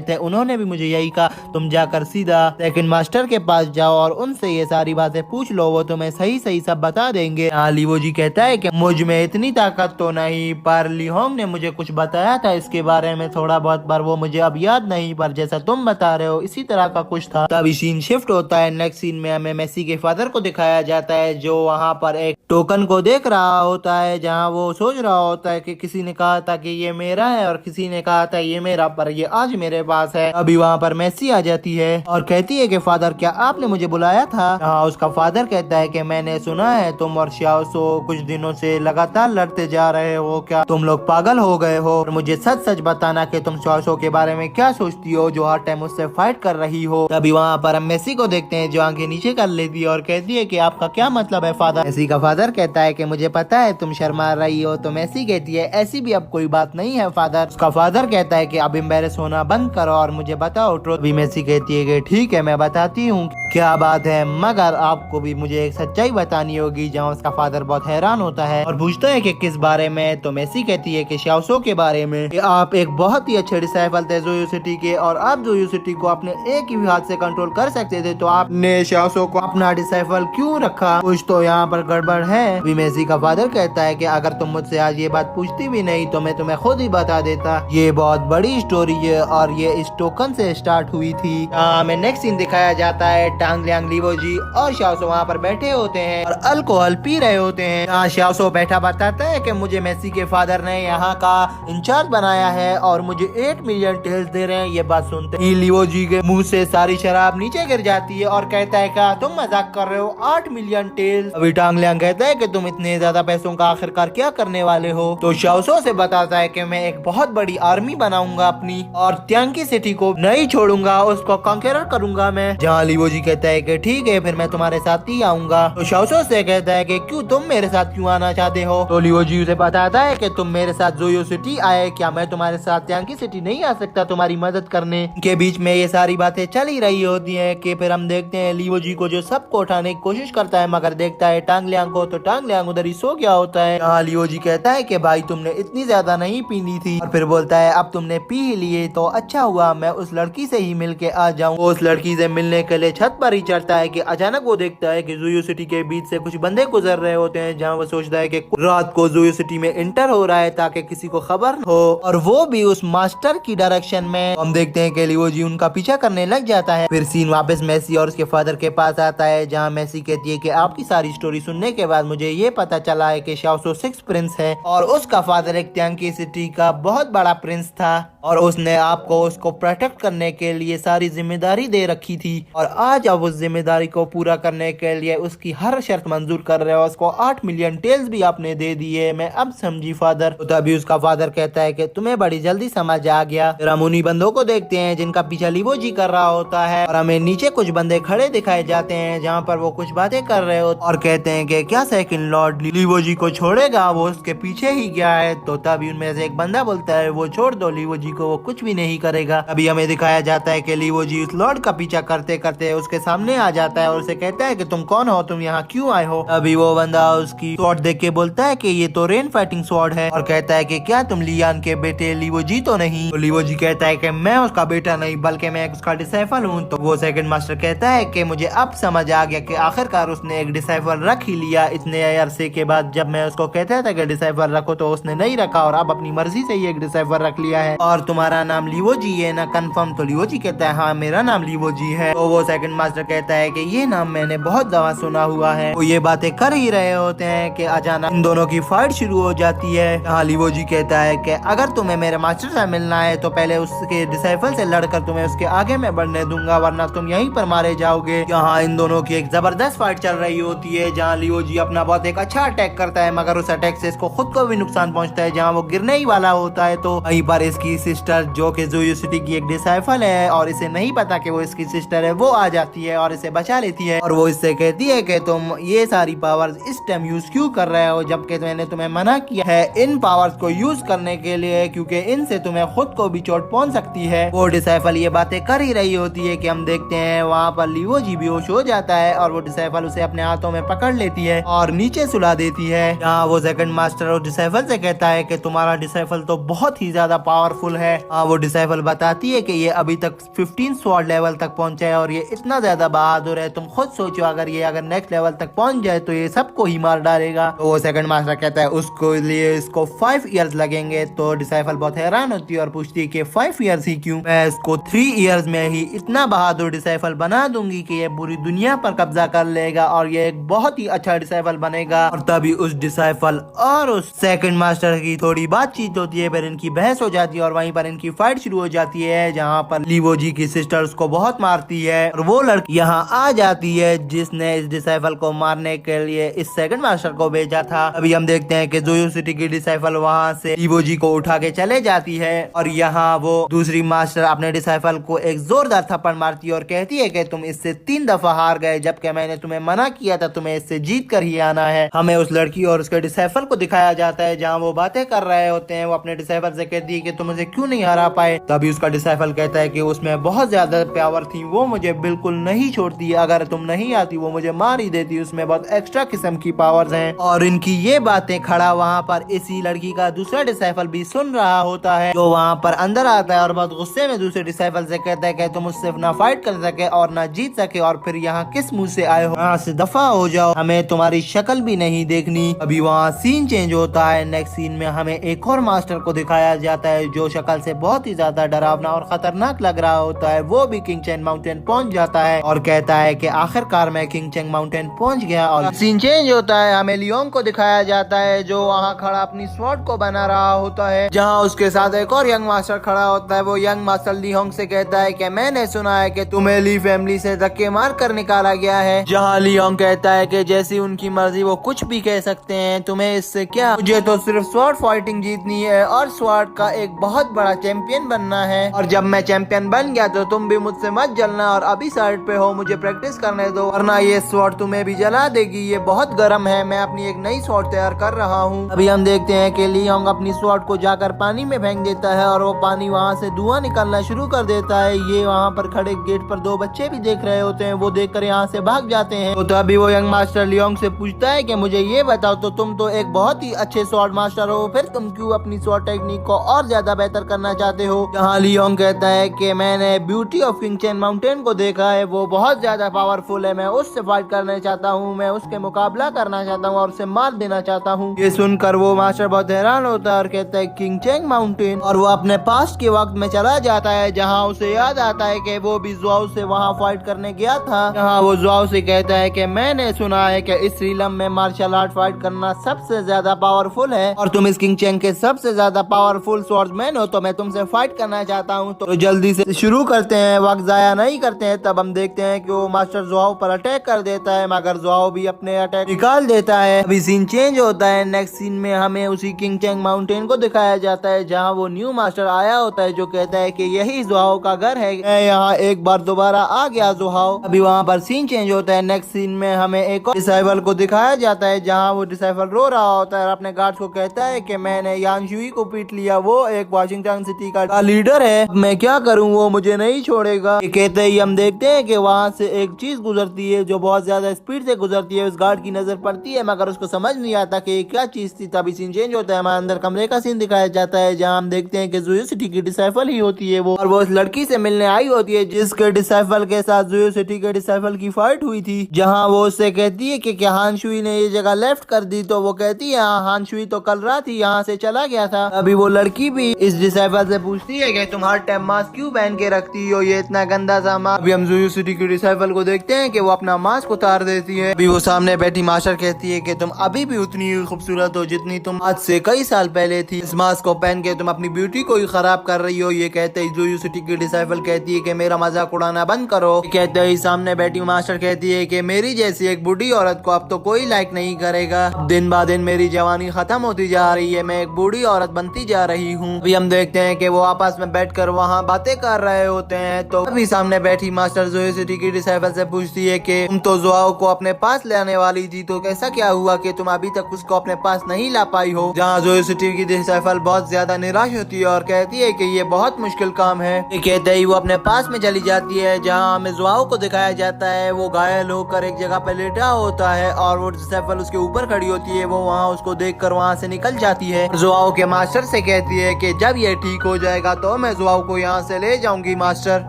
थे, उन्होंने भी मुझे यही कहा, तुम जाकर सीधा सेकंड मास्टर के पास जाओ और उनसे ये सारी बातें पूछ लो, वो तुम्हें सही सही सब बता देंगे। लीवोजी कहता है कि मुझ में इतनी ताकत तो नहीं, पर ली होंग ने मुझे कुछ बताया था इसके बारे में थोड़ा बहुत, पर वो मुझे अब याद नहीं, पर जैसा तुम बता रहे हो इसी तरह का कुछ था। तभी सीन शिफ्ट होता है। नेक्स्ट सीन में हमें मेसी के फादर को दिखाया जाता है, जो वहाँ पर एक टोकन को देख रहा होता है, जहाँ वो सोच रहा होता है कि किसी ने कहा था कि ये मेरा है और किसी ने कहा था ये मेरा, पर ये आज मेरे पास है। अभी वहाँ पर मेसी आ जाती है और कहती है कि फादर क्या आपने मुझे बुलाया था। हाँ, उसका फादर कहता है कि मैंने सुना है तुम और शाओसो कुछ दिनों से लगातार लड़ते जा रहे हो, क्या तुम लोग पागल हो गए हो? और मुझे सच सच बताना कि तुम शाओसो के बारे में क्या सोचती हो जो हर टाइम उससे फाइट कर रही हो। तभी वहाँ पर हम मेसी को देखते हैं जो आंखें नीचे कर लेती है और कहती है कि आपका क्या मतलब है फादर। मेसी का फादर कहता है कि मुझे पता है तुम शर्मा रही हो। तो मेसी कहती है ऐसी भी अब कोई बात नहीं है फादर। उसका फादर कहता है कि अब एम्बेरस होना बंद करो और मुझे बताओ ट्रुथ। अभी मेसी कहती है कि ठीक है मैं बताती हूँ क्या बात है, मगर आपको भी मुझे एक सच्चाई बतानी होगी। जहाँ उसका फादर बहुत हैरान होता है और पूछता है कि किस बारे में। तो मेसी कहती है कि शाओसो के बारे में, कि आप एक बहुत ही अच्छे डिसाइपल थे ज़ोयो सिटी के और आप ज़ोयो सिटी को अपने एक ही हाथ से कंट्रोल कर सकते थे, तो आपने शाओसो को अपना डिसाइपल क्यों रखा? कुछ तो यहाँ पर गड़बड़ है। अभी मेसी का फादर कहता है कि अगर तुम मुझसे आज ये बात पूछती भी नहीं तो मैं तुम्हें खुद ही बता देता। ये बहुत बड़ी स्टोरी है और ये इस टोकन से स्टार्ट हुई थी। हमें नेक्स्ट सीन दिखाया जाता है टांग लियांग, लीवोजी और शाओसो वहाँ पर बैठे होते हैं और अल्कोहल पी रहे होते हैं। यहाँ शाओसो बैठा बताता है कि मुझे मेसी के फादर ने यहाँ का इंचार्ज बनाया है और मुझे 8 मिलियन टेल्स दे रहे हैं। ये बात सुनते ही लीवोजी के मुंह से सारी शराब नीचे गिर जाती है और कहता है क्या तुम मजाक कर रहे हो, 8 मिलियन टेल्स। अभी टांग लियांग कहता है कि तुम इतने ज्यादा पैसों का आखिरकार क्या करने वाले हो। तो शाओसो से बताता है कि मैं एक बहुत बड़ी आर्मी बनाऊंगा अपनी और त्यांकी सिटी को नहीं छोड़ूंगा, उसको कॉन्करर करूंगा मैं। जहाँ लीवोजी कहता है कि ठीक है फिर मैं तुम्हारे साथ ही आऊंगा। तो शाओसो से कहता है कि क्यों, तुम मेरे साथ क्यों आना चाहते हो। तो लीवोजी उसे बताता है कि तुम मेरे साथ जोयो सिटी आए, क्या मैं तुम्हारे साथ त्यांकी सिटी नहीं आ सकता तुम्हारी मदद करने। के बीच में ये सारी बातें चल ही रही होती है कि फिर हम देखते हैं लीवोजी को जो सबको उठाने की कोशिश करता है मगर देखता है टांग लियांग को, तो टांग लियांग उधर ही सो गया होता है। यहाँ लीवोजी कहता है कि भाई तुमने इतनी ज्यादा नहीं पीनी थी और फिर बोलता है अब तुमने पी ही लिए तो अच्छा हुआ, मैं उस लड़की से ही मिल के आ जाऊँ। वो उस लड़की से मिलने के लिए छत पर ही चढ़ता है कि अचानक वो देखता है कि जोयो सिटी के बीच से कुछ बंदे गुजर रहे होते हैं। जहाँ वो सोचता है कि रात को जोयो सिटी में इंटर हो रहा है ताकि किसी को खबर हो, और वो भी उस मास्टर की डायरेक्शन में। हम देखते हैं कि लीवोजी उनका पीछा करने लग जाता है। फिर सीन वापस मेसी और उसके फादर के पास आता है जहाँ मेसी कहती है कि आपकी सारी स्टोरी सुनने के बाद मुझे ये पता चला है कि शाओसो 6 प्रिंस है और उसका फादर एक त्यांकी सिटी का बहुत बड़ा प्रिंस था और उसने आपको उसको प्रोटेक्ट करने के लिए सारी जिम्मेदारी दे रखी थी और आज अब उस जिम्मेदारी को पूरा करने के लिए उसकी हर शर्त मंजूर कर रहे हो। उसको 8 मिलियन टेल्स भी आपने दे दिए, मैं अब समझी फादर। तो तभी उसका फादर कहता है कि तुम्हें बड़ी जल्दी समझ आ गया। फिर हम उन्हीं बंदों को देखते हैं जिनका पीछा लीवोजी कर रहा होता है और हमें नीचे कुछ बंदे खड़े दिखाए जाते हैं जहाँ पर वो कुछ बातें कर रहे हो और कहते हैं कि क्या सेकंड लॉर्ड लीवोजी को छोड़ेगा, वो उसके पीछे ही गया है। तो तभी उनमें से एक बंदा बोलता है वो छोड़ दो लीवोजी को, वो कुछ भी नहीं करेगा। अभी हमें दिखाया जाता है कि लीवोजी उस लॉर्ड का पीछा करते करते उसके सामने आ जाता है और उसे कहता है कि तुम कौन हो, तुम यहाँ क्यों आए हो। अभी वो बंदा उसकी स्वॉर्ड देख के बोलता है कि ये तो रेन फाइटिंग स्वॉर्ड है और कहता है कि क्या तुम लियान के बेटे लीवोजी तो नहीं। तो लीवोजी कहता है कि मैं उसका बेटा नहीं बल्कि मैं उसका डिसाइफल हूँ। तो वो सेकंड मास्टर कहता है कि मुझे अब समझ आ गया कि आखिरकार उसने एक डिसाइफल रख ही लिया इतने अरसे के बाद। जब मैं उसको कहता था कि डिसाइफल रखो तो उसने नहीं रखा और अब अपनी मर्जी से ही एक डिसाइफल रख लिया है। और तुम्हारा नाम लीवोजी है ना कंफर्म। तो लीवोजी कहता है हाँ मेरा नाम लीवोजी है। तो वो सेकंड मास्टर कहता है कि ये नाम मैंने बहुत दफा सुना हुआ है। वो ये बातें कर ही रहे होते हैं कि अचानक इन दोनों की फाइट शुरू हो जाती है। यहाँ लीवोजी कहता है कि अगर तुम्हें मेरे मास्टर से मिलना है तो पहले उसके डिसाइफल से लड़कर तुम्हें उसके आगे में बढ़ने दूंगा वरना तुम यहीं पर मारे जाओगे। यहाँ इन दोनों की एक जबरदस्त फाइट चल रही होती है जहाँ लीवोजी अपना बहुत एक अच्छा अटैक करता है मगर उस अटैक से इसको खुद को भी नुकसान पहुंचता है। जहाँ वो गिरने ही वाला होता है तो वहीं पर इसकी सिस्टर जो कि जोयो सिटी की एक डिसाइफल है और इसे नहीं पता कि वो इसकी सिस्टर है, वो आ जाती है और इसे बचा लेती है और वो इससे कहती है कि तुम ये सारी पावर्स इस टाइम यूज क्यों कर रहे हो जबकि मैंने तुम्हें मना किया है इन पावर्स को यूज करने के लिए क्योंकि इनसे तुम्हें खुद को भी चोट पहुंच सकती है। वो डिसाइफल ये बातें कर ही रही होती है कि हम देखते हैं वहाँ पर लीवोजी बेहोश हो जाता है और वो डिसाइफल उसे अपने हाथों में पकड़ लेती है और नीचे सुला देती है। यहाँ वो सेकंड मास्टर और डिसाइफल से कहता है कि तुम्हारा डिसाइफल तो बहुत ही ज्यादा पावरफुल है। वो डिसाइफल बताती है कि ये अभी तक 15 स्वॉर्ड लेवल तक पहुंचा है और ये इतना ज्यादा बहादुर है, तुम खुद सोचो अगर नेक्स्ट लेवल तक पहुंच जाए तो ये सबको ही मार डालेगा। तो वो सेकंड मास्टर कहता है उसको लिए इसको 5 इयर्स लगेंगे। तो डिसाइफल बहुत हैरान होती है और पूछती है कि 5 इयर्स ही क्यों, मैं इसको 3 इयर्स में ही इतना बहादुर डिसाइफल बना दूंगी कि ये पूरी दुनिया पर कब्जा कर लेगा और ये एक बहुत ही अच्छा डिसाइफल बनेगा। और तभी उस डिसाइफल और उस सेकंड मास्टर की थोड़ी बातचीत होती है, फिर इनकी बहस हो जाती है और वहीं पर इनकी फाइट शुरू हो जाती है जहाँ पर लीवोजी की सिस्टर उसको बहुत मारती है और वो लड़की यहाँ आ जाती है जिसने इस डिसाइफल को मारने के लिए इस सेकंड मास्टर को भेजा था। अभी हम देखते हैं कि जोयो सिटी की डिसाइफल वहाँ से लीवोजी को उठा के चले जाती है और यहाँ वो दूसरी मास्टर अपने डिसाइफल को एक जोरदार थप्पड़ मारती है और कहती है कि तुम इससे 3 दफा हार गए जबकि मैंने तुम्हें मना किया था तुम्हें इससे जीत कर ही आना है। हमें उस लड़की और उसके डिसाइफल को दिखाया जाता है जहाँ वो बातें कर रहे होते हैं। वो अपने डिसाइफल से कहती है कि तुम मुझे क्यों नहीं हरा पाए। तभी उसका डिसाइफल कहता है कि उसमें बहुत ज्यादा पावर थी, वो मुझे बिल्कुल नहीं छोड़ती, अगर तुम नहीं आती वो मुझे मार ही देती, उसमें बहुत एक्स्ट्रा किस्म की पावर्स हैं। और इनकी ये बातें खड़ा वहाँ पर इसी लड़की का दूसरा डिसाइफल भी सुन रहा होता है जो वहाँ पर अंदर आता है और बहुत गुस्से में दूसरे डिसाइफल से कहता है कि तुम उससे ना फाइट कर सके और ना जीत सके और फिर यहाँ किस मुंह से आए हो, यहाँ से दफा हो जाओ, हमें तुम्हारी शक्ल भी नहीं देखनी। अभी वहाँ सीन चेंज होता है। नेक्स्ट सीन में हमें एक और मास्टर को दिखाया जाता है जो शक्ल से बहुत ही ज्यादा डरावना और खतरनाक लग रहा होता है। वो भी किंग चैन माउंटेन पहुंच जाता है और कहता है कि आखिरकार मैं किंग चेंग माउंटेन पहुंच गया। और सीन चेंज होता है, हमें लियोंग को दिखाया जाता है जो वहाँ खड़ा अपनी स्वॉर्ड को बना रहा होता है, जहाँ उसके साथ एक और यंग मास्टर खड़ा होता है। वो यंग मास्टर लियोंग से कहता है कि मैंने सुना है कि तुम्हें ली फैमिली से धक्के मार कर निकाला गया है, जहाँ लियोंग कहता है कि जैसी उनकी मर्जी वो कुछ भी कह सकते हैं, तुम्हें इससे क्या, मुझे तो सिर्फ स्वॉर्ड फाइटिंग जीतनी है और स्वॉर्ड का एक बहुत बड़ा चैंपियन बनना है, और जब मैं चैंपियन बन गया तो तुम भी मुझसे मत जलना और अभी साइड पे हो, मुझे प्रैक्टिस करने दो वरना ये स्वॉर्ड तुम्हें भी जला देगी, ये बहुत गर्म है, मैं अपनी एक नई स्वॉर्ड तैयार कर रहा हूँ। अभी हम देखते हैं कि लियोंग अपनी स्वॉर्ड को जाकर पानी में फेंक देता है और वो पानी वहाँ से धुआं निकलना शुरू कर देता है। ये वहाँ पर खड़े गेट पर दो बच्चे भी देख रहे होते हैं, वो देखकर यहाँ से भाग जाते हैं। तो अभी वो यंग मास्टर लियोंग से पूछता है कि मुझे ये बताओ, तो तुम तो एक बहुत ही अच्छे स्वॉर्ड मास्टर हो, फिर तुम क्यों अपनी स्वॉर्ड टेक्निक को और ज्यादा बेहतर करना चाहते हो? जहाँ लियोंग कहता है कि मैंने beauty of king chain mountain को देखा है, वो बहुत ज्यादा पावरफुल है, मैं उससे फाइट करना चाहता हूँ, मैं उसके मुकाबला करना चाहता हूँ और उसे मार देना चाहता हूँ। ये सुनकर वो मास्टर बहुत हैरान होता है और कहता है किंग चेंग माउंटेन, और वो अपने पास्ट के वक्त में चला जाता है जहाँ उसे याद आता है कि वो भी जुआओ से वहाँ फाइट करने गया था। जहाँ वो जुआओ से कहता है कि मैंने सुना है कि इस रीलम में मार्शल आर्ट फाइट करना सबसे ज्यादा पावरफुल है और तुम इस किंग चेंग के सबसे ज्यादा पावरफुल स्वॉर्ड्समैन हो, तो मैं तुमसे फाइट करना चाहता हूँ। तो जल्दी से शुरू करते हैं, वक्त जाया नहीं करते हैं। तब हम देखते हैं कि वो मास्टर जुआओ पर अटैक कर देता है, मगर जुआओ भी अपने अटैक निकाल देता है। अभी सीन चेंज होता है, नेक्स्ट सीन में हमें उसी किंग चेंग माउंटेन को दिखाया जाता है जहाँ वो न्यू मास्टर आया होता है जो कहता है कि यही जुआओ का घर है, मैं यहाँ एक बार दोबारा आ गया जुआओ। अभी वहाँ पर सीन चेंज होता है, नेक्स्ट सीन में हमें एक और डिसाइबल को दिखाया जाता है जहाँ वो डिसाइबल रो रहा होता है और अपने गार्ड्स को कहता है कि मैंने यान शुई को पीट लिया, वो एक वाशिंगटन सिटी का लीडर है, मैं क्या करूँ, वो मुझे नहीं छोड़ेगा। ये कहते ही हम देखते हैं कि वहाँ से एक चीज गुजरती है जो बहुत ज्यादा स्पीड से गुजरती है, उस गार्ड की नजर पड़ती है मगर उसको समझ नहीं आता कि ये क्या चीज थी। तभी सीन चेंज होता है, हमारे अंदर कमरे का सीन दिखाया जाता है जहाँ हम देखते हैं कि जुयो सिटी की डिसाइफल ही होती है वो, और वो उस लड़की से मिलने आई होती है जिसके डिसाइफल के साथ जुयो सिटी के डिसाइफल की फाइट हुई थी। जहाँ वो उससे कहती है कि क्या हान शुई ने ये जगह लेफ्ट कर दी, तो वो कहती है हाँ, हान शुई तो कल रात ही यहाँ से चला गया था। अभी वो लड़की भी इस डिसाइफल से पूछती है कि तुम हर टाइम मास्क क्यों पहन के रखती हो, ये इतना गंदा सा मास्क। अभी हम जुयो सिटी की डिसाइफल को देखते हैं कि वो अपना मास्क उतार देती है। अभी वो सामने बैठी मास्टर कहती है कि तुम अभी भी उतनी ही खूबसूरत हो जितनी तुम आज से कई साल पहले थी, इस मास्क को पहन के तुम अपनी ब्यूटी को ही खराब कर रही हो। ये कहते ही जुयो सिटी की डिसाइफल कहती है कि मेरा मजाक उड़ाना बंद करो। कहते ही सामने बैठी मास्टर कहती है कि मेरी जैसी एक बूढ़ी औरत को अब तो कोई लाइक नहीं करेगा, दिन ब दिन मेरी जवानी खत्म होती जा रही है, मैं एक बूढ़ी औरत बनती जा रही हूँ। अभी हम देखते हैं कि वो आपस में बैठकर वहाँ बातें कर रहे होते हैं। तो अभी सामने बैठी मास्टर जुयो सिटी की डिसाइफल से पूछती है कि तुम तो जुआओ को अपने पास लाने वाली थी, तो कैसा क्या हुआ कि तुम अभी तक उसको अपने पास नहीं ला पाई हो। जहाँ जुयो सिटी की डिसाइफल बहुत ज्यादा निराश होती है और कहती है कि ये बहुत मुश्किल काम है। ये कहते ही वो अपने पास में चली जाती है जहाँ हमें जुआओ को दिखाया जाता है, वो घायल होकर एक जगह पे लेटा होता है और वो डिसाइफल उसके ऊपर खड़ी होती है। वो वहाँ उसको देखकर वहाँ से निकल जाती है। जुआओ के मास्टर से कहती है कि जब ये ठीक हो जाएगा तो मैं जुआओ को यहाँ से ले जाऊंगी मास्टर,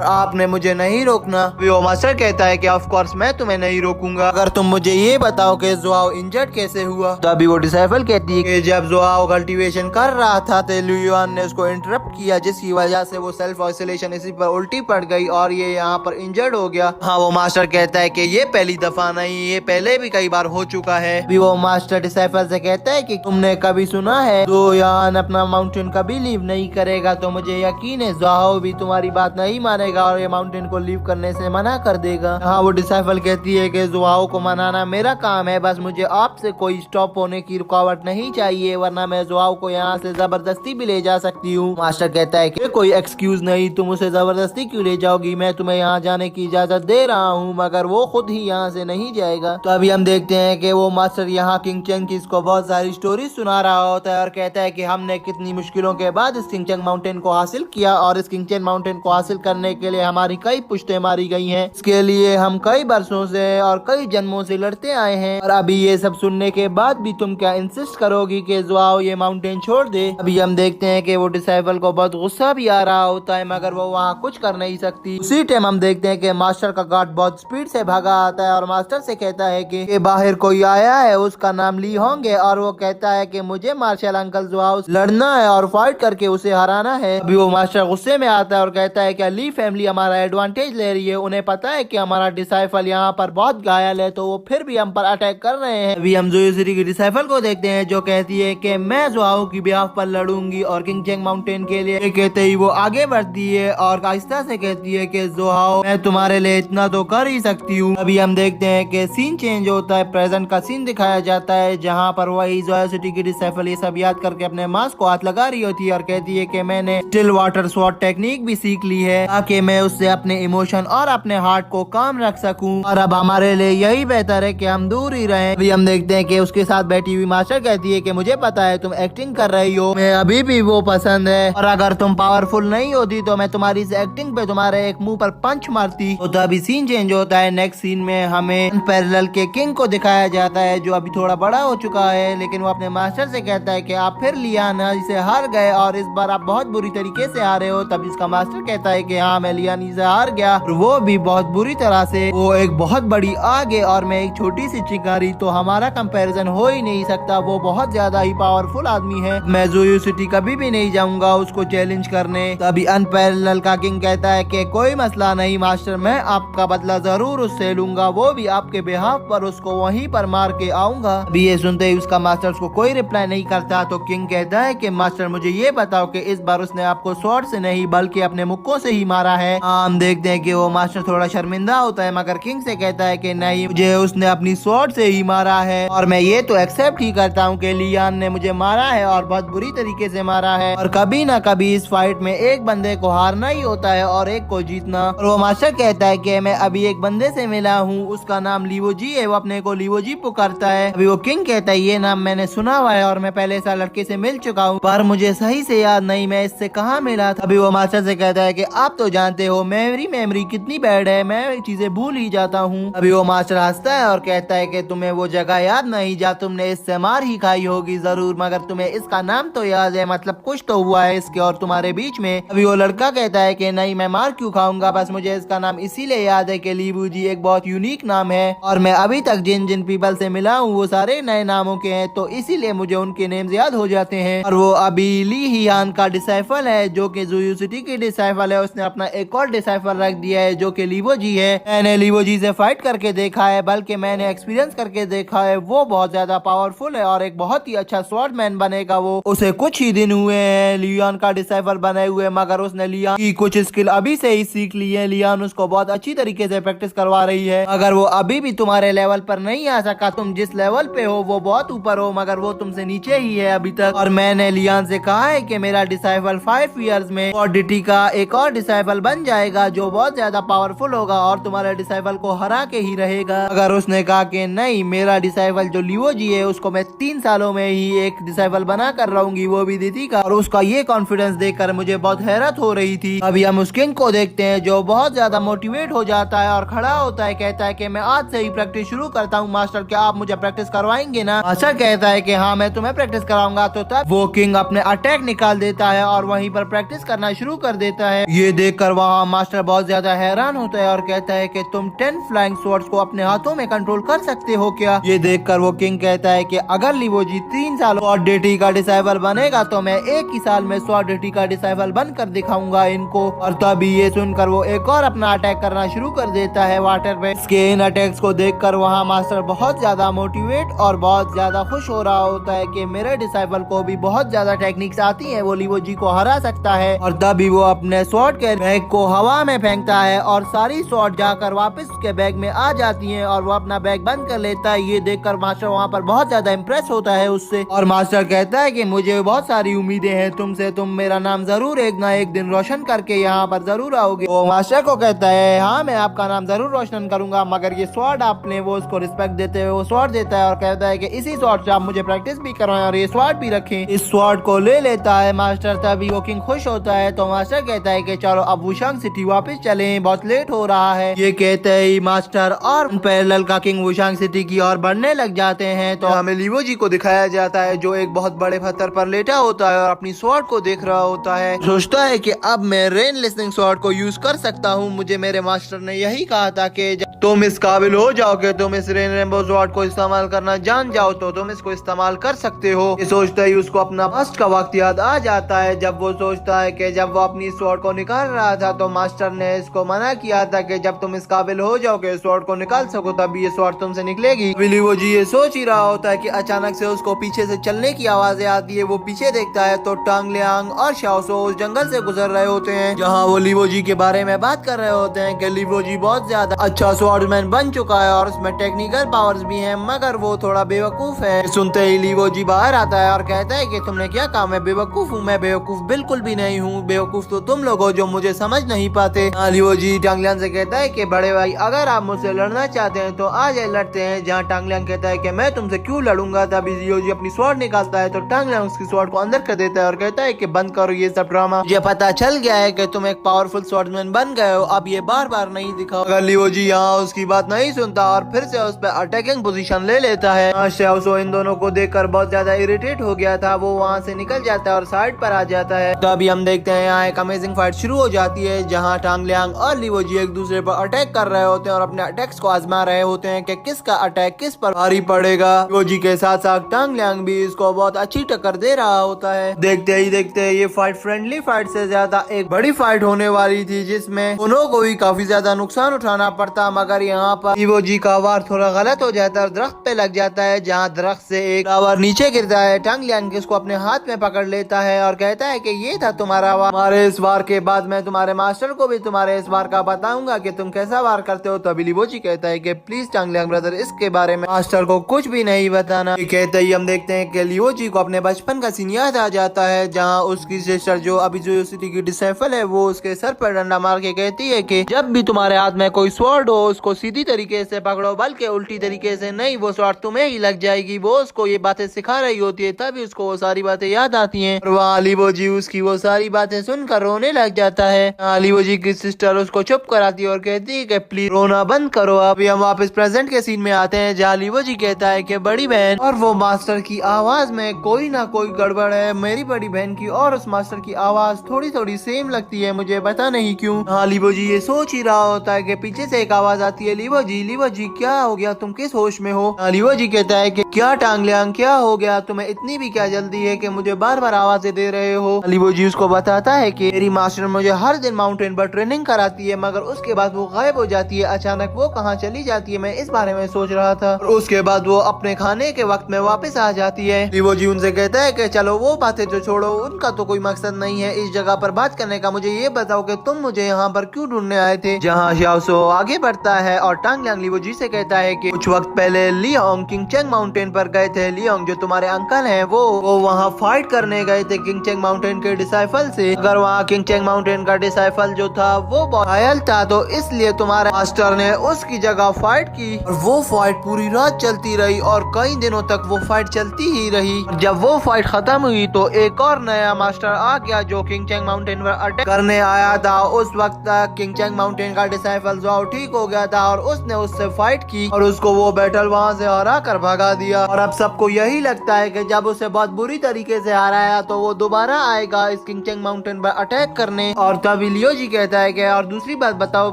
आपने मुझे नहीं रोकना। वो मास्टर कहता है कि ऑफ कोर्स मैं तुम्हें नहीं रोकूंगा, अगर तुम मुझे ये बताओ कि जुआओ इंजर्ड कैसे हुआ। तो अभी वो डिसाइफल कहती है कि जब जुआओ कल्टीवेशन कर रहा था तो लुयुआन ने उसको इंटरप्ट किया, जिसकी वजह से वो सेल्फ आइसोलेशन इसी पर उल्टी पड़ गई और ये यहाँ पर इंजर्ड हो गया। हाँ, वो मास्टर कहता है कि ये पहली दफा नहीं, ये पहले भी कई बार हो चुका है। भी वो मास्टर डिसाइफल से कहता है कि तुमने कभी सुना है लुयुआन अपना माउंटेन कभी लीव नहीं करेगा, तो मुझे यकीन है जुआओ भी तुम्हारी बात नहीं मानेगा और ये माउंटेन को लीव करने से मना कर देगा। हाँ, वो डिसाइफल कहती है कि जुआओ को मनाना मेरा काम है, बस मुझे आपसे कोई स्टॉप होने की रुकावट नहीं चाहिए, वरना मैं जुआओ को यहाँ से जबरदस्ती भी ले जा सकती हूँ। मास्टर कहता है कि कोई एक्सक्यूज नहीं, तुम उसे जबरदस्ती क्यों ले जाओगी, मैं तुम्हें यहाँ जाने की इजाजत दे रहा हूँ, मगर वो खुद ही यहाँ से नहीं जाएगा। तो अभी हम देखते हैं कि वो मास्टर यहाँ किंग चेंग की इसको बहुत सारी स्टोरी सुना रहा होता है और कहता है कि हमने कितनी मुश्किलों के बाद इस किंग चेंग माउंटेन को हासिल किया और इस किंग चेंग माउंटेन को हासिल करने के लिए हमारी कई पुश्तें मारी गई हैं, इसके लिए हम कई बरसों से और कई जन्मों से लड़ते आए हैं, और अभी ये सब सुनने के बाद भी तुम क्या इंसिस्ट करोगी कि जुआओ ये माउंटेन छोड़ दे। अभी हम देखते हैं कि वो डिसाइबल को बहुत गुस्सा भी आ रहा होता है मगर वो वहाँ कुछ कर नहीं सकती। उसी टाइम हम देखते हैं कि मास्टर का गार्ड बहुत स्पीड से भागा आता है और मास्टर से कहता है कि बाहर कोई आया है, उसका नाम ली होंगे, और वो कहता है कि मुझे मार्शल अंकल जुआओ लड़ना है और फाइट करके उसे हराना है। अभी वो मास्टर गुस्से में आता है और कहता है कि ली फैमिली हमारा एडवांटेज ले रही है, उन्हें पता है कि हमारा डिसाइफल यहाँ पर बहुत घायल है, तो वो फिर भी हम पर अटैक कर रहे हैं। अभी हम जोयो सिटी की डिसाइफल को देखते हैं जो कहती है कि मैं जोहाओ की बिहाफ पर लड़ूंगी और किंग चेंग माउंटेन के लिए। कहते ही वो आगे बढ़ती है और आहिस्ता से कहती है कि जोहाओ मैं तुम्हारे लिए इतना तो कर ही सकती हूँ। अभी हम देखते हैं कि सीन चेंज होता है, प्रेजेंट का सीन दिखाया जाता है जहाँ पर वही जोयो सिटी की डिसाइफल ये सब याद करके अपने मास्क को हाथ लगा रही होती है और कहती है कि मैंने स्टिल वाटर स्वॉर्ड टेक्निक भी सीख ली है ताकि मैं उससे अपने इमोशन और अपने हार्ट को काम रख सकूं और अब हमारे लिए यही बेहतर है कि हम दूर ही रहें। अभी हम देखते हैं कि उसके साथ बैठी हुई मास्टर कहती है कि मुझे पता है तुम एक्टिंग कर रही हो, मैं अभी भी वो पसंद है और अगर तुम पावरफुल नहीं होती तो मैं तुम्हारी इस एक्टिंग पे तुम्हारे एक मुंह पर पंच मारती। तो अभी सीन चेंज होता है। नेक्स्ट सीन में हमें अनपैरेलल के किंग को दिखाया जाता है जो अभी थोड़ा बड़ा हो चुका है, लेकिन वो अपने मास्टर से कहता है कि आप फिर लियाना से हार गए और इस बार आप बहुत बुरी तरीके से हारे हो। तब इसका मास्टर कहता है कि हाँ मैं लियानी से हार गया और वो भी बहुत बुरी तरह से। वो एक बहुत बड़ी आग है और मैं एक छोटी सी चिंगारी, तो हमारा कंपैरिजन हो ही नहीं सकता। वो बहुत ज्यादा ही पावरफुल आदमी है, मैं जोयो सिटी कभी भी नहीं जाऊंगा उसको चैलेंज करने। तभी अनपैरेलल का किंग कहता है कि कोई मसला नहीं मास्टर, मैं आपका बदला जरूर उससे लूंगा, वो भी आपके बिहाफ पर उसको वहीं पर मार के आऊंगा। अभी ये सुनते ही उसका मास्टर उसको कोई रिप्लाई नहीं करता। तो किंग कहता है कि मास्टर मुझे ये बताओ कि इस बार उसने आपको स्वॉर्ड से नहीं बल्कि अपने मुक्कों से ही मारा है। हम देखते हैं कि वो मास्टर थोड़ा शर्मिंदा होता है मगर किंग से कहता है कि नहीं मुझे उसने अपनी स्वॉर्ड से ही मारा है और मैं ये तो एक्सेप्ट ही करता हूँ कि लियान ने मुझे मारा है और बहुत बुरी तरीके से मारा है और कभी ना कभी इस फाइट में एक बंदे को हारना ही होता है और एक को जीतना। और वो मास्टर कहता है कि मैं अभी एक बंदे से मिला हूँ, उसका नाम लीवोजी है, वो अपने को लीवोजी पुकारता है। अभी वो किंग कहता है ये नाम मैंने सुना हुआ है और मैं पहले इस लड़के से मिल चुका हूँ पर मुझे सही से याद नहीं मैं इससे कहाँ मिला था। अभी वो मास्टर से कहता है कि आप तो जानते हो मेरी मेमोरी कितनी बैड है, मैं चीजें भूल ही जाता हूँ। अभी वो मास्टर हंसता है और कहता है कि तुम्हें वो जगह याद नहीं जहाँ तुमने इससे मार ही खाई होगी जरूर, मगर तुम्हें इसका नाम तो याद है, मतलब कुछ तो हुआ है इसके और तुम्हारे बीच में। अभी वो लड़का कहता है कि नहीं मैं मार क्यों खाऊंगा, बस मुझे इसका नाम इसीलिए याद है कि लीबूजी एक बहुत यूनिक नाम है और मैं अभी तक जिन जिन पीपल से मिला हूँ वो सारे नए नामों के हैं, तो इसीलिए मुझे उनके नेम्स याद हो जाते हैं। और वो अभी ली हियान का डिसाइफल है जो कि जोयो सिटी की डिसाइफल है, उसने अपना एक और डिसाइफल रख दिया है जो कि लीवोजी है। मैंने लीवोजी से फाइट करके देखा है, बल्कि मैंने एक्सपीरियंस करके देखा है, वो बहुत ज्यादा पावरफुल है और एक बहुत ही अच्छा स्वॉर्डमैन बनेगा। वो उसे कुछ ही दिन हुए हैं लियान का डिसाइफल बने हुए, मगर उसने लियान की कुछ स्किल अभी से ही सीख ली है। लियान उसको बहुत अच्छी तरीके से प्रैक्टिस करवा रही है। अगर वो अभी भी तुम्हारे लेवल पर नहीं आ सका, तुम जिस लेवल पे हो वो बहुत ऊपर हो मगर वो तुमसे नीचे ही है अभी तक। और मैंने लियान से कहा है कि मेरा डिसाइफल 5 इयर्स में ऑडिटी का एक और डिसाइफल बन जाएगा जो बहुत ज्यादा पावरफुल होगा और तुम्हारे डिसाइफल को हरा के ही रहेगा। अगर उसने कहा कि नहीं मेरा डिसाइफल जो लीवोजी है उसको मैं 3 सालों में ही एक डिसाइफल बना कर रहूंगी वो भी दीदी का, और उसका ये कॉन्फिडेंस देखकर मुझे बहुत हैरत हो रही थी। अभी हम उस किंग को देखते हैं जो बहुत ज्यादा मोटिवेट हो जाता है और खड़ा होता है, कहता है कि मैं आज से ही प्रैक्टिस शुरू करता हूँ मास्टर, क्या आप मुझे प्रैक्टिस करवाएंगे ना। मास्टर कहता है कि हाँ मैं तुम्हें प्रैक्टिस कराऊंगा। तो तब वो किंग अपने अटैक निकाल देता है और वहीं पर प्रैक्टिस करना शुरू कर देता है। ये देखकर वहाँ मास्टर बहुत ज्यादा हैरान होता है और कहता है कि तुम 10 फ्लाइंग स्वॉर्ड्स को अपने हाथों में कंट्रोल कर सकते हो क्या। ये देखकर वो किंग कहता है कि अगर लीवोजी 3 साल स्वॉर्ड डेटी का डिसाइफल बनेगा तो मैं 1 ही साल में स्वॉर्ड डेटी का डिसाइफल बनकर दिखाऊंगा इनको। और तभी ये सुनकर वो एक और अपना अटैक करना शुरू कर देता है वाटर पे। इसके इन अटैक्स को देखकर वहाँ मास्टर बहुत ज्यादा मोटिवेट और बहुत ज्यादा खुश हो रहा होता है कि मेरे डिसाइपल को भी बहुत ज्यादा टेक्निक्स आती है, वो लीवोजी को हरा सकता है। और तभी वो अपने स्वॉर्ड के बैग को हवा में फेंकता है और सारी स्वॉर्ड जाकर वापस उसके बैग में आ जाती है और वो अपना बैग बंद कर लेता है। ये देखकर मास्टर वहाँ पर बहुत ज्यादा इम्प्रेस होता है उससे और मास्टर कहता है कि मुझे बहुत सारी उम्मीदें हैं तुमसे, तुम मेरा नाम जरूर एक ना एक दिन रोशन करके यहाँ पर जरूर आओगे। वो मास्टर को कहता है हाँ मैं आपका नाम जरूर रोशन करूंगा, मगर ये स्वॉर्ड आपने वो उसको रिस्पेक्ट देते हुए वो स्वॉर्ड देता है और कहता है कि इसी स्वॉर्ड से आप मुझे प्रैक्टिस भी करवाएं और ये स्वॉर्ड भी रखें। इस स्वॉर्ड को ले लेता है मास्टर। तभी वो किंग खुश होता है तो मास्टर कहता है कि चलो अब वुशांग सिटी वापस चलें, बहुत लेट हो रहा है। ये कहते ही मास्टर और पैरेलल का किंग वुशांग सिटी की ओर बढ़ने लग जाते हैं। तो हमें लीवोजी को दिखाया जाता है जो एक बहुत बड़े पत्थर पर लेटा होता है और अपनी स्वॉर्ड को देख रहा होता है। सोचता है कि अब मैं रेन लिसनिंग स्वॉर्ड को यूज कर सकता हूँ, मुझे मेरे मास्टर ने यही कहा था कि जब तुम इस काबिल हो जाओगे, तुम इस रेन रेनबो स्वॉर्ड को इस्तेमाल करना जान जाओ तो तुम इसको इस्तेमाल कर सकते हो। ये सोचता ही उसको अपना पास्ट का वक्त याद आ जाता है जब वो सोचता है कि जब वो अपनी स्वॉर्ड को निकाल रहा था तो मास्टर ने इसको मना मना किया था कि जब तुम इस काबिल हो जाओगे स्वॉर्ड को निकाल सको तभी ये स्वॉर्ड तुमसे निकलेगी। लीवो जी ये सोच ही रहा होता है कि अचानक से उसको पीछे से चलने की आवाजें आती है। वो पीछे देखता है तो टांग लियांग और शाओसो उस जंगल से गुजर रहे होते हैं जहाँ वो लीवो जी के बारे में बात कर रहे होते हैं कि लीवो जी बहुत ज्यादा अच्छा स्वॉर्डमैन बन चुका है और उसमें टेक्निकल पावर्स भी हैं, मगर वो थोड़ा बेवकूफ है। सुनते ही लीवो जी बाहर आता है और कहता है कि तुमने क्या कहा, मैं बेवकूफ हूँ? मैं बेवकूफ बिल्कुल भी नहीं हूँ, बेवकूफ तो तुम लोग हो जो मुझे समझ नहीं पाते। लीवो जी टांगलियांग से कहता है कि बड़े भाई अगर आप मुझसे लड़ना चाहते हैं तो आज लड़ते हैं। जहाँ टांगलियांग कहता है कि मैं तुमसे क्यों लड़ूंगा। तभी लीवो जी अपनी स्वॉर्ड निकालता है तो टांगलियांग उसकी स्वॉर्ड को अंदर कर देता है और कहता है कि बंद करो ये सब ड्रामा, मुझे पता चल गया है कि तुम एक पावरफुल स्वॉर्डमैन बन गए हो, अब ये बार बार नहीं दिखाओ। अगर लीवो जी यहाँ उसकी बात नहीं सुनता और फिर से उस पर अटैकिंग पोजीशन ले लेता है। शाओसो इन दोनों को देखकर बहुत ज्यादा इरिटेट हो गया था, वो वहाँ से निकल जाता है और साइड पर आ जाता है। तो अभी हम देखते हैं यहाँ एक अमेजिंग फाइट शुरू हो जाती है जहाँ टांगलियांग और लीवो जी एक दूसरे पर अटैक कर रहे होते हैं और अपने अटैक्स को आजमा रहे होते हैं कि किसका अटैक किस पर भारी पड़ेगा। लीवो जी के साथ साथ टांगलियांग भी इसको बहुत अच्छी टक्कर दे रहा होता है। देखते ही देखते ये फाइट फ्रेंडली फाइट से ज्यादा एक बड़ी फाइट होने वाली थी जिसमें उन्हों को भी काफी ज्यादा नुकसान उठाना पड़ता, मगर यहाँ पर लीवो जी का वार थोड़ा गलत हो जाता है और दरख्त पे लग जाता है जहाँ दरख्त से एक टावर नीचे गिरता है। टांगलियांग इसको अपने हाथ में पकड़ लेता है और कहता है कि ये था तुम्हारा वार, हमारे इस वार के बाद मैं तुम्हारे मास्टर को भी तुम्हारे इस वार का बताऊंगा कि तुम कैसा वार करते हो। तभी लीवो जी कहता है कि प्लीज टांगलियांग ब्रदर इसके बारे में मास्टर को कुछ भी नहीं बताना। कहते ही हम देखते हैं कि लीवो जी को अपने बचपन का सीन याद आ जाता है जहाँ उसकी सिस्टर जो अभी ज़ोयो सिटी की डिसाइपल है वो उसके सर पर डंडा मार के कहती है कि जब भी तुम्हारे हाथ में कोई स्वॉर्ड हो उसको सीधी तरीके से पकड़ो, बल्कि उल्टी तरीके से नहीं, वो स्वॉर्ड तुम्हें ही लग जाएगी। वो उसको ये बातें सिखा रही होती है, तभी उसको वो सारी बातें याद आती हैं और वहाँ लीवो जी उसकी वो सारी बातें सुनकर रोने लग जाता है। लीवो जी की सिस्टर उसको चुप कराती है और कहती है कि प्लीज रोना बंद करो। अभी हम वापस प्रेजेंट के सीन में आते हैं जहाँ लीवो जी कहता है कि बड़ी बहन और वो मास्टर की आवाज में कोई ना कोई गड़बड़ है। मेरी बड़ी बहन की और उस मास्टर की आवाज थोड़ी थोड़ी सेम लगती है, मुझे पता नहीं क्यों। लीवो जी ये सोच ही रहा होता है कि पीछे से एक आवाज आती है, लीवो जी क्या हो गया, तुम किस होश में हो? लीवो जी कहता है कि क्या टांगलियांग क्या हो गया, तुम्हें इतनी भी क्या जल्दी है कि मुझे बार बार आवाजें दे रहे हो? लीवो जी उसको बताता है कि मेरी मास्टर मुझे हर दिन माउंटेन पर ट्रेनिंग कराती है, मगर उसके बाद वो गायब हो जाती है, अचानक वो कहाँ चली जाती है, मैं इस बारे में सोच रहा था। और उसके बाद वो अपने खाने के वक्त में वापस आ जाती है। लीवो जी उनसे कहता है कि चलो वो बातें तो छोड़ो, उनका तो कोई मकसद नहीं है इस जगह पर बात करने का, मुझे ये बताओ कि तुम मुझे यहाँ पर क्यों ढूंढने आए थे? जहाँ शाओसो आगे बढ़ता है और टांगलियांग लीवो जी से कहता है कि कुछ वक्त पहले लियोंग किंगचेंग माउंटेन पर गए थे। लियोंग जो तुम्हारे अंकल हैं वो वहाँ फाइट करने गए थे किंगचेंग माउंटेन के डिसाइपल से, अगर वहाँ किंगचेंग माउंटेन का डिसाइपल जो था वो बहुत घायल था तो इसलिए तुम्हारे मास्टर ने उसकी जगह फाइट की और वो फाइट पूरी रात चलती रही और कई दिनों तक वो फाइट चलती ही रही। जब वो फाइट खत्म हुई तो एक और नया मास्टर आ गया जो किंगचेंग माउंटेन पर अटैक करने आया था। उस वक्त तक किंगचेंग माउंटेन का डिसाइपल जो ठीक हो गया था और उसने उससे फाइट की और उसको वो बैटल वहाँ से हरा कर भगा दिया। और अब सबको यही लगता है कि जब उसे बहुत बुरी तरीके से हराया तो वो दोबारा आएगा इस किंगचेंग माउंटेन पर अटैक करने। और तभी लियो जी कहता है कि और दूसरी बात बताओ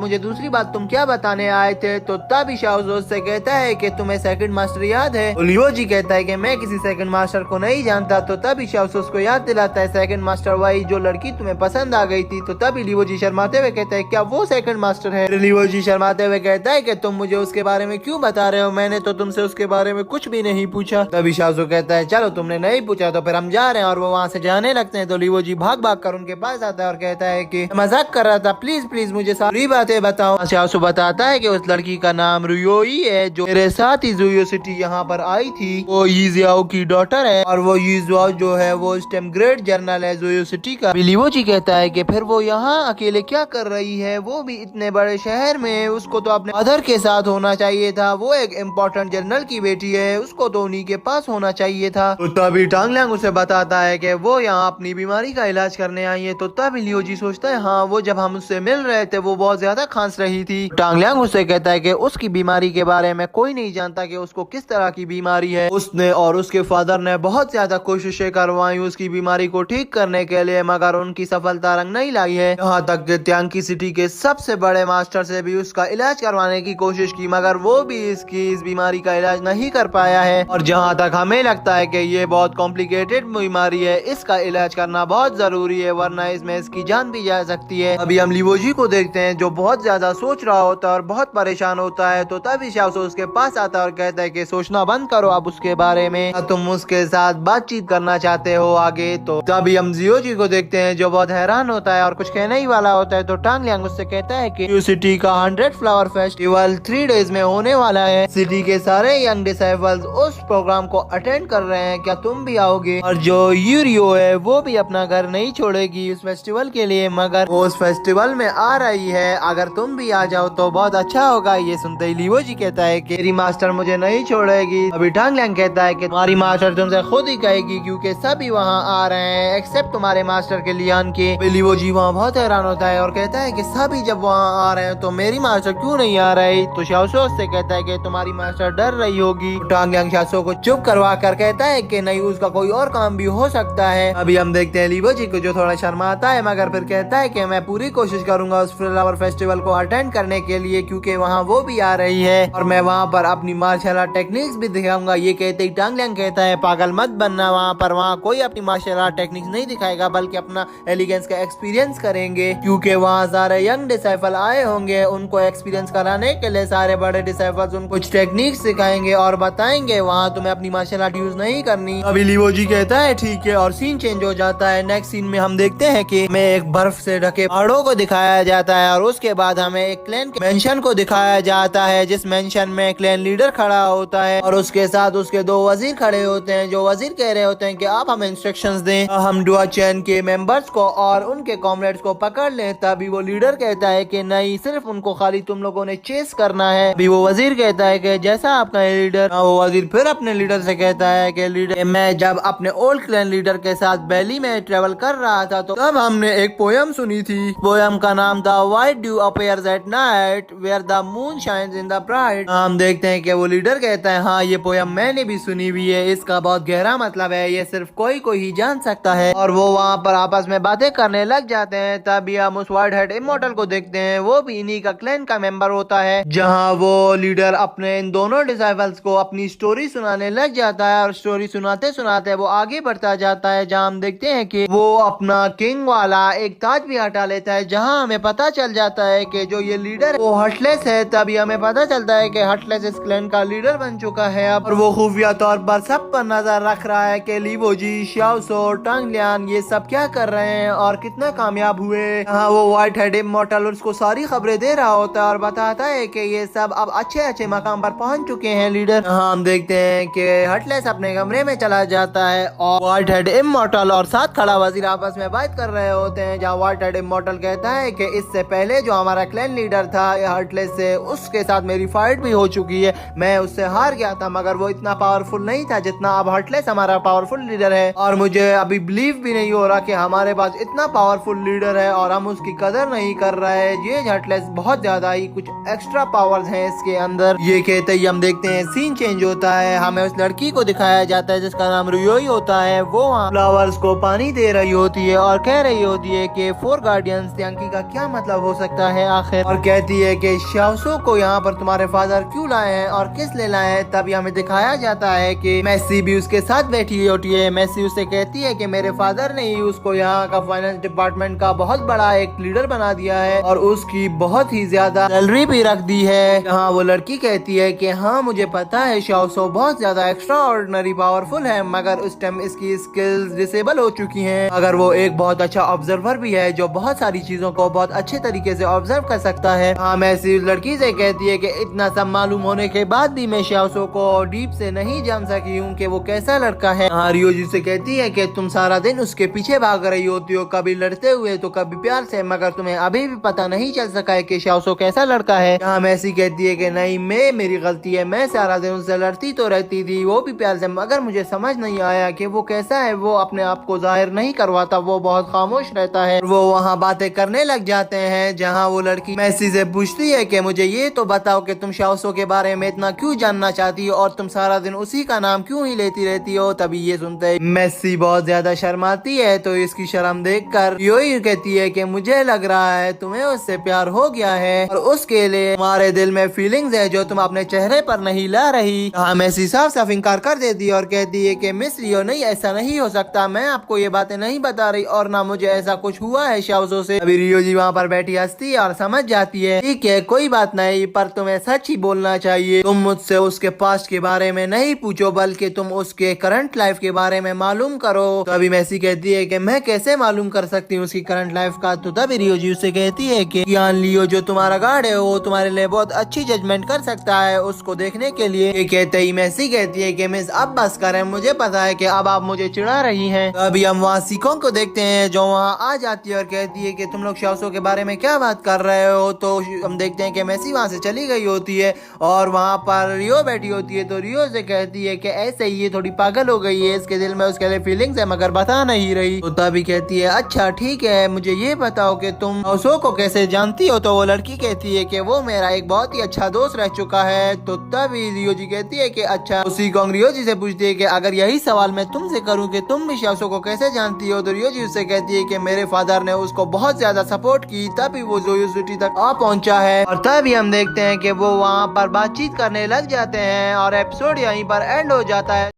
मुझे, दूसरी बात तुम क्या बताने आए थे? तो तभी शाओसो से कहता है कि तुम्हें सेकंड मास्टर याद है? तो लियो जी कहता है कि मैं किसी सेकंड मास्टर को नहीं जानता। तो तभी शाओसो उसको याद दिलाता है सेकंड मास्टर वही जो लड़की तुम्हें पसंद आ गई थी। तो तभी लियो जी शर्माते हुए कहता है क्या वो सेकंड मास्टर है? लियो जी शर्माते हुए कहता है कि तुम मुझे उसके बारे में क्यों बता रहे हो, मैंने तो तुमसे उसके बारे में कुछ भी नहीं पूछा। तभी शाओसो कहता है चलो तुमने नहीं पूछा तो फिर हम जा रहे हैं, और वो वहाँ से जाने लगते हैं। तो लियो जी भाग भाग कर उनके पास आता है और कहता है कि मजाक कर रहा था, प्लीज प्लीज मुझे सारी बातें बताओ। शाओसो बताता है कि उस लड़की का नाम रुयोई है जो मेरे साथ ही ज़ोयो सिटी यहाँ पर आई थी, वो यीजियाओ की डॉटर है और वो यीजियाओ जो है वो इस टाइम ग्रेट जर्नल है ज़ोयो सिटी का। लियो जी कहता है कि फिर वो यहाँ अकेले क्या कर रही है, वो भी इतने बड़े शहर में, उसको तो अपने मदर के साथ होना चाहिए था, वो एक इम्पोर्टेंट जनरल की बेटी है, उसको तो उन्हीं के पास होना चाहिए था। तो तभी टांगलियांग उसे बताता है कि वो यहाँ अपनी बीमारी का इलाज करने आई है। तो तभी लियो जी सोचता है हाँ वो जब हम उससे मिल रहे थे वो बहुत ज्यादा खांस रही थी। टांगलियांग उससे कहता है कि उसकी बीमारी के बारे में कोई नहीं जानता कि उसको किस तरह की बीमारी है। उसने और उसके फादर ने बहुत ज्यादा कोशिशें करवाई उसकी बीमारी को ठीक करने के लिए, मगर उनकी सफलता रंग नहीं लाई है। यहाँ तक कि त्यांकी सिटी के सबसे बड़े मास्टर से भी उसका इलाज करवाने की कोशिश की, मगर वो भी इसकी इस बीमारी का इलाज नहीं कर पाया है। और जहाँ तक हमें लगता है कि ये बहुत कॉम्प्लिकेटेड बीमारी है, इसका इलाज करना बहुत जरूरी है वरना इसमें इसकी जान भी जा सकती है। अभी हम लियो जी को देखते देखते हैं जो बहुत ज्यादा सोच रहा होता है और बहुत परेशान होता है। तो तभी शाओसो उसके पास आता है और कहता है कि सोचना बंद करो अब उसके बारे में, तुम उसके साथ बातचीत करना चाहते हो आगे। तो तभी हम जियोजी को देखते हैं जो बहुत हैरान होता है और कुछ कहने ही वाला होता है। तो टांग लियांग उससे कहता है कि यू सिटी का 100 फ्लावर फेस्टिवल 3 डेज में होने वाला है। सिटी के सारे यंग डिसाइपल्स उस प्रोग्राम को अटेंड कर रहे हैं, क्या तुम भी आओगे? और जो यूरियो है वो भी अपना घर नहीं छोड़ेगी उस फेस्टिवल के लिए, मगर वो उस फेस्टिवल में आ रही है। अगर तुम भी आ जाओ तो बहुत अच्छा होगा। ये सुनते ही लीवोजी कहता है कि मेरी मास्टर मुझे नहीं छोड़ेगी। अभी टांग लियांग कहता है कि तुम्हारी मास्टर तुमसे खुद ही कहेगी क्योंकि सभी वहाँ आ रहे हैं एक्सेप्ट तुम्हारे मास्टर के लियान के। लीवोजी वहाँ बहुत हैरान होता है और कहता है कि सभी जब वहाँ आ रहे हैं तो मेरी मास्टर क्यों नहीं आ रही? तो शाओसो से कहता है कि तुम्हारी मास्टर डर रही होगी। टांग लियांग शाओसो को चुप करवा कर कहता है कि नहीं, उसका कोई और काम भी हो सकता है। अभी हम देखते हैं लीवोजी को जो थोड़ा शर्माता है मगर फिर कहता है कि मैं पूरी कोशिश करूंगा उस फ्लावर फेस्टिवल को अटेंड करने के लिए क्योंकि वहाँ वो भी आ रही है और मैं वहाँ पर अपनी मार्शल आर्ट टेक्निक्स भी दिखाऊंगा। ये कहते ही टांग लियांग कहता है पागल मत बनना, वहाँ पर वहाँ कोई अपनी मार्शल आर्ट टेक्निक्स नहीं दिखाएगा बल्कि अपना एलिगेंस का एक्सपीरियंस करेंगे क्योंकि वहाँ सारे यंग डिसाइपल आए होंगे। उनको एक्सपीरियंस कराने के लिए सारे बड़े डिसाइपल्स उनको कुछ टेक्निक्स सिखाएंगे और बताएंगे वहाँ तुम्हें अपनी मार्शल आर्ट यूज नहीं करनी। अभी लीवोजी कहता है ठीक है और सीन चेंज हो जाता है। नेक्स्ट सीन में हम देखते हैं कि हमें एक बर्फ से ढके पहाड़ों को दिखाया जाता है और उसके बाद हमें एक क्लैन के मेंशन को दिखाया जाता है जिस मेंशन में क्लैन लीडर खड़ा होता है और उसके साथ उसके 2 वजीर खड़े होते हैं। जो वजीर कह रहे होते हैं कि आप हमें इंस्ट्रक्शंस दें, हम डुआ चैन के मेंबर्स को और उनके कॉमरेड्स को पकड़ लें। तभी वो लीडर कहता है कि नहीं, सिर्फ उनको खाली तुम लोगों ने चेस करना है। अभी वो वजीर कहता है कि जैसा आपका लीडर। वो वजीर फिर अपने लीडर से कहता है कि लीडर, मैं जब अपने ओल्ड क्लैन लीडर के साथ बैली में ट्रेवल कर रहा था तो तब हमने एक पोयम सुनी थी। पोयम का नाम था why due appears at night where the moon shines in the bright. हम देखते हैं कि वो लीडर कहता है हाँ, ये पोयम मैंने भी सुनी हुई है, इसका बहुत गहरा मतलब है, ये सिर्फ कोई कोई ही जान सकता है। और वो वहाँ पर आपस में बातें करने लग जाते हैं। तभी हम उस वाइट हेड इमोर्टल को देखते हैं, वो भी इन्हीं का क्लैन का मेंबर होता है। जहाँ वो लीडर अपने इन दोनों डिसाइपल्स को अपनी स्टोरी सुनाने लग जाता है और स्टोरी सुनाते सुनाते वो आगे बढ़ता जाता है जहाँ हम देखते हैं कि वो अपना किंग वाला एक ताज भी हटा लेता है जहाँ हमें पता चल जाता है कि जो ये लीडर है वो हर्टलेस है। तभी हमें पता चलता है कि हर्टलेस इस क्लैन का लीडर बन चुका है अब और वो खुफिया तौर पर सब पर नजर रख रहा है कि लीवोजी, शाओसो, टांग लियांग ये सब क्या कर रहे हैं और कितना कामयाब हुए। हाँ, वो व्हाइट हेड इमॉर्टल उसको सारी खबरें दे रहा होता है और बताता है कि ये सब अब अच्छे अच्छे मकाम पर पहुंच चुके हैं लीडर। हाँ, हम देखते हैं कि हर्टलेस अपने कमरे में चला जाता है और व्हाइट हेड इमॉर्टल और साथ खड़ा वजीर आपस में बात कर रहे होते हैं जहाँ व्हाइट हेड इमॉर्टल कहता है कि इससे पहले जो हमारा क्लैन लीडर था हर्टलेस से, उसके साथ मेरी फाइट भी हो चुकी है, मैं उससे हार गया था मगर वो इतना पावरफुल नहीं था जितना अब हर्टलेस हमारा पावरफुल लीडर है। और मुझे अभी बिलीव भी नहीं हो रहा कि हमारे पास इतना पावरफुल लीडर है और हम उसकी कदर नहीं कर रहे हैं। ये हर्टलेस बहुत ज्यादा ही कुछ एक्स्ट्रा पावर्स हैं इसके अंदर। ये कहते ही हम देखते हैं सीन चेंज होता है, हमें उस लड़की को दिखाया जाता है जिसका नाम रियोई होता है। वो फ्लावर्स को पानी दे रही होती है और कह रही होती है कि 4 गार्डियंस यांकी का क्या मतलब हो सकता है आखिर, और कहती है कि शाओसो को यहाँ पर तुम्हारे फादर क्यों लाए हैं और किस ले लाए हैं। तभी हमें दिखाया जाता है कि मेसी भी उसके साथ बैठी होती है। मेसी उससे कहती है कि मेरे फादर ने ही उसको यहाँ का फाइनेंस डिपार्टमेंट का बहुत बड़ा एक लीडर बना दिया है और उसकी बहुत ही ज्यादा सैलरी भी रख दी है। हाँ, वो लड़की कहती है कि हाँ मुझे पता है शाओसो बहुत ज्यादा एक्स्ट्रा ऑर्डिनरी पावरफुल है मगर उस टाइम इसकी स्किल्स डिसेबल हो चुकी हैं। अगर वो एक बहुत अच्छा ऑब्जर्वर भी है जो बहुत सारी चीजों को बहुत अच्छे तरीके से ऑब्जर्व कर सकता है। हाँ, मैं इसी लड़की से कहती है कि इतना सब मालूम होने के बाद भी मैं शाओसो को डीप से नहीं जान सकी हूँ कि वो कैसा लड़का है। हाँ, रियोजी से कहती है कि तुम सारा दिन उसके पीछे भाग रही होती हो, कभी लड़ते हुए तो कभी प्यार से, मगर तुम्हें अभी भी पता नहीं चल सका है कि शाओसो कैसा लड़का है। हाँ, मैसी कहती है कि नहीं, मेरी गलती है, मैं सारा दिन उससे लड़ती तो रहती थी, वो भी प्यार से, मगर मुझे समझ नहीं आया कि वो कैसा है। वो अपने आप को जाहिर नहीं करवाता, वो बहुत खामोश रहता है। वो वहाँ बातें करने लग जाते हैं जहाँ वो लड़की मैसी से पूछती है कि मुझे ये तो बताओ कि तुम शाओसो के बारे में इतना क्यों जानना चाहती हो और तुम सारा दिन उसी का नाम क्यों ही लेती रहती हो। तभी ये सुनते ही मैसी बहुत ज्यादा शर्माती है तो इसकी शर्म देखकर योई कहती है कि मुझे लग रहा है तुम्हें उससे प्यार हो गया है और उसके लिए तुम्हारे दिल में फीलिंग्स है जो तुम अपने चेहरे पर नहीं ला रही। हाँ, मैसी साफ साफ इनकार कर देती है और कहती है कि मिस रियो, नहीं ऐसा नहीं हो सकता, मैं आपको ये बातें नहीं बता रही और ना मुझे ऐसा कुछ हुआ है शाओसो से। अभी रियो जी वहाँ पर बैठी हंसती है और समझ जाती है ठीक है कोई बात नहीं, पर तुम्हें सच ही बोलना चाहिए। तुम मुझसे उसके पास्ट के बारे में नहीं पूछो, बल्कि तुम उसके करंट लाइफ के बारे में मालूम करो। तो अभी मैसी कहती है कि मैं कैसे मालूम कर सकती हूँ उसकी करंट लाइफ का। तो तभी रियो जी उससे कहती है कि यान लियो जो तुम्हारा गार्ड है वो तुम्हारे लिए बहुत अच्छी जजमेंट कर सकता है उसको देखने के लिए। ये कहते ही मैसी कहती है कि मिस अब बस करें, मुझे पता है कि अब आप मुझे चिढ़ा रही हैं। तो अभी हम वहाँ सिखों को देखते हैं जो वहाँ आ जाती है और कहती है कि तुम लोग शाओसो के बारे में क्या बात कर रहे हो। तो हम देखते हैं कि मैसी वहाँ से चली गई होती है और वहाँ पर रियो बैठी होती है। तो रियो से कहती है कि ऐसे ही ये थोड़ी पागल हो गई है, इसके दिल में उसके लिए फीलिंग्स है मगर बता नहीं रही। तो तभी कहती है अच्छा ठीक है, मुझे ये बताओ कि तुम शाओसो को कैसे जानती हो। तो वो लड़की कहती है कि वो मेरा एक बहुत ही अच्छा दोस्त रह चुका है। तो तभी रियो जी कहती है कि अच्छा। उसी को रियो जी से पूछती है कि अगर यही सवाल मैं तुमसे करूं कि तुम भी शाओसो को कैसे जानती हो। तो रियो जी उससे कहती है कि मेरे फादर ने उसको बहुत ज्यादा सपोर्ट की तभी वो जोयो सिटी तक आ पहुंचा है। और तभी हम देखते हैं कि वो वहाँ पर बातचीत करने लग जाते हैं और एपिसोड यहीं पर एंड हो जाता है।